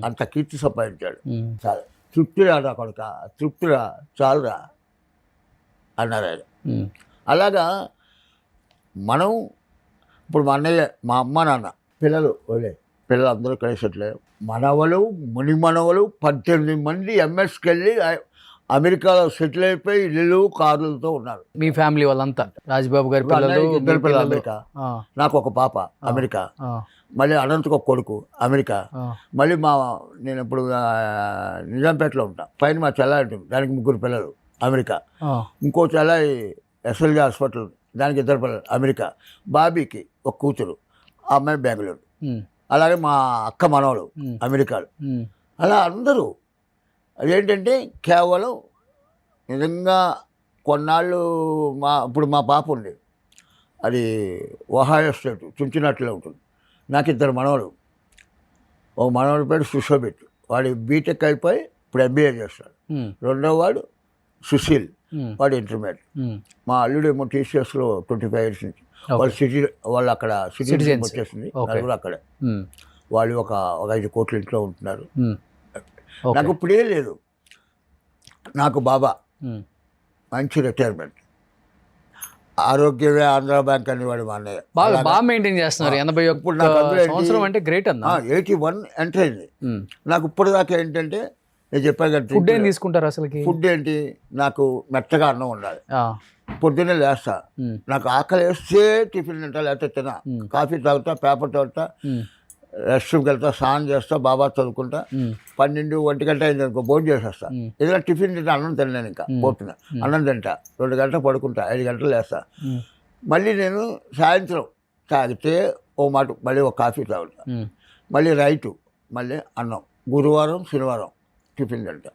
[SPEAKER 3] అంత కీర్తి సంపాదించాడు. చాలు, తృప్తిరా నా కొడుక, తృప్తిరా, చాలురా అన్నారు ఆయన. అలాగా మనం ఇప్పుడు మా అన్నయ్య, మా అమ్మ నాన్న, పిల్లలు పిల్లలు అందరూ కలిసట్లే. మనవలు మునిమనవలు 18 మంది ఎంఎస్కి వెళ్ళి అమెరికాలో సెటిల్ అయిపోయి ఇల్లు కార్లతో ఉన్నారు.
[SPEAKER 2] మీ ఫ్యామిలీ వాళ్ళంతా, రాజబాబు గారి పిల్లలు,
[SPEAKER 3] ఇద్దరు పిల్లలు అమెరికా, నాకు ఒక పాప అమెరికా, మళ్ళీ అనంతకు ఒక కొడుకు అమెరికా, మళ్ళీ నేను ఇప్పుడు నిజాంపేటలో ఉంటా, పైన మా చెల్ల ఉంటుంది, దానికి 3 పిల్లలు అమెరికా, ఇంకో చెల్ల ఎస్ఎల్జీ హాస్పిటల్, దానికి 2 పిల్లలు అమెరికా, బాబీకి ఒక కూతురు, ఆ అమ్మాయి బెంగళూరు, అలాగే మా అక్క మనవలు అమెరికాలో. అలా అందరూ అదేంటంటే కేవలం నిజంగా కొన్నాళ్ళు ఇప్పుడు మా పాప ఉంది, అది ఒహాయో స్టేట్ చుంచినట్లో ఉంటుంది. నాకు 2 మనవలు, ఒక మనవడి పేరు సుశోభిత్, వాడు బీటెక్ అయిపోయి ఇప్పుడు ఎంబీఏ చేస్తాడు. రెండో వాడు సుశీల్, వాడు ఇంటర్మీడియట్. మా అల్లుడు ఏమో టీసీఎస్లో 25 years నుంచి, వాళ్ళు అక్కడ సిటిజన్ వచ్చేసింది, నలుగురు అక్కడే. వాళ్ళు ఒక 5 కోట్ల ఇంట్లో ఉంటున్నారు. నాకు ఇప్పుడే లేదు, నాకు బాబా మంచి రిటైర్మెంట్, ఆరోగ్యమే ఆంధ్ర బ్యాంక్ అని వాడు మా అన్నయ్య
[SPEAKER 2] బాగా మెయింటైన్ చేస్తున్నారు. 81 సంవత్సరం అంటే గ్రేట్ అన్న.
[SPEAKER 3] 81 ఎంటర్ అయింది. నాకు ఇప్పుడు దాకా ఏంటంటే నేను చెప్పాను కదా,
[SPEAKER 2] ఫుడ్ ఏం తీసుకుంటారు అసలు?
[SPEAKER 3] ఫుడ్ ఏంటి, నాకు మెత్తగా అన్నం ఉండాలి. పొద్దున్నే లేస్తా, నాకు ఆకలి వేస్తే టిఫిన్ తింటా, లేకపోతే తినా, కాఫీ తాగుతా, పేపర్ తాగుతా, రెస్ట్ రూమ్కి వెళ్తా, స్నానం చేస్తా, బాబా చదువుకుంటా. 12, 1 గంట అయింది అనుకో భోజనం చేసేస్తా. ఏదైనా టిఫిన్ తింటా, అన్నం తినలేను, ఇంకా పోతున్న అన్నం తింటా, 2 గంటలు పడుకుంటా, 5 గంటలు లేస్తా. మళ్ళీ నేను సాయంత్రం తాగితే ఓ మాట, మళ్ళీ ఒక కాఫీ తాగుతా, మళ్ళీ రైటు, మళ్ళీ అన్నం. గురువారం శనివారం టిఫిన్ తింటా.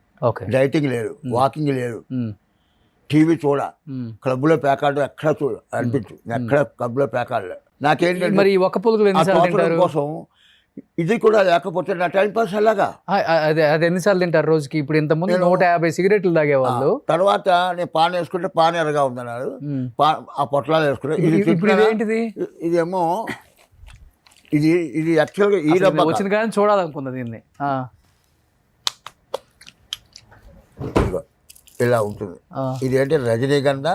[SPEAKER 3] డైటింగ్ లేదు, వాకింగ్ లేదు, టీవీ చూడ, క్లబ్లో పేకాడు ఎక్కడ చూడ అనిపించు, ఎక్కడ క్లబ్లో పేకాడలే. నాకేంటంటే
[SPEAKER 2] మరి ఒక పులుగులు
[SPEAKER 3] కోసం ఇది కూడా లేకపోతే నా టైం పాస్ ఎలాగా.
[SPEAKER 2] అది ఎన్నిసార్లు తింటారు రోజుకి? ఇప్పుడు ఇంతకుముందు 150 సిగరెట్లు తాగేవాళ్ళు,
[SPEAKER 3] తర్వాత నేను పాన్ వేసుకుంటే పాన్ ఎరగా ఉందన్నారు, ఆ పొట్లాలు వేసుకుంటే.
[SPEAKER 2] ఏంటిది?
[SPEAKER 3] ఇదేమో ఇది యాక్చువల్గా ఈ డబ్బా
[SPEAKER 2] వచ్చింది కానీ చూడాలనుకుంది దీన్ని.
[SPEAKER 3] ఇలా ఉంటుంది. ఇదేంటి రజనీగంధ,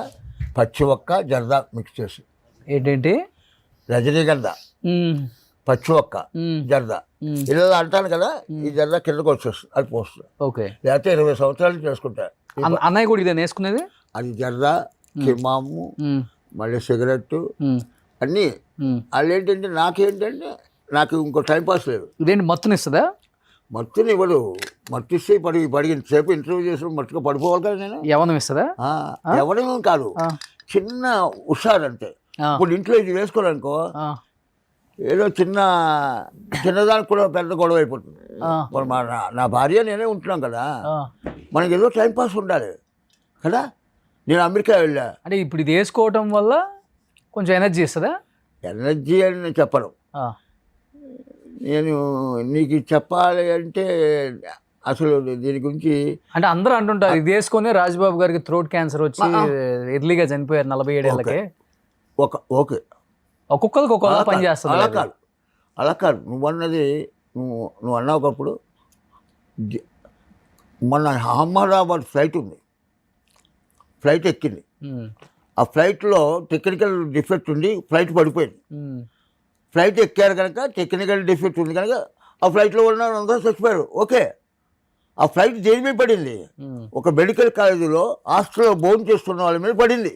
[SPEAKER 3] పచ్చి ఒక్క, జర్దా మిక్స్ చేసి.
[SPEAKER 2] ఏంటేంటి?
[SPEAKER 3] రజనీగంధ, పచ్చి ఒక్క, జర్దా ఇలా అంటాను కదా, ఈ జర్దా కిందకు వచ్చేస్తుంది, అది పోస్తుంది. లేకపోతే 20 సంవత్సరాలు చేసుకుంటా.
[SPEAKER 2] అన్నయ్య కూడా ఇదే వేసుకునేది.
[SPEAKER 3] అది జర్దా, కిమాము, మళ్ళీ సిగరెట్ అన్నీ. వాళ్ళు ఏంటంటే నాకేంటంటే నాకు ఇంకో టైం పాస్ లేదు.
[SPEAKER 2] ఇదేంటి మత్తునిస్తుందా?
[SPEAKER 3] మత్తుని ఇవ్వడు, మత్తిస్తే పడిగిన సేపు ఇంటర్వ్యూ చేసిన మట్టుగా పడిపోవాలి కదా. నేను
[SPEAKER 2] యవనం ఇస్తుందా?
[SPEAKER 3] యవనం కాదు, చిన్న హుషారంటే. ఇప్పుడు ఇంట్లో ఇది వేసుకోవాలనుకో, ఏదో చిన్నదానికి కూడా పెద్ద గొడవ అయిపోతుంది. నా భార్య నేనే ఉంటున్నాం కదా, మనకి ఏదో టైంపాస్ ఉండాలి కదా. నేను అమెరికా వెళ్ళా.
[SPEAKER 2] అంటే ఇప్పుడు ఇది వేసుకోవటం వల్ల కొంచెం ఎనర్జీ ఇస్తుందా?
[SPEAKER 3] ఎనర్జీ అని నేను చెప్పను.
[SPEAKER 2] ఆ,
[SPEAKER 3] నేను నీకు చెప్పాలి అంటే అసలు దీని గురించి
[SPEAKER 2] అంటే అందరూ అంటుంటారు ఇది వేసుకొని రాజబాబు గారికి థ్రోట్ క్యాన్సర్ వచ్చి ఎర్లీగా చనిపోయారు 47 ఏళ్ళకే.
[SPEAKER 3] ఓకే
[SPEAKER 2] ఒక్కొక్కరికి ఒక్కొక్క పని చేస్తుంది.
[SPEAKER 3] అలా కాదు నువ్వు అన్నది. నువ్వు అన్నావు ఒకప్పుడు మన అహ్మదాబాద్ ఫ్లైట్ ఉంది, ఫ్లైట్ ఎక్కింది. ఆ ఫ్లైట్లో టెక్నికల్ డిఫెక్ట్ ఉండి ఫ్లైట్ పడిపోయింది. ఫ్లైట్ ఎక్కారు కనుక టెక్నికల్ డిఫెక్ట్ ఉంది కనుక ఆ ఫ్లైట్లో ఉన్న అందరూ చచ్చిపోయారు. ఓకే, ఆ ఫ్లైట్ దేని మీద పడింది? ఒక మెడికల్ కాలేజీలో హాస్టల్లో భోజనం చేస్తున్న వాళ్ళ మీద పడింది.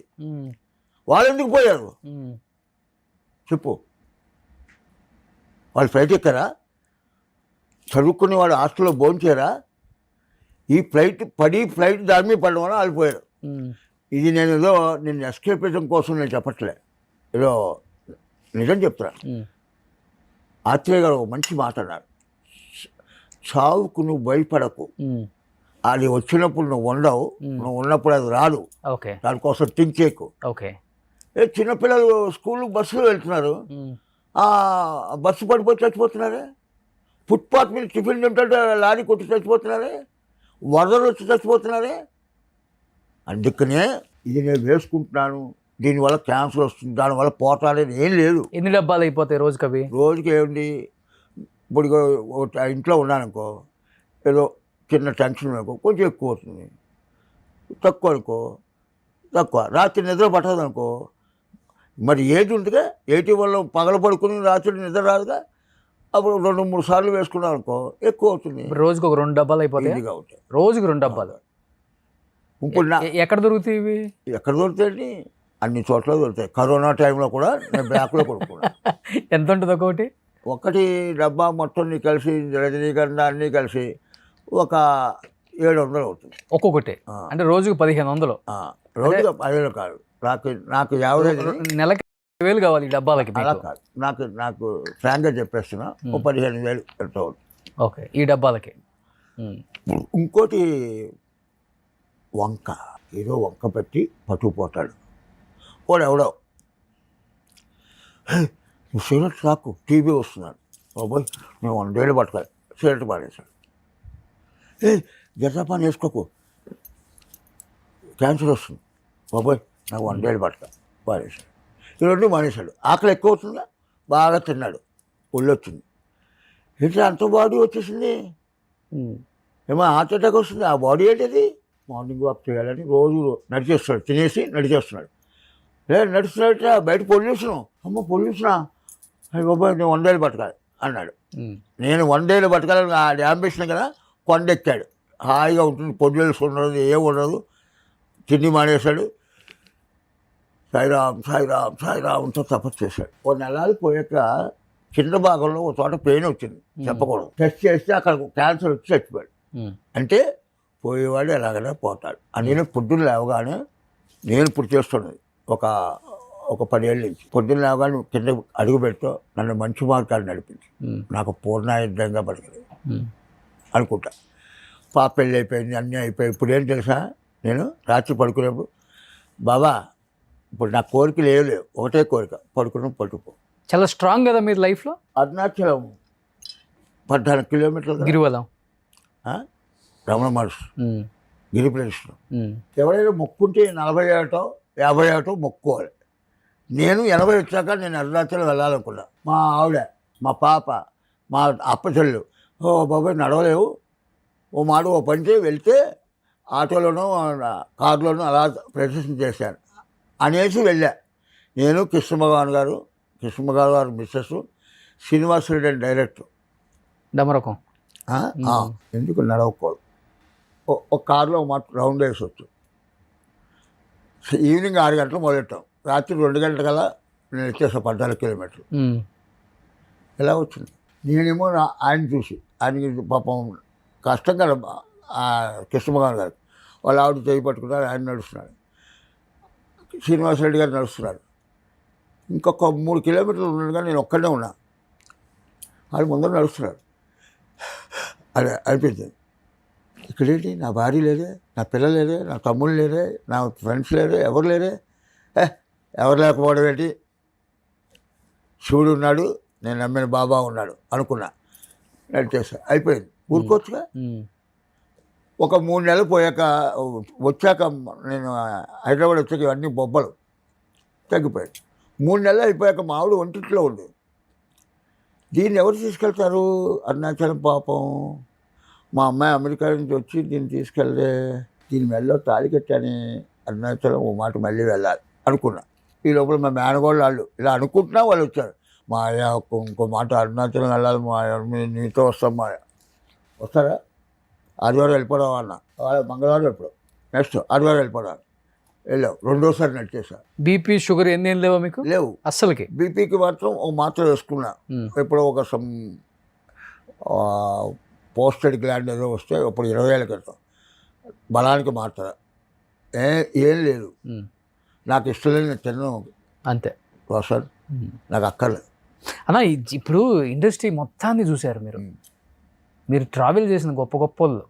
[SPEAKER 3] వాళ్ళు ఎందుకు పోయారు చెప్పు? వాళ్ళు ఫ్లైట్ ఎక్కారా? చదువుకునే వాళ్ళు హాస్టల్లో భోజనం చేయరా? ఈ ఫ్లైట్ దాని మీద పడడం వల్ల వాళ్ళు పోయారు. ఇది నేను ఏదో నేను ఎస్కేపిజం కోసం నేను చెప్పట్లే, ఏదో నిజం చెప్తున్నాను. ఆత్రేయ గారు ఒక మంచి మాట అన్నారు, చావుకు నువ్వు భయపడకు, అది వచ్చినప్పుడు నువ్వు ఉండవు, నువ్వు ఉన్నప్పుడు అది రాదు, దానికోసం థింక్ చేయకు. చిన్నపిల్లలు స్కూల్ బస్సులో వెళ్తున్నారు, బస్సు పడిపోయి చచ్చిపోతున్నారే. ఫుట్పాత్ మీద టిఫిన్ తింటే లారీ కొట్టి చచ్చిపోతున్నారే, వరదలు వచ్చి చచ్చిపోతున్నారే. అందుకనే ఇది నేను వేసుకుంటున్నాను, దీనివల్ల క్యాన్సర్ వస్తుంది, దానివల్ల పోతాడని ఏం లేదు.
[SPEAKER 2] ఎన్ని డబ్బాలు అయిపోతాయి రోజుకి? అవి
[SPEAKER 3] రోజుకి ఏమిటి, ఇప్పుడు ఇంట్లో ఉన్నానుకో, ఏదో చిన్న టెన్షన్ అనుకో కొంచెం ఎక్కువ అవుతుంది, తక్కువ అనుకో తక్కువ. రాత్రి నిద్ర పట్టదు అనుకో, మరి ఏది ఉందిగా 80 వల్ల పగల పడుకుని రాత్రి నిద్ర రాదుగా, అప్పుడు 2-3 సార్లు వేసుకున్నాం అనుకో ఎక్కువ అవుతుంది.
[SPEAKER 2] రోజుకి ఒక 2 డబ్బాలు అయిపోతాయి. రోజుకి 2 డబ్బాలు. ఇప్పుడు ఎక్కడ దొరుకుతాయి ఇవి? ఎక్కడ
[SPEAKER 3] దొరుకుతాయండి? అన్ని చోట్ల దొరుకుతాయి. కరోనా టైంలో కూడా నేను బ్లాక్లో కొనుక్కున్నాను.
[SPEAKER 2] ఎంత ఉంటుంది
[SPEAKER 3] ఒకటి డబ్బా మొత్తం కలిసి రజనీగంధ అన్నీ కలిసి ఒక 700 అవుతుంది
[SPEAKER 2] ఒక్కొక్కటి. అంటే రోజుకి 1500.
[SPEAKER 3] రోజుకి 1500 కాదు, నాకు యావరేజ్
[SPEAKER 2] నెలకి 1000 కావాలి ఈ డబ్బాలకి.
[SPEAKER 3] అలా కాదు, నాకు ఫ్రాంక్గా చెప్పేస్తున్నా, ఓ 15,000 ఎంత అవుతుంది.
[SPEAKER 2] ఓకే, ఈ డబ్బాలకి.
[SPEAKER 3] ఇంకోటి వంక, ఏదో వంక పెట్టి పట్టుకుపోతాడు వాడు. ఎవడో నువ్వు సిగరెట్ రాకు, టీవీ వస్తున్నాడు బాబోయ్, నేను 100 ఏళ్ళు పట్టుకోవాలి, సిగరెట్ పాడేశాడు. గజాపాన్ వేసుకోకు, క్యాన్సర్ వస్తుంది బాబోయ్, నాకు 100 ఏళ్ళు పట్టుకోవాలి, పాడేశాడు. ఈ 2 మానేశాడు. ఆకలి ఎక్కువ అవుతుందా, బాగా తిన్నాడు, ఒళ్ళు వచ్చింది. ఏంటి అంత బాడీ వచ్చేసింది, ఏమో హార్ట్ అటాక్ వస్తుంది, ఆ బాడీ ఏంటిది? మార్నింగ్ వాక్ చేయాలని రోజు నడిచేస్తున్నాడు, తినేసి నడిచేస్తున్నాడు. నడుస్తున్నాడు, బయట పొల్యూషను, అమ్మ పొల్యూషనా, అయ్యి బాబాయ్ నేను 100 ఏళ్ళు పట్టుకోవాలి అన్నాడు. నేను 100 ఏళ్ళు పట్టుకోవాలని అది అంబిషన్ కదా, కొండెక్కాడు. హాయిగా ఉంటుంది, పొల్యూషన్ ఉండదు, ఏం ఉండదు. తిండి మానేశాడు, సాయిరామ్ సాయిరామ్ సాయిరామ్ అంతా తపస్సు చేశాడు. 1 నెలలు పోయాక కింద భాగంలో ఒక చోట పెయిన్ వచ్చింది, చెప్పకూడదు. టెస్ట్ చేస్తే అక్కడ క్యాన్సర్ వచ్చి చచ్చిపోయాడు. అంటే పోయేవాడు ఎలాగైనా పోతాడు అని పొద్దున్న లేవగానే, నేను ఇప్పుడు చేస్తున్నది ఒక 10 ఏళ్ళ నుంచి, పొద్దున్న లేవగానే కింద అడుగు పెడుతూ నన్ను మంచి మార్గాలు నడిపించి నాకు పూర్ణాయుద్ధంగా బతకలేదు అనుకుంటా. పాప పెళ్ళి అయిపోయింది, అన్నీ అయిపోయి. ఇప్పుడు ఏం తెలుసా, నేను రాత్రి పడుకునేప్పుడు బాబా ఇప్పుడు నా కోరికలు ఏం లేవు, ఒకటే కోరిక, పడుకుపో.
[SPEAKER 2] చాలా స్ట్రాంగ్ కదా మీరు లైఫ్లో.
[SPEAKER 3] అరుణాచలం 14 కిలోమీటర్లు,
[SPEAKER 2] గిరివలం,
[SPEAKER 3] రమణ మహర్షి, గిరి ప్రదక్షిణ. ఎవరైనా మొక్కుంటే 40 ఏటో 50 ఏటో మొక్కుకోవాలి. నేను 80 వచ్చాక నేను అరుణాచలం వెళ్ళాలనుకున్నా. మా ఆవిడ, మా పాప, మా అప్పచెల్లు, ఓ బాబాయ్ నడవలేవు, ఓ మాట ఓ పని చేయి, వెళ్తే ఆటోలోనో కారులోనో అలా ప్రదర్శన చేశాను అనేసి వెళ్ళా. నేను కృష్ణభగవాన్ గారు మిస్సెస్, శ్రీనివాసరెడ్డి అని డైరెక్టర్.
[SPEAKER 2] డమరకం
[SPEAKER 3] ఎందుకు నడవకూడదు, ఒక కారులో మాట రౌండ్ వేసి వచ్చు. ఈవినింగ్ 6 గంటలు మొదలెట్టాం, రాత్రి 2 గంటలకల్లా నేను వచ్చేసాను 14 కిలోమీటర్లు. ఎలా వచ్చింది? నేనేమో ఆయన చూసి, ఆయనకి పాపం కష్టం కదా, కృష్ణభగవాన్ గారు వాళ్ళు ఆవిడ చేయి పట్టుకున్నారు, ఆయన నడుస్తున్నాడు, శ్రీనివాసరెడ్డి గారు నడుస్తున్నారు. ఇంకొక 3 కిలోమీటర్లు ఉండగా నేను ఒక్కడే ఉన్నా, వాళ్ళు ముందర నడుస్తున్నారు. అదే అనిపించింది. ఇక్కడేంటి నా భార్య లేదే, నా పిల్లలు లేదే, నా తమ్ముళ్ళు లేరే, నా ఫ్రెండ్స్ లేరే, ఎవరు లేరే, ఎవరు లేకపోవడం ఏంటి, శివుడు ఉన్నాడు, నేను నమ్మిన బాబా ఉన్నాడు అనుకున్నా, నడిచేసా, అయిపోయింది. ఊరుకోవచ్చుగా. ఒక 3 నెలలు పోయాక వచ్చాక నేను హైదరాబాద్ వచ్చాక ఇవన్నీ బొబ్బలు తగ్గిపోయాయి. 3 నెలలు అయిపోయాక మా ఆవిడ ఒంటింట్లో ఉంది. దీన్ని ఎవరు తీసుకెళ్తారు అరుణాచలం? పాపం మా అమ్మాయి అమెరికా నుంచి వచ్చి దీన్ని తీసుకెళ్ళే, దీని మెడలో తాళి కట్టాని అరుణాచలం ఓ మాట మళ్ళీ వెళ్ళాలి అనుకున్నా. ఈ లోపల మా మేనగోళ్ళు వాళ్ళు ఇలా అనుకుంటున్నా వాళ్ళు వచ్చారు. మా అయ్య ఇంకో మాట అరుణాచలం వెళ్ళాలి, మా నీతో వస్తాం, మా వస్తారా, ఆదివారం వెళ్ళిపోవడం అన్న, మంగళవారం ఎప్పుడు నెక్స్ట్ ఆదివారం వెళ్ళిపోవడం వెళ్ళావు. రెండోసారి నడిచేసా.
[SPEAKER 2] బీపీ షుగర్ ఏం లేవా మీకు?
[SPEAKER 3] లేవు.
[SPEAKER 2] అస్సలకి
[SPEAKER 3] బీపీకి మాత్రం ఒక మాత్ర వేసుకున్నా. ఎప్పుడో ఒక పోస్టెడ్ గ్లాండ్ ఏదో వస్తే ఇప్పుడు 20 ఏళ్ళ క్రితం బలానికి మాత్ర ఏం లేదు. నాకు ఇష్టం లేదు, నేను తిన్నాను
[SPEAKER 2] అంతే.
[SPEAKER 3] రోషన్ నాకు అక్కర్లేదు
[SPEAKER 2] అన్న. ఇప్పుడు ఇండస్ట్రీ మొత్తాన్ని చూశారు మీరు, మీరు ట్రావెల్ చేసిన గొప్ప గొప్ప వాళ్ళు.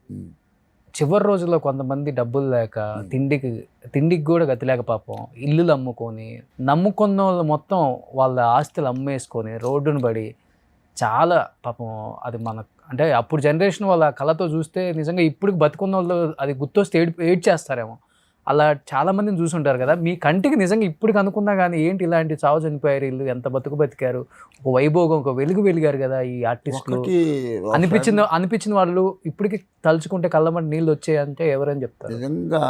[SPEAKER 2] చివరి రోజుల్లో కొంతమంది డబ్బులు లేక తిండికి కూడా గతి లేక పాపం ఇల్లులు అమ్ముకొని, నమ్ముకున్న వాళ్ళు మొత్తం వాళ్ళ ఆస్తులు అమ్మేసుకొని రోడ్డును పడి చాలా పాపం. అది మన అంటే అప్పుడు జనరేషన్ వాళ్ళ కళతో చూస్తే నిజంగా ఇప్పుడు బతుకున్న వాళ్ళు అది గుర్తొస్తే ఏడ్ చేస్తారేమో. అలా చాలామందిని చూసుంటారు కదా. మీ కంటికి నిజంగా ఇప్పటికి అనుకున్నా కానీ ఏంటి ఇలాంటి చావు చనిపోయారు, వీళ్ళు ఎంత బతికారు, ఒక వైభోగం, ఒక వెలిగారు కదా ఈ ఆర్టిస్టులు అనిపించిన వాళ్ళు ఇప్పటికి తలుచుకుంటే కళ్ళమంటే నీళ్ళు వచ్చాయంటే ఎవరని చెప్తారు?
[SPEAKER 3] నిజంగా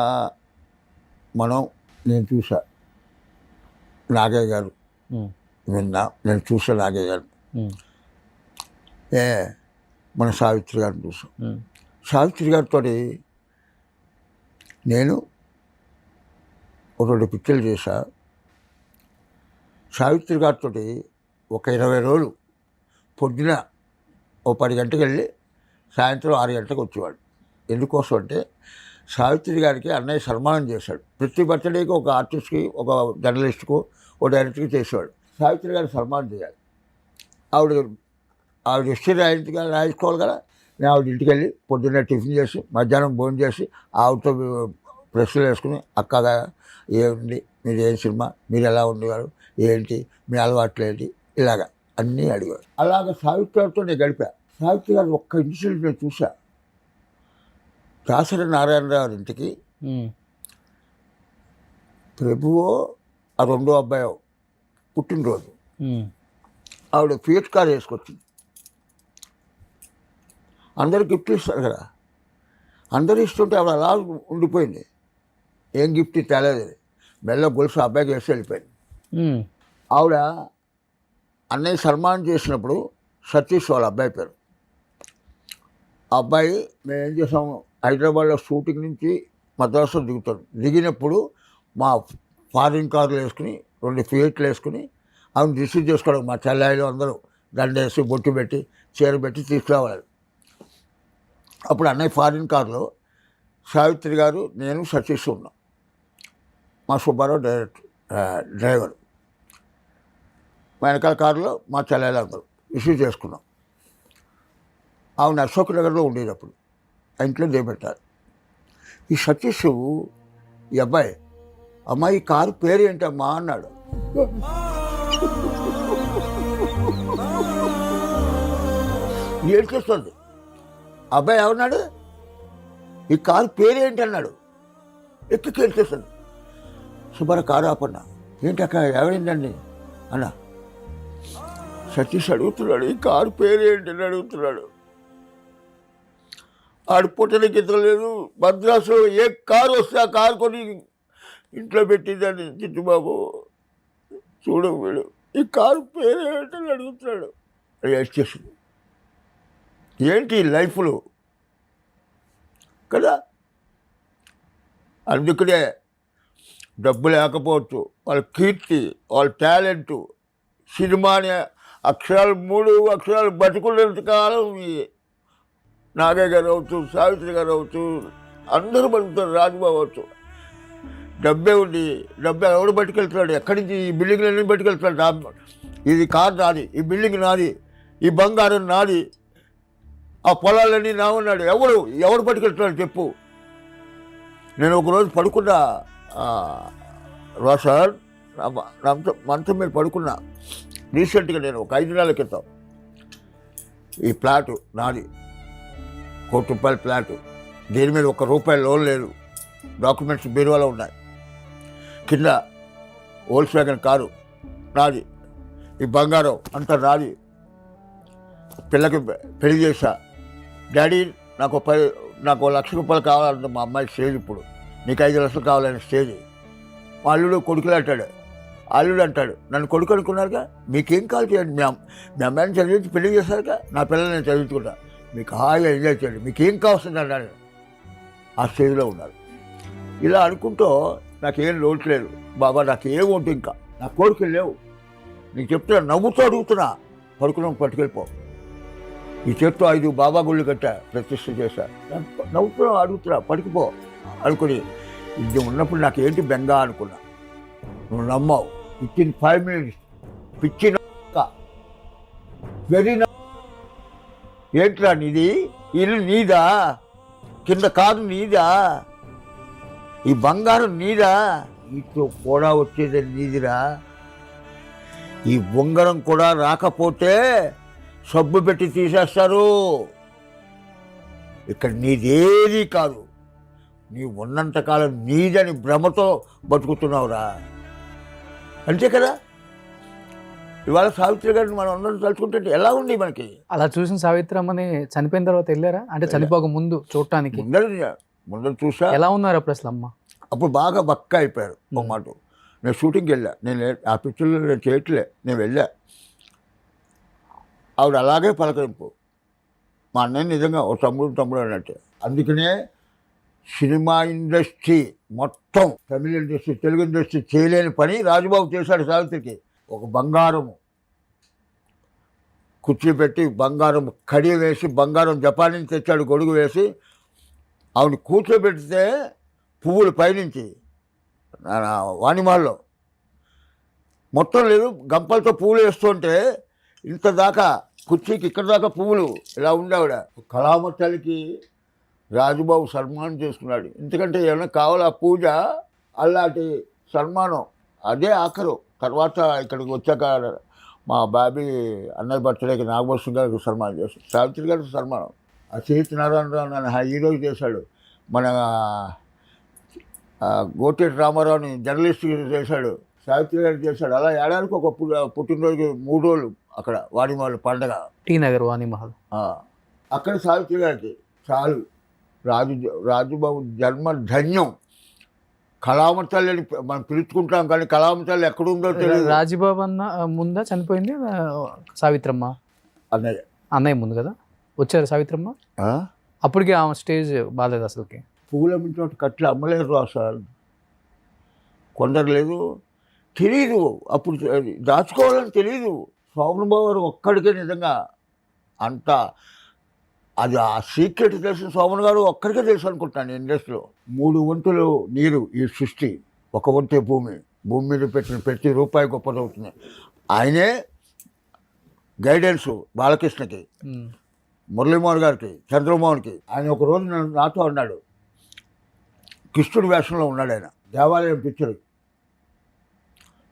[SPEAKER 3] నేను చూసా నాగయ్య గారు, నేను చూసా నాగయ్య గారు, మన సావిత్రి గారిని చూసాం. సావిత్రి గారితో నేను ఒక 2 పిక్చర్లు చేశా. సావిత్రి గారితో ఒక 20 రోజులు పొద్దున ఓ 10 గంటలకు వెళ్ళి సాయంత్రం 6 గంటలకు వచ్చేవాడు. ఎందుకోసం అంటే సావిత్రి గారికి అన్నయ్య సన్మానం చేశాడు. ప్రతి బర్త్డేకి ఒక ఆర్టిస్ట్కి, ఒక జర్నలిస్ట్కు, ఒక డైరెక్టర్కి చేసేవాడు. సావిత్రి గారికి సన్మానం చేయాలి. ఆవిడ హిస్టరీ రాయించుకోవాలి కదా. నేను ఆవిడ ఇంటికి వెళ్ళి పొద్దున్నే టిఫిన్ చేసి మధ్యాహ్నం భోజనం చేసి ఆవిడతో ప్రెస్లు వేసుకుని, అక్కగా ఏముంది, మీరు ఏం సినిమా, మీరు ఎలా ఉండేవారు, ఏంటి మీ అలవాట్లు ఏంటి, ఇలాగా అన్నీ అడిగారు. అలాగ సావిత్రి గారితో నేను గడిపా. సావిత్రి గారు ఒక్క ఇన్సిడెంట్ నేను చూసా. దాసరి నారాయణరావు ఇంటికి ప్రభువో ఆ 2వ అబ్బాయో పుట్టినరోజు, ఆవిడ ఫియట్ కార్ వేసుకొచ్చింది. అందరు గిఫ్ట్లు ఇస్తారు కదా, అందరూ ఇస్తుంటే ఆవిడ అలా ఉండిపోయింది. ఏం గిఫ్ట్ తేలేదు, మెల్ల గొలుసు అబ్బాయికి వేసి వెళ్ళిపోయింది. ఆవిడ అన్నయ్య సన్మానం చేసినప్పుడు సతీష్ వాళ్ళ అబ్బాయి పేరు. ఆ అబ్బాయి మేము ఏం చేసాము, హైదరాబాద్లో షూటింగ్ నుంచి మద్రాసులో దిగినప్పుడు మా ఫారిన్ కార్లు వేసుకుని 2 ఫియట్లు వేసుకుని ఆమెను రిసీవ్ చేసుకోవడం, మా చెల్లాయిలు అందరూ దండేసి బొట్టు పెట్టి చీర పెట్టి తీసుకురావాలి. అప్పుడు అన్నయ్య ఫారిన్ కార్లో సావిత్రి గారు, నేను, సతీష్ ఉన్నాం. మా సుబ్బారావు డ్రైవర్. మా వెనకాల కారులో మా చెల్లెలు అందరూ రిసీవ్ చేసుకున్నాం. ఆమె అశోక్ నగర్లో ఉండేది. అప్పుడు ఆ ఇంట్లో దిగబెట్టారు. ఈ సతీష్ ఈ అబ్బాయి, అమ్మాయి ఈ కారు పేరు ఏంటమ్మా అన్నాడు. ఏడ్చేస్తుంది. అబ్బాయి ఏమన్నాడు, ఈ కారు పేరు ఏంటి అన్నాడు. ఎక్కి ఏడ్చేస్తుంది. సుబ్బారావు కారు ఆపన్నా, ఏంటి అక్క ఎవరైందండి అన్న. సతీష్ అడుగుతున్నాడు, ఈ కారు పేరు ఏంటి అని అడుగుతున్నాడు. ఆడు పుట్టడానికి ఇతర లేదు. మద్రాసులో ఏ కారు వస్తే ఆ కారు కొని ఇంట్లో పెట్టిందని చిట్టుబాబు చూడు, వీడు ఈ కారు పేరు ఏంటని అడుగుతున్నాడు. చేసింది ఏంటి లైఫ్లో కదా. అందుకనే డబ్బు లేకపోవచ్చు, వాళ్ళ కీర్తి, వాళ్ళ టాలెంటు, సినిమాని అక్షరాలు 3 అక్షరాలు బతుకున్నంత కాలం నాగయ్య గారు అవచ్చు, సావిత్రి గారు అవచ్చు, అందరూ బతుకుతారు, రాజుబాబు అవచ్చు. డబ్బే ఉంది, డబ్బే ఎవడు పట్టుకెళ్తున్నాడు, ఎక్కడి నుంచి ఈ బిల్డింగ్లన్నీ పట్టుకెళ్తున్నాడు. ఇది కారు నాది, ఈ బిల్డింగ్ నాది, ఈ బంగారం నాది, ఆ పొలాలన్నీ నా ఉన్నాడు. ఎవడు పట్టుకెళ్తున్నాడు చెప్పు. నేను ఒకరోజు పడుకున్నా రోషన్, మంచం మీద పడుకున్నా. రీసెంట్గా నేను ఒక 5 నెలల క్రితం ఈ ప్లాటు నాది, ₹1,00,00,000 ప్లాటు. దీని మీద ₹1 లోన్ లేదు. డాక్యుమెంట్స్ బీరువాలో ఉన్నాయి. కింద వోల్క్స్వ్యాగన్ కారు నాది. ఈ బంగారం అంతా నాది. పిల్లకి పెళ్లి చేశా. డాడీ నాకు ₹1,00,000 కావాలంటే మా అమ్మాయి స్టేజ్. ఇప్పుడు నీకు 5 లక్షలు కావాలని స్టేజ్. మా అల్లుడు కొడుకులు అంటాడు. అల్లుడు అంటాడు, నన్ను కొడుకు అనుకున్నారుగా, మీకేం కాల్ చేయండి, మీ అమ్మాయిని చదివించి పెళ్లి చేశారుగా, నా పిల్లల్ని నేను చదివించుకుంటా, మీకు హాయిగా ఎంజాయ్ చేయండి, మీకేం కావాల్సింది అన్నాడు. ఆ స్టేజ్లో ఉన్నారు. ఇలా అనుకుంటూ నాకేం లోటు లేదు బాబా, నాకేం ఉంటుంది, ఇంకా నా కోరికలు లేవు. నీకు చెప్తున్నా, నవ్వుతూ అడుగుతున్నా, పడుకున్నాం పట్టుకెళ్ళిపో. ఈ చేత్తో 5 బాబా గుళ్ళు కట్టా, ప్రతిష్ఠ చేశా. నవ్వుతున్నా అడుగుతున్నా, పడుకుపో అనుకుని. ఇది ఉన్నప్పుడు నాకేంటి బెంగ అనుకున్నా. నువ్వు నమ్మావు. వితిన్ 5 minutes పిచ్చి వెరీ ఏంట్రా నీది? ఇల్లు నీదా? కింద కాదు నీదా? ఈ బంగారం నీదా? నీతో కూడా వచ్చేది నీదిరా. ఈ ఉంగరం కూడా రాకపోతే సబ్బు పెట్టి తీసేస్తారు. ఇక్కడ నీదేది కాదు. నీ ఉన్నంతకాలం నీదని భ్రమతో బతుకుతున్నావురా. అంతే కదా. ఇవాళ సావిత్రి గారిని మనం అందరం తలుచుకుంటే ఎలా ఉంది మనకి?
[SPEAKER 2] అలా చూసిన సావిత్రమ్మని చనిపోయిన తర్వాత వెళ్ళారా? అంటే చనిపోక ముందు చూడటానికి
[SPEAKER 3] ముందర చూసా.
[SPEAKER 2] ఎలా ఉన్నారు అప్పుడు అసలు అమ్మ?
[SPEAKER 3] అప్పుడు బాగా బక్క అయిపోయారు. ఒక మాట, నేను షూటింగ్కి వెళ్ళా. నేను ఆ పిక్చర్లో నేను చేయట్లే, నేను వెళ్ళా. ఆవిడ అలాగే పలకరింపు. మా అన్నయ్య నిజంగా ఒక తమ్ముడు అన్నట్టు. అందుకనే సినిమా ఇండస్ట్రీ మొత్తం, తమిళ ఇండస్ట్రీ, తెలుగు ఇండస్ట్రీ చేయలేని పని రాజుబాబు చేశాడు సావిత్రికి. ఒక బంగారము కుర్చీ పెట్టి, బంగారం కడి వేసి, బంగారం జపాన్ నుంచి తెచ్చాడు గొడుగు వేసి, ఆవిడ కూర్చోబెడితే పువ్వులు పైనుంచి వాణిమాల్లో మొత్తం లేదు, గంపలతో పువ్వులు వేస్తుంటే ఇంత దాకా కుర్చీకి ఇక్కడ దాకా పువ్వులు ఇలా ఉండేవిడ. కళామతల్లికి రాజుబాబు సన్మానం చేసుకున్నాడు. ఎందుకంటే ఏమైనా కావాలా పూజ, అలాంటి సన్మానం అదే ఆఖరు. తర్వాత ఇక్కడికి వచ్చాక మా బాబీ అన్నయ్య బర్త్డేకి నాగభూషణ్ గారికి సన్మానం చేశాడు, సావిత్రి గారికి సన్మానం. ఆ చేతి నారాయణరావు నన్ను హీరోకి చేశాడు, మన గోటేటి రామారావుని జర్నలిస్ట్ చేశాడు, సావిత్రి గారికి చేశాడు. అలా ఏడాదికి ఒక పుట్టినరోజుకి 3 రోజులు అక్కడ వాణిమహల్ పండగ,
[SPEAKER 2] టీ నగర్ వాణిమహల్.
[SPEAKER 3] అక్కడ సావిత్రి గారికి చాలు. రాజుబాబు జన్మ ధన్యం. కళామతల్లిని మనం పిలుచుకుంటాం కానీ కళామతల్లి ఎక్కడుందో తెలియదు.
[SPEAKER 2] రాజుబాబు అన్న ముందా చనిపోయింది సావిత్రమ్మ? అన్నయ్య ముందు కదా వచ్చారు సావిత్రమ్మ. అప్పటికి ఆమె స్టేజ్ బాగాలేదు అసలుకి.
[SPEAKER 3] పువ్వుల మించి కట్లు అమ్మలేరు అసలు. కొందరు లేదు, తెలీదు, అప్పుడు దాచుకోవాలని తెలీదు. శోభనబాబు గారు ఒక్కడికే నిజంగా అంత అది ఆ సీక్రెట్ తెలిసిన శోభన్ గారు ఒక్కడికే తెలుసు అనుకుంటాను ఇండస్ట్రీలో. 3 వంతులు నీరు ఈ సృష్టి, 1 వంతే భూమి. భూమి మీద పెట్టిన ప్రతి రూపాయి గొప్పదవుతుంది. ఆయనే గైడెన్స్ బాలకృష్ణకి, మురళీమోహన్ గారికి, చంద్రమోహన్కి. ఆయన ఒకరోజు నాతో అన్నాడు, కృష్ణుడి వేషంలో ఉన్నాడు ఆయన, దేవాలయం పిక్చర్.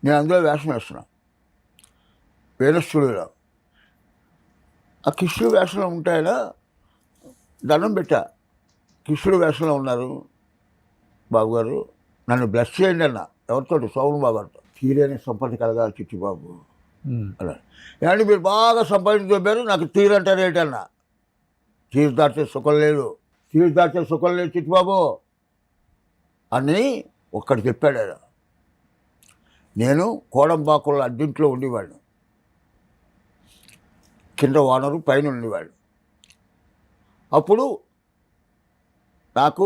[SPEAKER 3] నేను అందులో వేషం వేస్తున్నా వేరే స్టూడియోలో. ఆ కృష్ణుడి వేషంలో ఉంటాయన దండం పెట్టా. కృష్ణుడి వేషంలో ఉన్నారు బాబు గారు, నన్ను బ్లెస్ చేయండి అన్న. ఎవరితో? శోభన్ బాబు గారితో. తీరని సంపద కలగాలి చిట్టిబాబు అలా. ఏమంటే మీరు బాగా సంపాదించారు, నాకు తీరంటారు ఏంటన్నా? తీరు దాటే సుఖం లేదు, తీరు దాటే సుఖం లేదు చిట్టిబాబు అని ఒక్కడు చెప్పాడు ఆయన. నేను కోడంబాకుల అడ్డింట్లో ఉండేవాడిని. కింద ఓనరు, పైన ఉండేవాడు. అప్పుడు నాకు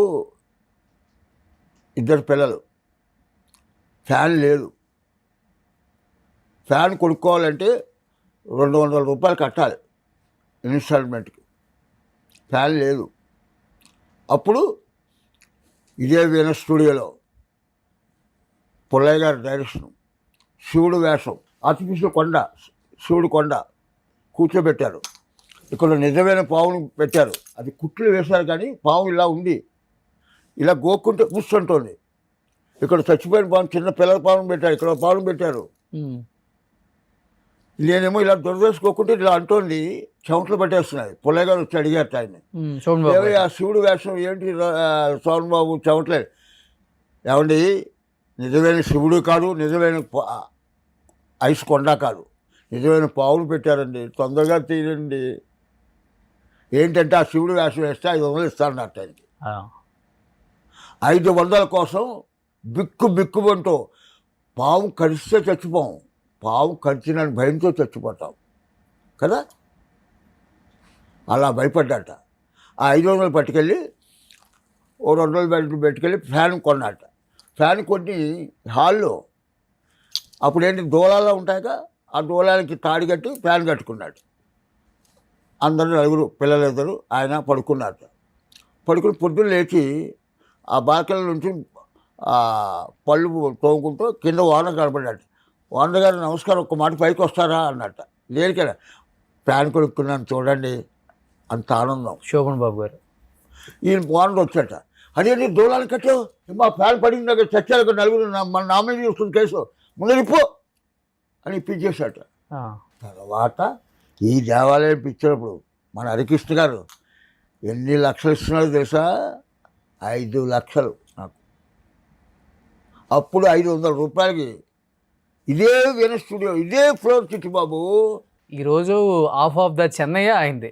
[SPEAKER 3] 2 పిల్లలు. ఫ్యాన్ లేదు. ఫ్యాన్ కొనుక్కోవాలంటే ₹200 కట్టాలి ఇన్స్టాల్మెంట్కి. ఫ్యాన్ లేదు. అప్పుడు ఇదే వీణ స్టూడియోలో పుల్లయ్య గారి డైరెక్షన్, శివుడు వేషం, ఆర్టిఫిషియల్ కొండ, శివుడు కొండ కూర్చోబెట్టారు. ఇక్కడ నిజమైన పావును పెట్టారు, అది కుట్లు వేశారు కానీ పాము ఇలా ఉంది, ఇలా గోక్కుంటే కూర్చుంటుంది. ఇక్కడ చచ్చిపోయిన పాము, చిన్న పిల్లల పావును పెట్టారు, ఇక్కడ పావును పెట్టారు. నేనేమో ఇలా దొరవేసుకోకుంటే ఇలా అంటోంది, చెమటలు పట్టేస్తున్నాయి. పుల్లయ్య గారు వచ్చి అడిగారు ఆయన్ని, ఆ శివుడు వేషం ఏంటి సోమన్ బాబు చెమటలే? ఏమండి, నిజమైన శివుడు కాదు, నిజమైన ఐస్ కొండ కాదు, నిజమైన పావులు పెట్టారండి, తొందరగా తీయండి. ఏంటంటే ఆ శివుడు వేషం వేస్తే 500 ఇస్తారన్నట్టు ఆయనకి. 500 కోసం బిక్కుమంటూ, పాము కరిస్తే చచ్చిపోం, పాము కరిచిన భయంతో చచ్చిపోతాం కదా, అలా భయపడ్డాట. ఆ 500 పట్టుకెళ్ళి ఓ 200 పెట్టుకెళ్ళి ఫ్యాన్ కొన్నాట. ఫ్యాన్ కొన్ని హాల్లో అప్పుడేంటి దూలాల్లో ఉంటాయిగా, ఆ దూలానికి తాడి కట్టి ఫ్యాన్ కట్టుకున్నాడు. అందరూ 9 పిల్లలు 2, ఆయన పడుకున్నారు. పడుకుని పొద్దున్న లేచి ఆ బాల్కనీ నుంచి పళ్ళు తోముకుంటూ కింద ఓనర్ కనపడ్డాడు. ఓనర్ గారు నమస్కారం, ఒక్క మాట పైకి వస్తారా అన్నట్ట. దేనికైనా ఫ్యాన్ కొనుక్కున్నాను చూడండి, అంత ఆనందం.
[SPEAKER 2] శోభన్ బాబు గారు
[SPEAKER 3] ఈయన ఓనర్ వచ్చాట. అదే నీ దూలాలు కట్టావు, మా ఫ్యాన్ పడింది దగ్గర చచ్చారు 9 మన నామినీ చూస్తుంది కేసు, ముందు ఇప్పు అని ఇప్పించేశాట. తర్వాత ఈ దేవాలయం ఇచ్చినప్పుడు మన హరికృష్ణ గారు ఎన్ని లక్షలు ఇస్తున్నారో తెలుసా? 5 లక్షలు నాకు. అప్పుడు 500 రూపాయలకి ఇదే వీణ స్టూడియో, ఇదే ఫ్లోర్ చిట్టిబాబు.
[SPEAKER 2] ఈరోజు ఆఫ్ ద చెన్నై అయింది,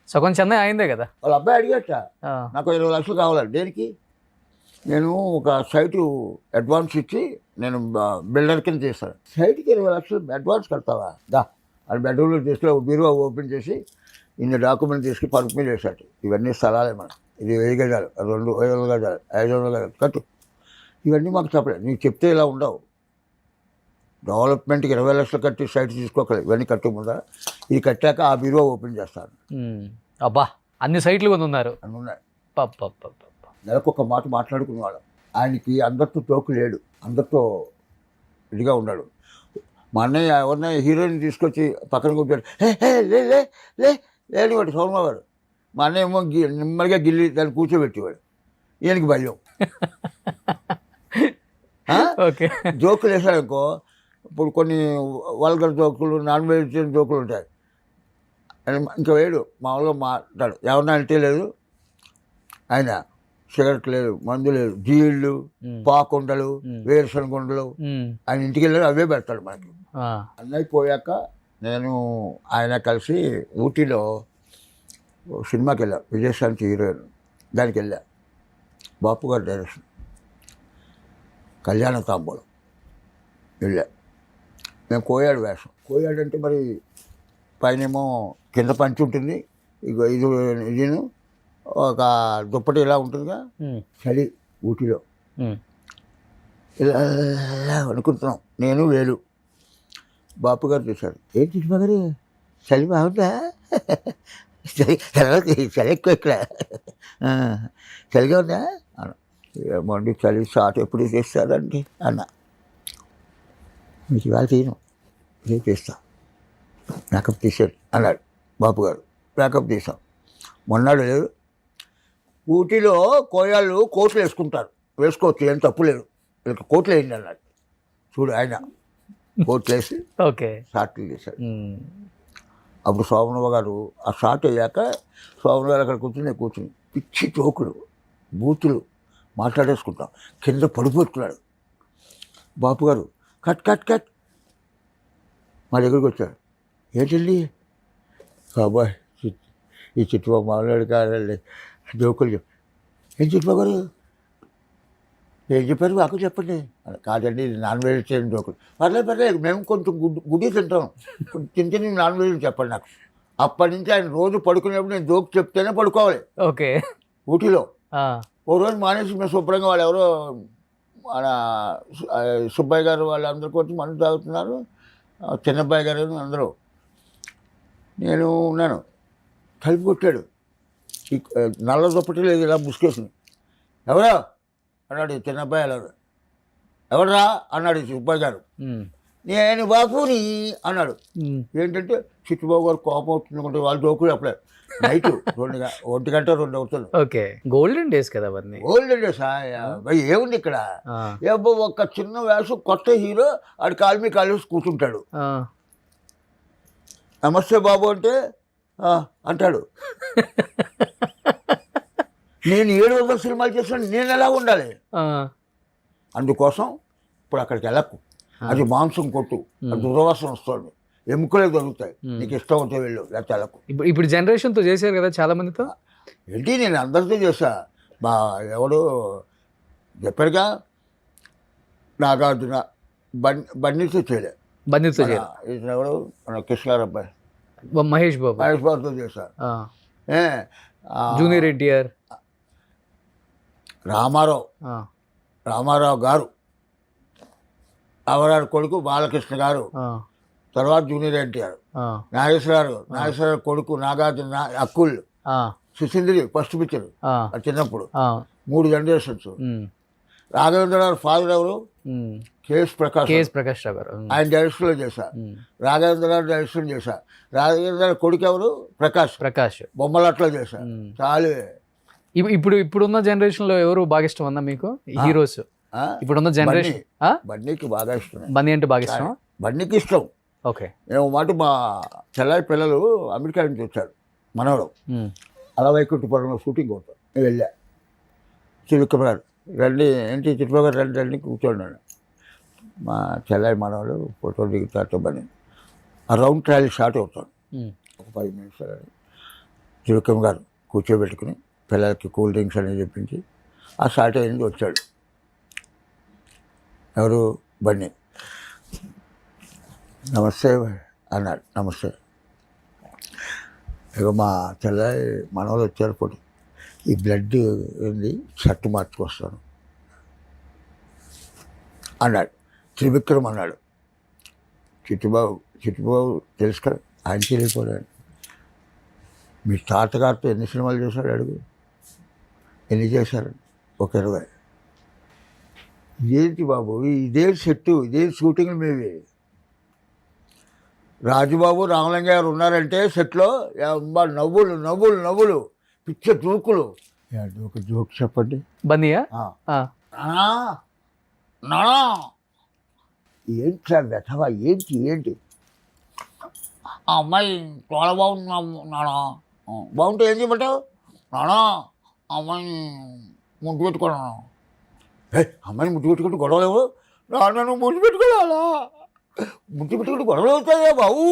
[SPEAKER 2] సగం చెన్నై అయిందే కదా.
[SPEAKER 3] వాళ్ళ అబ్బాయి అడిగట, నాకు 20 లక్షలు కావాలి. దేనికి? నేను ఒక సైటు అడ్వాన్స్ ఇచ్చి నేను బిల్డర్ కింద చేస్తాను. సైట్కి 20 లక్షలు అడ్వాన్స్ కడతావా? దా అది బెడ్రూమ్లో తీసుకుని బీరువా ఓపెన్ చేసి ఇన్ని డాక్యుమెంట్ తీసుకుని పరుపు మీద వేసాడు. ఇవన్నీ స్థలాలే మనం, ఇది 1000 గజాలు, 200 గజాలు, 500 గజాలు కట్టు. ఇవన్నీ మాకు చెప్పలేదు, నీకు చెప్తే ఇలా ఉండవు. డెవలప్మెంట్కి 20 లక్షలు కట్టి సైట్ తీసుకోకలేదు, ఇవన్నీ కట్టకుండా ఇది కట్టాక ఆ బీరువా ఓపెన్ చేస్తాను.
[SPEAKER 2] అబ్బా, అన్ని సైట్లు కొంత ఉన్నారు,
[SPEAKER 3] అన్నీ ఉన్నాయి. నెలకు ఒక మాట మాట్లాడుకునేవాడు. ఆయనకి అందరితో తోకు లేడు, అందరితో ఇదిగా ఉన్నాడు. మా అన్నయ్య ఎవరినైనా హీరోయిన్ తీసుకొచ్చి పక్కన కూర్చోడు, లే లే లే లేనివాడు సోమా గారు. మా అన్నయ్య ఏమో నెమ్మదిగా గిల్లి దాన్ని కూర్చోబెట్టేవాడు. ఈయనకి భయం. జోకులు వేసాడు అనుకో, ఇప్పుడు కొన్ని వల్గర్ జోకులు, నాన్ వెజిటేరియన్ జోకులు ఉంటాయి. ఇంకా వేడు మామూలుగా మాట్లాడు, ఎవరన్నా అంటే లేదు ఆయన, సిగరెట్ లేదు, మందు లేదు, జీళ్ళు, పాకుండలు, వేరుశనగుండలు, ఆయన ఇంటికి వెళ్ళాడు, అవే పెడతాడు మనకి. అన్నయ్య పోయాక నేను ఆయన కలిసి ఊటీలో సినిమాకి వెళ్ళా, విజయశాంతి హీరోయిన్, దానికి వెళ్ళా. బాపు గారు డైరెక్షన్, కళ్యాణ తాంబూలం వెళ్ళా. మేము కోయాడు వేషం. కోయాడు అంటే మరి పైనేమో కింద పంచి ఉంటుంది, ఇక ఇదిను ఒక దుప్పటి ఇలా ఉంటుందిగా, చలి ఊటీలో ఇలా అనుకుంటున్నాం, నేను వేలు. బాపు గారు చూశారు, ఏం చూసినా గారు చలి బాగుందా, చలి ఎక్కువ ఇక్కడ, చలిగా ఉందా అన్న. ఏమండి చలి షార్ట్ ఎప్పుడు చేస్తారండి అన్న. మీకు ఇవాళ తీయను, రేపు చేస్తా, మేకప్ తీసాడు అన్నాడు బాపు గారు. మేకప్ తీసాం. మొన్నాడు లేదు, ఊటీలో కోయాళ్ళు కోట్లు వేసుకుంటారు, వేసుకోవచ్చు, ఏం తప్పు లేదు, వీళ్ళకి కోట్లు వేయండి అన్నాడు. చూడు ఆయన కోట్లు వేసి షార్ట్లు తీశాడు. అప్పుడు శోభనబాబు గారు ఆ షార్ట్ అయ్యాక శోభన గారు అక్కడ కూర్చుని పిచ్చి చోకులు బూతులు మాట్లాడేసుకుంటాం, కింద పడిపోతున్నాడు. బాపు గారు కట్ కట్ కట్ మా దగ్గరికి వచ్చాడు. ఏంటండి బాబాయ్, ఈ చిట్టుబాబు మామూలు కాదండి, జోకులు చెప్పి. ఏం చిట్టుబాబు గారు ఏం చెప్పారు మాకు చెప్పండి. కాదండి ఇది నాన్ వెజిటేరియన్ జోకులు. పర్లేదు మేము కొంచెం గుడ్డి తింటాం, చిన్న చిన్న నాన్ వెజ్ చెప్పండి నాకు. అప్పటి నుంచి ఆయన రోజు పడుకునేప్పుడు నేను జోక్ చెప్తేనే పడుకోవాలి.
[SPEAKER 2] ఓకే.
[SPEAKER 3] ఊటీలో ఓ రోజు మానేసి మేము శుభ్రంగా, వాళ్ళు ఎవరో మన సుబ్బయ్య గారు వాళ్ళందరికీ వచ్చి మందు తాగుతున్నారు, చిన్నబ్బాయి గారు అందరూ. నేను ఉన్నాను, కలిపి కొట్టాడు. నల్ల దుప్పటి లేదు, ఇలా ముసుకేసింది. ఎవరా అన్నాడు చిన్నబ్బాయి. ఎవరా అన్నాడు సుబ్బయ్య గారు. నేను బాపుని అన్నాడు.
[SPEAKER 2] ఉమ్.
[SPEAKER 3] ఏంటంటే చిట్టుబాబు గారు కోపం అవుతుంది వాళ్ళు జోకులు అప్పుడే నైట్ 1 గంట 2 అవుతుంది.
[SPEAKER 2] ఓకే, గోల్డెన్ డేస్ కదా అవన్నీ.
[SPEAKER 3] ఓల్డ్ అండి సార్ ఏముంది ఇక్కడ,
[SPEAKER 2] ఆ,
[SPEAKER 3] ఏబ్బో ఒక చిన్న వేషం కొత్త హీరో ఆడు కాలు మీద కాలు వేసి కూర్చుంటాడు.
[SPEAKER 2] ఆ.
[SPEAKER 3] నమస్తే బాబు అంటే "ఆ" అంటాడు. నేను 700 సినిమాలు చేసాను, నేను ఎలా ఉండాలి?
[SPEAKER 2] ఆ,
[SPEAKER 3] అందుకోసం ఇప్పుడు అక్కడికి వెళ్ళకు, అది మాంసం కొట్టు, అది దుర్వాసన వస్తుంది, ఎముకలే దొరుకుతాయి, నీకు ఇష్టం అవుతాయి వెళ్ళు, లేకపోతే వెళ్ళకు.
[SPEAKER 2] ఇప్పుడు జనరేషన్తో చేశారు కదా చాలా మందితో.
[SPEAKER 3] ఏంటి నేను అందరితో చేశా. మా ఎవడు చెప్పారుగా, నాగార్జున బండితో చేయలే,
[SPEAKER 2] బంధితో చేయాలి.
[SPEAKER 3] ఇతను ఎవడు మన కృష్ణారావు అబ్బాయి
[SPEAKER 2] మహేష్ బాబు,
[SPEAKER 3] మహేష్ బాబుతో చేశా.
[SPEAKER 2] ఆ,
[SPEAKER 3] ఏ,
[SPEAKER 2] జూనియర్ ఎన్టీఆర్,
[SPEAKER 3] రామారావు గారు, రామారావు కొడుకు బాలకృష్ణ గారు, తర్వాత జూనియర్ ఎన్టీఆర్, నాగేశ్వరరావు కొడుకు నాగార్జున, అక్కుల్, సుశీంద్రి ఫస్ట్ పిక్చర్ చిన్నప్పుడు 3 జనరేషన్స్. రాఘవేంద్ర గారు ఫాదర్ ఎవరు? కేఎస్ ప్రకాష్ రావు గారు, ఆయన డైరెక్షన్లో చేశా. రాఘవేంద్ర గారు డైరెక్షన్ చేశా. రాఘవేంద్ర గారు కొడుకు ఎవరు? ప్రకాష్ బొమ్మలట్లో చేశా. చాలు.
[SPEAKER 2] ఇప్పుడున్న జనరేషన్ లో ఎవరు బాగా ఇష్టం అన్నా మీకు హీరోస్? ఇప్పుడున్న జనరేషన్
[SPEAKER 3] బన్నీకి బాగా ఇష్టం.
[SPEAKER 2] బన్నీ అంటే బాగా ఇష్టం.
[SPEAKER 3] బన్నీకి ఇష్టం.
[SPEAKER 2] ఓకే.
[SPEAKER 3] మేము మాట మా చెల్లాయి పిల్లలు అమెరికా నుంచి వచ్చారు, మనవడు. అలా వైకుంఠపురంలో షూటింగ్ అవుతాం. నేను వెళ్ళా, చిలుకమరాడు రండి, ఏంటి చిట్టుబాబు గారు రండి కూర్చోండి. మా చెల్లాయి మనవాడు ఫోటో దిగుతాడు. బని ఆ రౌండ్ ట్రయల్ షార్ట్ అవుతాడు, ఒక 10 నిమిషాలు. చిలుకమ్మ గారు కూర్చోబెట్టుకుని పిల్లలకి కూల్ డ్రింక్స్ అనేది చెప్పించి ఆ షార్ట్ అయింది. వచ్చాడు ఎవరు? బన్నీ. నమస్తే అన్నాడు. నమస్తే. ఇక మా చెల్లాయి మనవాళ్ళు వచ్చారు. పొడి ఈ బ్లడ్ ఏంది, షర్ట్ మార్చుకొస్తాను అన్నాడు. త్రివిక్రమ్ అన్నాడు. చిట్టుబాబు తెలుసు కదా, ఆయన తెలియపోయాడు. మీ తాతగారితో ఎన్ని సినిమాలు చేశాడు అడుగు, ఎన్ని చేశారు? ఒక 20. ఏంటి బాబు ఇదే సెట్టు, ఇదే షూటింగ్లు మేవి. రాజుబాబు రామలింగ గారు ఉన్నారంటే సెట్లో నవ్వులు నవ్వులు నవ్వులు, పిచ్చ జోకులు. ఒక జోక్ చెప్పండి.
[SPEAKER 2] బన్నీయా?
[SPEAKER 3] ఏంటి సార్ వెధవా, ఏంటి ఏంటి?
[SPEAKER 4] ఆ అమ్మాయి చాలా బాగుంది నానా. బాగుంటే ఏం చేయమంటావు నానా? అమ్మాయిని ముద్దు పెట్టుకున్నాను.
[SPEAKER 3] అమ్మాయిని ముద్దు పెట్టుకుంటూ గొడవలేవు. నన్ను ముద్దు పెట్టుకోవాలా? ముద్దు పెట్టుకుంటూ గొడవలు అవుతాయా బాబు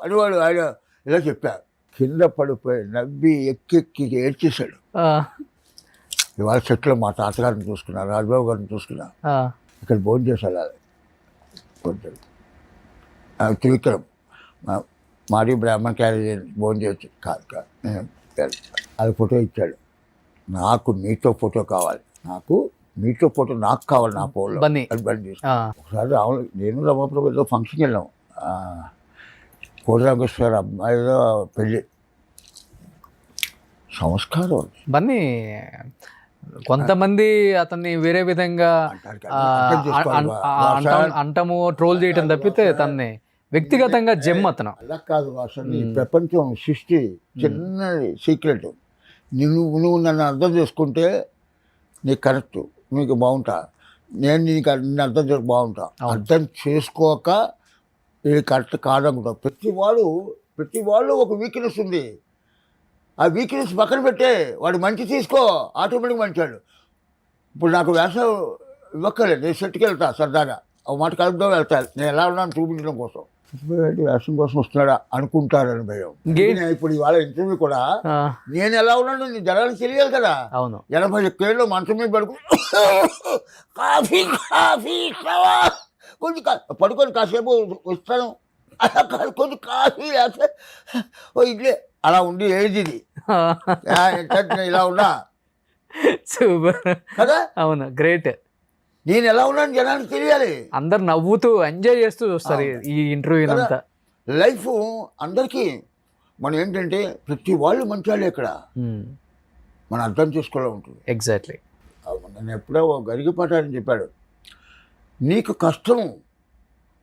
[SPEAKER 3] అనేవాడు ఆయన. ఇలా చెప్పా, కింద పడిపోయి నవ్వి ఎక్కి ఏడ్చేశాడు. ఇవాళ చెట్లు మా తాతగారిని చూసుకున్నా, రాజబాబు గారిని చూసుకున్నా. ఇక్కడ భోజనం చేశాడు త్రివిక్రమ్. మాది బ్రాహ్మణ క్యారేజ్ భోజనం చేయొచ్చు కాదు. అది ఫోటో ఇచ్చాడు. నాకు మీతో ఫోటో కావాలి, నాకు మీతో ఫోటో నాకు కావాలి నా ఫోన్లో. అది బండి ఒకసారి నేను రమాప్రభు ఏదో ఫంక్షన్కి వెళ్ళాం. కోడి రామకృష్ణ అమ్మాయిలో పెళ్ళి. సంస్కారం.
[SPEAKER 2] బన్నీ కొంతమంది అతన్ని వేరే విధంగా అంటము, ట్రోల్ చేయటం తప్పితే తన్ని వ్యక్తిగతంగా జెమ్ అతను.
[SPEAKER 3] అలా కాదు అసలు. ఈ ప్రపంచం సృష్టి చిన్న సీక్రెట్. నువ్వు నన్ను అర్థం చేసుకుంటే నీకు కరెక్ట్, నీకు బాగుంటా. నేను నిన్ను అర్థం చేసుకో బాగుంటా. అర్థం చేసుకోక ఇది కరెక్ట్ కాదనుకుంటా. ప్రతి వాళ్ళు ఒక వీక్నెస్ ఉంది. ఆ వీక్నెస్ పక్కన పెట్టే వాడు మంచి తీసుకో, ఆటోమేటిక్ మంచాడు. ఇప్పుడు నాకు వేషం ఇవ్వక్కర్లేదు, నేను సెట్కి వెళ్తా సరదాగా, ఒక మాట కలుపుదాం వెళ్తాను. నేను ఎలా ఉన్నాను చూపించడం కోసం. వేషం కోసం వస్తున్నాడా అనుకుంటారని భయం. ఇప్పుడు ఇవాళ ఇంటర్వ్యూ కూడా నేను ఎలా ఉన్నాను జనానికి తెలియాలి కదా. 80 ఏళ్ళు మంచం మీద కాఫీ కొంచెం పడుకొని కాసేపు వస్తాను, కొంచెం కాఫీ లేకపోతే ఓ ఇడ్లీ అలా ఉండి ఏజ్ ఇది ఇలా ఉన్నా
[SPEAKER 2] సూపర్
[SPEAKER 3] కదా.
[SPEAKER 2] అవును, గ్రేట్.
[SPEAKER 3] నేను ఎలా ఉన్నాను జనానికి తెలియాలి.
[SPEAKER 2] అందరు నవ్వుతూ ఎంజాయ్ చేస్తూ చూస్తారు ఈ ఇంటర్వ్యూ అంతా.
[SPEAKER 3] లైఫ్ అందరికీ మనం ఏంటంటే ప్రతి వాళ్ళు మంచి ఇక్కడ మనం అర్థం చేసుకోవడం ఉంటుంది.
[SPEAKER 2] ఎగ్జాక్ట్లీ.
[SPEAKER 3] నన్ను ఎప్పుడో గరిగిపాట అని చెప్పాడు, నీకు కష్టం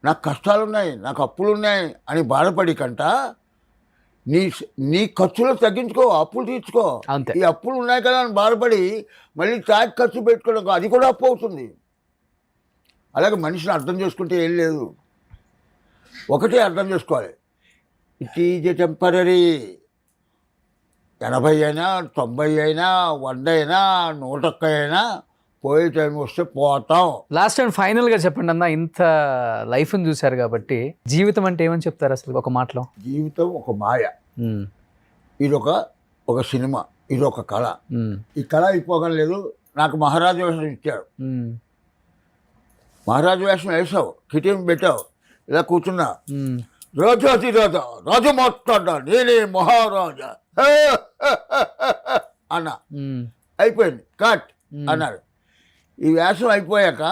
[SPEAKER 3] నాకు కష్టాలు ఉన్నాయి, నాకు అప్పులు ఉన్నాయి అని బాధపడి కంట నీ ఖర్చులు తగ్గించుకో, అప్పులు తీర్చుకో.
[SPEAKER 2] అంతే.
[SPEAKER 3] ఈ అప్పులు ఉన్నాయి కదా అని బాధపడి మళ్ళీ చాయ్ ఖర్చు పెట్టుకోవడం అది కూడా అప్పు అవుతుంది. అలాగే మనిషిని అర్థం చేసుకుంటే ఏం లేదు, ఒకటే అర్థం చేసుకోవాలి, ఇట్ ఈజ్ ఎ టెంపరీ. 80 అయినా 90 అయినా 100 అయినా 101 అయినా పోయే టైం వస్తే పోతాం.
[SPEAKER 2] లాస్ట్ అండ్ ఫైనల్గా చెప్పండి అన్న, ఇంత లైఫ్ని చూశారు కాబట్టి జీవితం అంటే ఏమని చెప్తారు అసలు ఒక మాటలో?
[SPEAKER 3] జీవితం ఒక మాయ, ఒక సినిమా, ఒక కళ. ఈ కళ అయిపోగం లేదు. నాకు మహారాజు వేషం ఇచ్చాడు, మహారాజు వేషం వేసావు, కిటీం పెట్టావు, ఇలా కూర్చున్నా, రాజాది రాజా రాజు మాట్లాడ్డా నేనే మహారాజా అన్నా, అయిపోయింది కట్ అన్నాడు. ఈ వేషం అయిపోయాక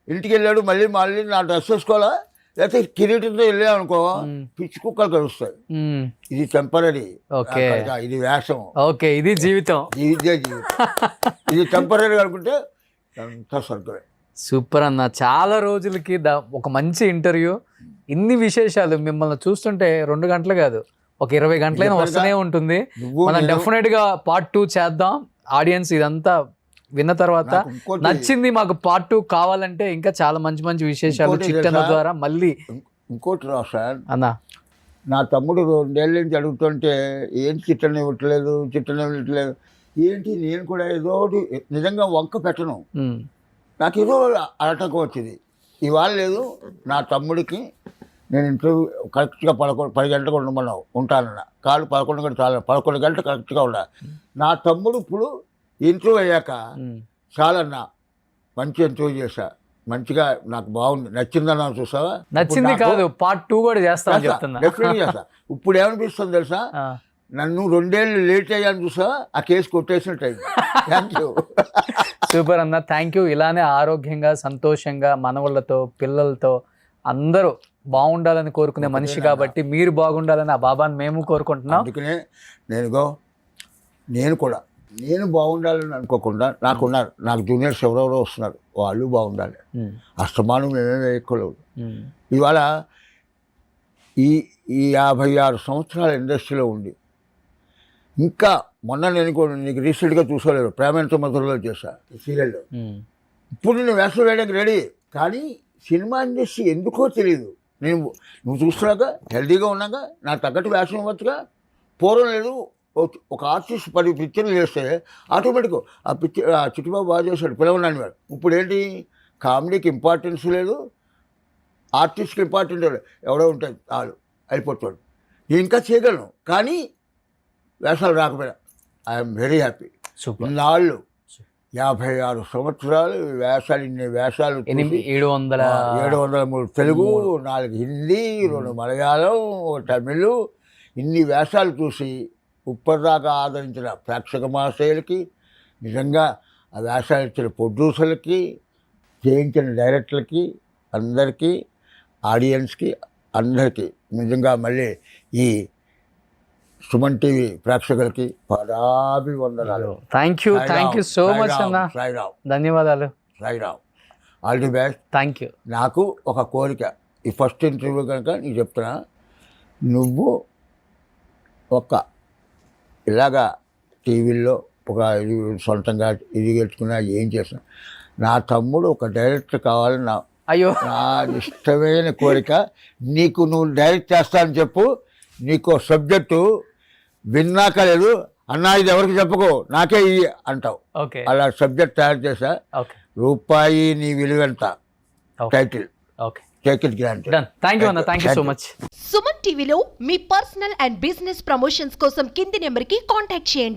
[SPEAKER 3] ఇంటికి వెళ్ళాడు, మళ్ళీ నా డ్రెస్ వేసుకోవాలా, లేకపోతే కిరీటంతో వెళ్ళామనుకో పిచ్చి కుక్కలు కలుస్తాయి. ఇది టెంపరీ, ఇది వేషం,
[SPEAKER 2] ఓకే, ఇది జీవితం,
[SPEAKER 3] ఇదే జీవితం. ఇది టెంపరీ అనుకుంటే అంతా స్వర్గమే.
[SPEAKER 2] సూపర్ అన్న, చాలా రోజులకి ఒక మంచి ఇంటర్వ్యూ, ఇన్ని విశేషాలు మిమ్మల్ని చూస్తుంటే 2 గంటలు కాదు, ఒక 20 గంటలైనా వస్తూనే ఉంటుంది. మనం డెఫినెట్ గా పార్ట్ 2 చేద్దాం. ఆడియన్స్ ఇదంతా విన్న తర్వాత నచ్చింది, మాకు పార్ట్ 2 కావాలంటే ఇంకా చాలా మంచి మంచి విశేషాలు చిట్టన ద్వారా మళ్ళీ.
[SPEAKER 3] ఇంకోటి రా సార్
[SPEAKER 2] అన్న,
[SPEAKER 3] నా తమ్ముడు 2 ఏళ్ళ నుంచి అడుగుతుంటే ఏంటి చిట్టని ఇవ్వట్లేదు, ఏంటి, నేను కూడా ఏదో నిజంగా వంక పెట్టను, నాకు ఏదో అరటకం వచ్చింది. ఇవాళ లేదు, నా తమ్ముడికి నేను ఇంటర్వ్యూ కరెక్ట్గా 10 గంటలకు ఉంటానన్న, కాదు 11 గంటలు చాలా, 11 గంటలు కరెక్ట్గా ఉండాలి. నా తమ్ముడు ఇప్పుడు ఇంటర్వ్యూ అయ్యాక చాలన్నా మంచి ఇంటర్వ్యూ చేశా, మంచిగా నాకు బాగుంది, నచ్చిందన్నా, చూసావా?
[SPEAKER 2] నచ్చింది కాదు, పార్ట్ 2 కూడా చేస్తా చెప్తున్నా,
[SPEAKER 3] డెఫినెట్గా చేస్తా. ఇప్పుడు ఏమనిపిస్తుంది తెలుసా, నన్ను 2 ఏళ్ళు లేట్ అయ్యాను చూసావా, ఆ కేసు కొట్టేసినట్టు అయింది. Thank you.
[SPEAKER 2] సూపర్ అన్న, థ్యాంక్ యూ. ఇలానే ఆరోగ్యంగా సంతోషంగా మనవాళ్ళతో పిల్లలతో అందరూ బాగుండాలని కోరుకునే మనిషి కాబట్టి మీరు బాగుండాలని ఆ బాబాని మేము కోరుకుంటున్నాం.
[SPEAKER 3] అందుకనే నేను బాగుండాలని అనుకోకుండా నాకు జూనియర్స్ ఎవరెవరో వస్తున్నారు, వాళ్ళు బాగుండాలి. అస్తమానం మేమే వేయకూడదు. ఇవాళ ఈ 56 సంవత్సరాల ఇండస్ట్రీలో ఉండి ఇంకా మొన్న నేను నీకు రీసెంట్గా చూసుకోలేదు, ప్రేమంతో మధురలో చేశా సీరియల్లో. ఇప్పుడు నేను వేషం వేయడానికి రెడీ, కానీ సినిమా ఇండస్ట్రీ ఎందుకో తెలియదు. నువ్వు చూస్తున్నాక హెల్తీగా ఉన్నాక నాకు తగ్గట్టు వేషం ఇవ్వచ్చుగా. పూర్వం లేదు, ఒక ఆర్టిస్ట్ 10 పిక్చర్లు చేస్తే ఆటోమేటిక్ ఆ చిట్టుబాబు బాగా చేశాడు పిలవన్నాను వాడు. ఇప్పుడు ఏంటి, కామెడీకి ఇంపార్టెన్స్ లేదు, ఆర్టిస్ట్కి ఇంపార్టెంట్ ఎవడో ఉంటుంది, వాళ్ళు అయిపోతాడు. నేను ఇంకా చేయగలను, కానీ వేషాలు రాకపోయినా ఐఎమ్ వెరీ హ్యాపీ. నాళ్ళు 56 సంవత్సరాలు ఇన్ని వేషాలు, 703 తెలుగు, 4 హిందీ, 2 మలయాళం, 1 తమిళ్, ఇన్ని వేషాలు చూసి ఇప్పటిదాకా ఆదరించిన ప్రేక్షక మహాశయులకి, నిజంగా ఆ వేషాలు ఇచ్చిన ప్రొడ్యూసర్లకి, చేయించిన డైరెక్టర్లకి, అందరికీ, ఆడియన్స్కి, అందరికీ నిజంగా మళ్ళీ ఈ సుమన్ టీవీ ప్రేక్షకులకి పదాభివందనాలు.
[SPEAKER 2] థ్యాంక్ యూ సో మచ్ అన్న, ధన్యవాదాలు.
[SPEAKER 3] Sairam, all the best.
[SPEAKER 2] Thank you.
[SPEAKER 3] నాకు ఒక కోరిక, ఈ ఫస్ట్ ఇంటర్వ్యూ కనుక నీకు చెప్తున్నా, నువ్వు ఇలాగా టీవీల్లో ఇది సొంతంగా ఇది పెట్టుకున్నా ఏం చేసినా, నా తమ్ముడు ఒక డైరెక్టర్ కావాలని నా ఇష్టమైన కోరిక. నువ్వు డైరెక్ట్ చేస్తానని చెప్పు, నీకు సబ్జెక్టు విన్నాక లేదు అన్నా, ఇది ఎవరికి చెప్పుకో, నాకే ఇయ్యి అంటావు. అలా సబ్జెక్ట్ తయారు చేశా. రూపాయి నీ విలువెంత title. Take it granted.
[SPEAKER 2] Thank you అన్న, thank you so much.
[SPEAKER 5] Suman టీవీలో మీ పర్సనల్ అండ్ బిజినెస్ ప్రమోషన్స్ కోసం కింది నెంబర్కి కాంటాక్ట్ చేయండి.